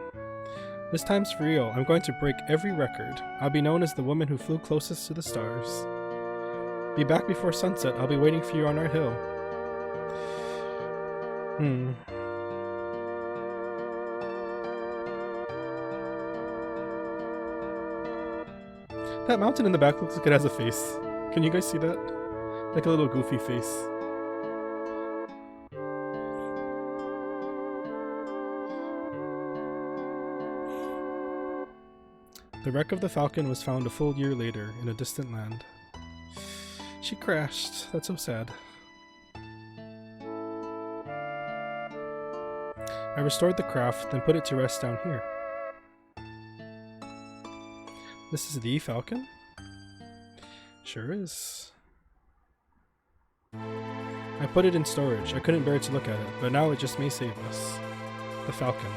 Speaker 1: This time's for real. I'm going to break every record. I'll be known as the woman who flew closest to the stars. Be back before sunset. I'll be waiting for you on our hill. That mountain in the back looks like it has a face. Can you guys see that? Like a little goofy face. The wreck of the Falcon was found a full year later in a distant land. She crashed. That's so sad. I restored the craft, then put it to rest down here. This is the Falcon? Sure is. I put it in storage. I couldn't bear to look at it, but now it just may save us. The Falcon.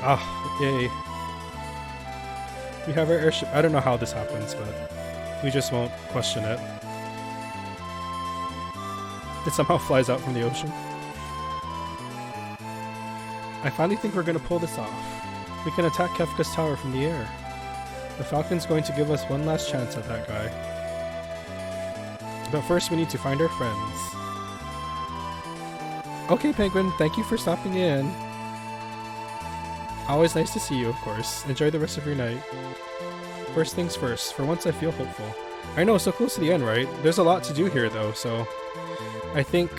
Speaker 1: Ah, yay. We have our airship. I don't know how this happens, but we just won't question it. It somehow flies out from the ocean. I finally think we're gonna pull this off. We can attack Kefka's tower from the air. The Falcon's going to give us one last chance at that guy. But first we need to find our friends. Okay, Penguin, thank you for stopping in. Always nice to see you, of course. Enjoy the rest of your night. First things first, for once I feel hopeful. I know, so close to the end, right? There's a lot to do here though, so I think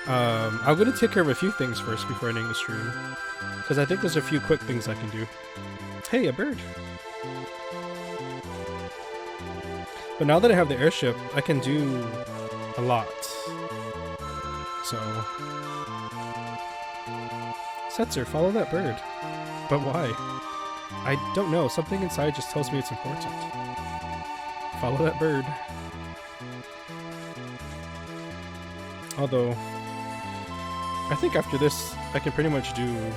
Speaker 1: I'm gonna take care of a few things first before ending the stream. Because I think there's a few quick things I can do. Hey, a bird! But now that I have the airship, I can do a lot. So... Setzer, follow that bird. But why? I don't know, something inside just tells me it's important. Follow that bird. Although, I think after this, I can pretty much do...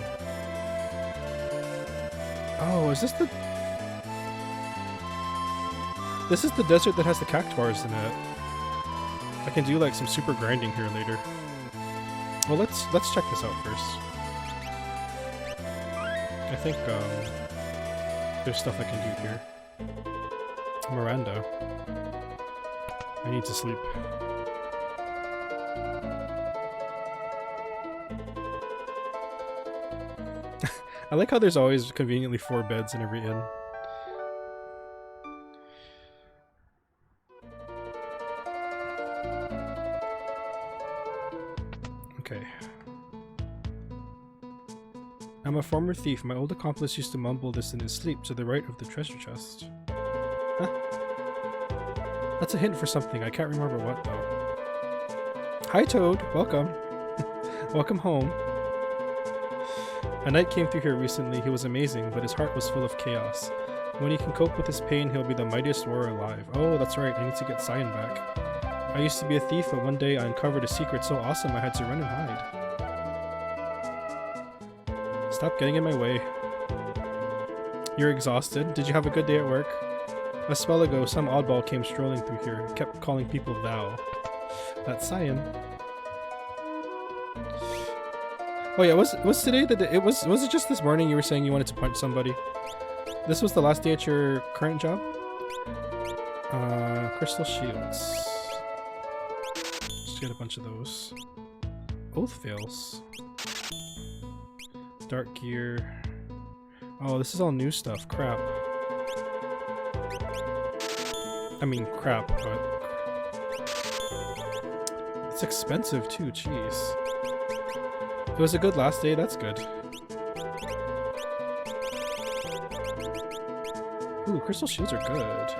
Speaker 1: Oh, is this the... This is the desert that has the cactuars in it. I can do like some super grinding here later. Well, let's check this out first. I think there's stuff I can do here. Miranda. I need to sleep. I like how there's always conveniently 4 beds in every inn. Okay. I'm a former thief. My old accomplice used to mumble this in his sleep to the right of the treasure chest. Huh? That's a hint for something. I can't remember what though. Hi Toad, welcome. Welcome home. A knight came through here recently. He was amazing, but his heart was full of chaos. When he can cope with his pain, he'll be the mightiest warrior alive. Oh, that's right. I need to get Cyan back. I used to be a thief, but one day I uncovered a secret so awesome I had to run and hide. Stop getting in my way. You're exhausted? Did you have a good day at work? A spell ago, some oddball came strolling through here, kept calling people thou. That's Cyan. Oh yeah, was today that was it just this morning you were saying you wanted to punch somebody? This was the last day at your current job? Crystal shields. get a bunch of those. Oath Veils. Dark Gear. Oh, this is all new stuff. Crap. I mean, crap, but... It's expensive too, jeez. It was a good last day, that's good. Ooh, crystal shields are good.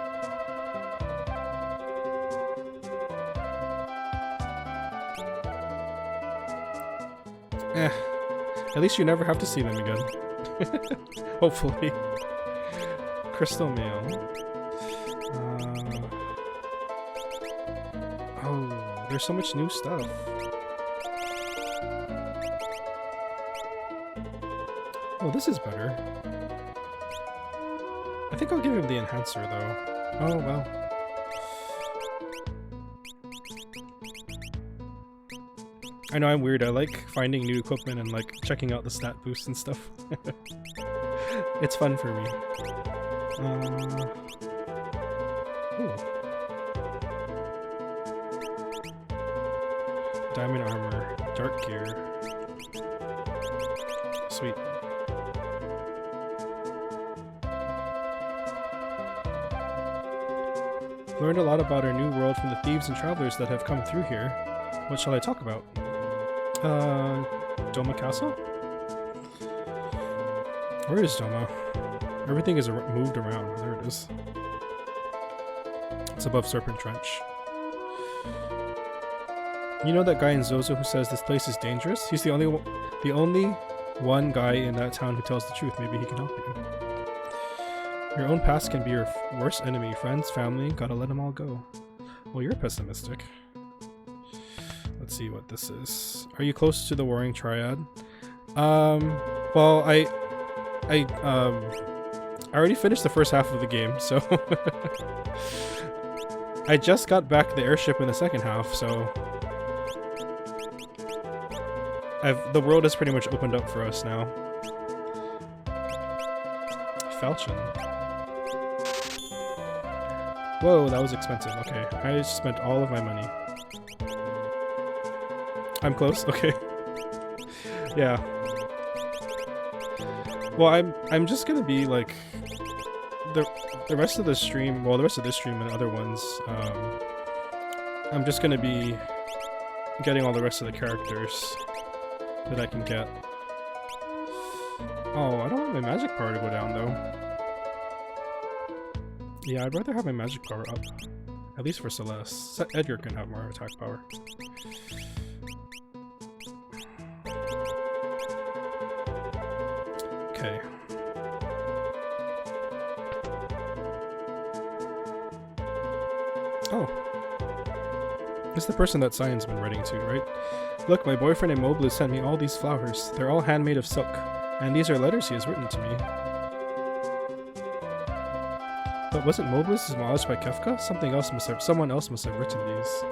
Speaker 1: At least you never have to see them again. Hopefully. Crystal mail. Oh, there's so much new stuff. Oh, this is better. I think I'll give him the enhancer though. Oh well. I know I'm weird, I like finding new equipment and like checking out the stat boosts and stuff. It's fun for me. Ooh. Diamond armor, dark gear. Sweet. Learned a lot about our new world from the thieves and travelers that have come through here. What shall I talk about? Doma Castle? Where is Doma? Everything is moved around. There it is. It's above Serpent Trench. You know that guy in Zozo who says this place is dangerous? He's the only one guy in that town who tells the truth. Maybe he can help you. Your own past can be your worst enemy. Friends, family, gotta let them all go. Well, you're pessimistic. Let's see what this is. Are you close to the Warring Triad? Well, I already finished the first half of the game, so... I just got back the airship in the second half, so... the world has pretty much opened up for us now. Falchion. Whoa, that was expensive. Okay, I just spent all of my money. I'm close? Okay. Yeah. Well, I'm just gonna be like... The rest of the stream, well, the rest of this stream and other ones, I'm just gonna be getting all the rest of the characters that I can get. Oh, I don't want my magic power to go down, though. Yeah, I'd rather have my magic power up. At least for Celeste. Edgar can have more attack power. Okay. Oh. It's the person that Cyan's been writing to, right? Look, my boyfriend in Moblus sent me all these flowers. They're all handmade of silk. And these are letters he has written to me. But wasn't Moblus demolished by Kefka? Someone else must have written these.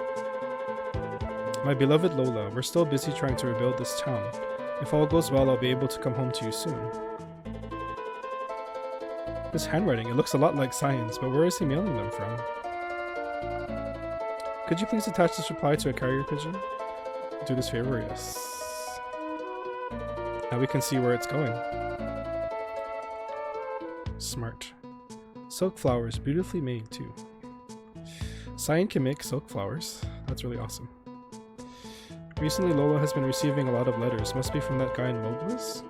Speaker 1: My beloved Lola, we're still busy trying to rebuild this town. If all goes well, I'll be able to come home to you soon. This handwriting, it looks a lot like Cyan's, but where is he mailing them from? Could you please attach this reply to a carrier pigeon? Do this favor? Yes. Now we can see where it's going. Smart. Silk flowers, beautifully made too. Cyan can make silk flowers. That's really awesome. Recently Lola has been receiving a lot of letters. Must be from that guy in Moblus?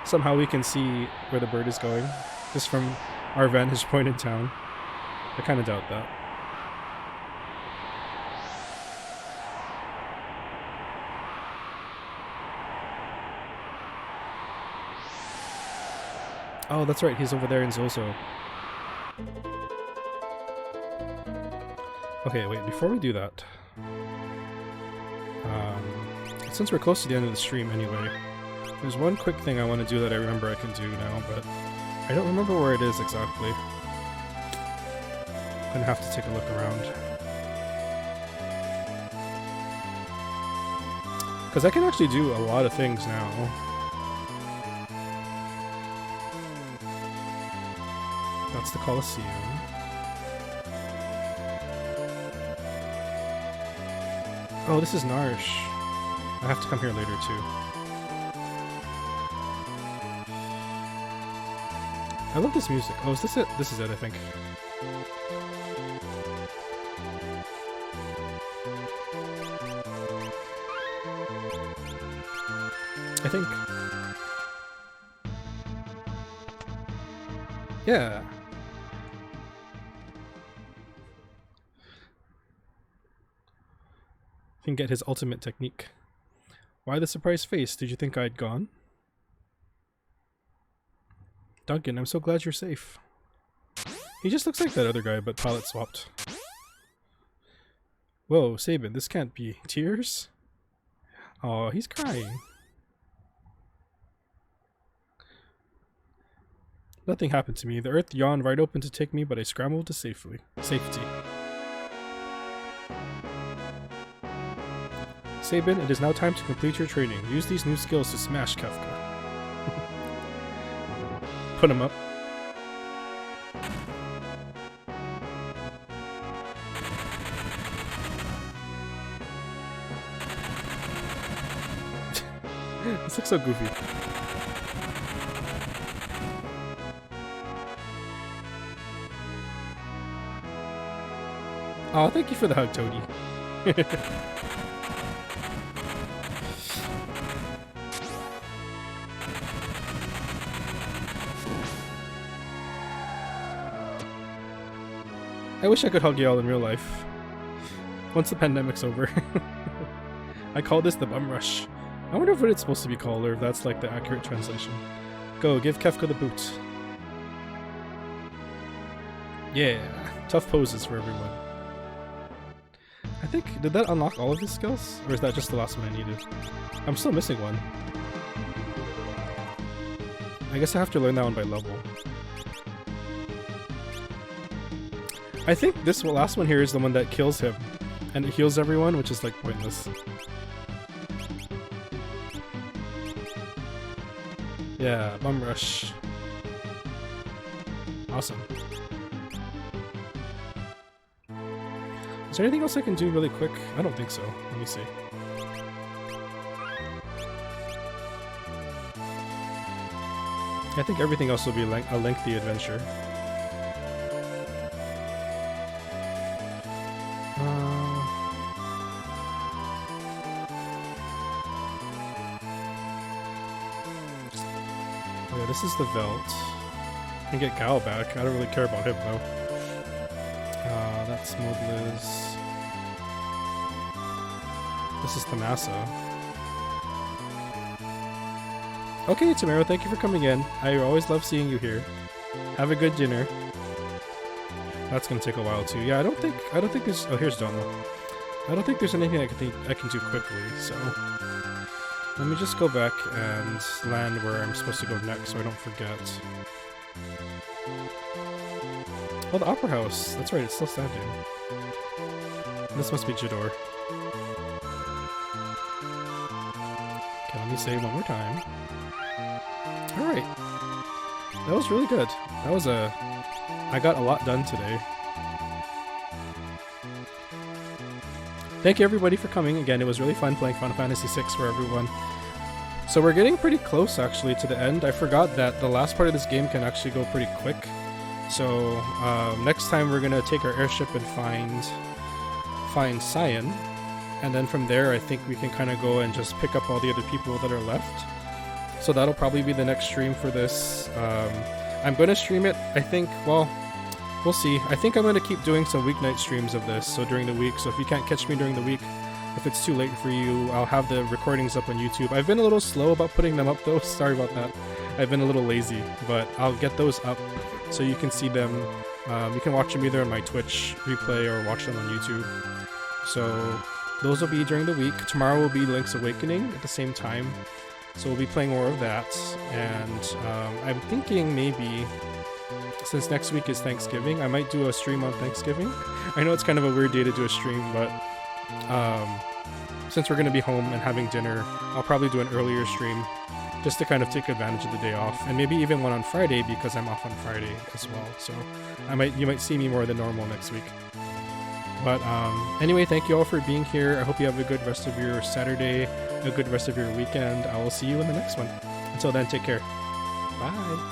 Speaker 1: Somehow we can see where the bird is going, just from our vantage point in town. I kind of doubt that. Oh, that's right, he's over there in Zozo. Okay, wait, before we do that... since we're close to the end of the stream anyway, there's one quick thing I want to do that I remember I can do now, but I don't remember where it is exactly. I'm gonna have to take a look around. Because I can actually do a lot of things now. That's the Colosseum. Oh, this is Narsh. I have to come here later too. I love this music. Oh, is this it? This is it, I think. I think. Yeah. Can get his ultimate technique. Why the surprised face? Did you think I'd gone? Duncan, I'm so glad you're safe. He just looks like that other guy, but palette swapped. Whoa, Sabin, this can't be tears? Oh, he's crying. Nothing happened to me. The earth yawned right open to take me, but I scrambled to safety. Sabin, it is now time to complete your training. Use these new skills to smash Kefka. Put him up. This looks so goofy. Oh, thank you for the hug, Toady. I wish I could hug y'all in real life. Once the pandemic's over. I call this the bum rush. I wonder what it's supposed to be called, or if that's like the accurate translation. Go, give Kefka the boot. Yeah, tough poses for everyone. I think, did that unlock all of his skills? Or is that just the last one I needed? I'm still missing one. I guess I have to learn that one by level. I think this last one here is the one that kills him. And it heals everyone, which is like pointless. Yeah, bum rush. Awesome. Is there anything else I can do really quick? I don't think so. Let me see. I think everything else will be a lengthy adventure. Oh yeah, this is the Velt. I can get Gal back. I don't really care about him though. That's Mobliz. This is the Massa. Okay, Tamaro, thank you for coming in. I always love seeing you here. Have a good dinner. That's gonna take a while too. Yeah, I don't think there's. Oh, here's Donald. I don't think there's anything I can do quickly. So let me just go back and land where I'm supposed to go next, so I don't forget. Oh, the Opera House. That's right, it's still standing. This must be Jidoor. Okay, let me say it one more time. Alright. That was really good. That was I got a lot done today. Thank you everybody for coming. Again, it was really fun playing Final Fantasy VI for everyone. So we're getting pretty close actually to the end. I forgot that the last part of this game can actually go pretty quick. So next time we're gonna take our airship and find Cyan, and then from there I think we can kind of go and just pick up all the other people that are left. So that'll probably be the next stream for this. I'm gonna stream it, I think, well, we'll see. I think I'm gonna keep doing some weeknight streams of this, so during the week. So if you can't catch me during the week, if it's too late for you, I'll have the recordings up on YouTube. I've been a little slow about putting them up though, sorry about that. I've been a little lazy, but I'll get those up so you can see them. You can watch them either on my Twitch replay or watch them on YouTube. So those will be during the week. Tomorrow will be Link's Awakening at the same time. So we'll be playing more of that. And I'm thinking maybe, since next week is Thanksgiving, I might do a stream on Thanksgiving. I know it's kind of a weird day to do a stream, but since we're going to be home and having dinner, I'll probably do an earlier stream just to kind of take advantage of the day off, and maybe even one on Friday because I'm off on Friday as well. So you might see me more than normal next week. But anyway, thank you all for being here. I hope you have a good rest of your Saturday, a good rest of your weekend. I will see you in the next one. Until then, take care. Bye.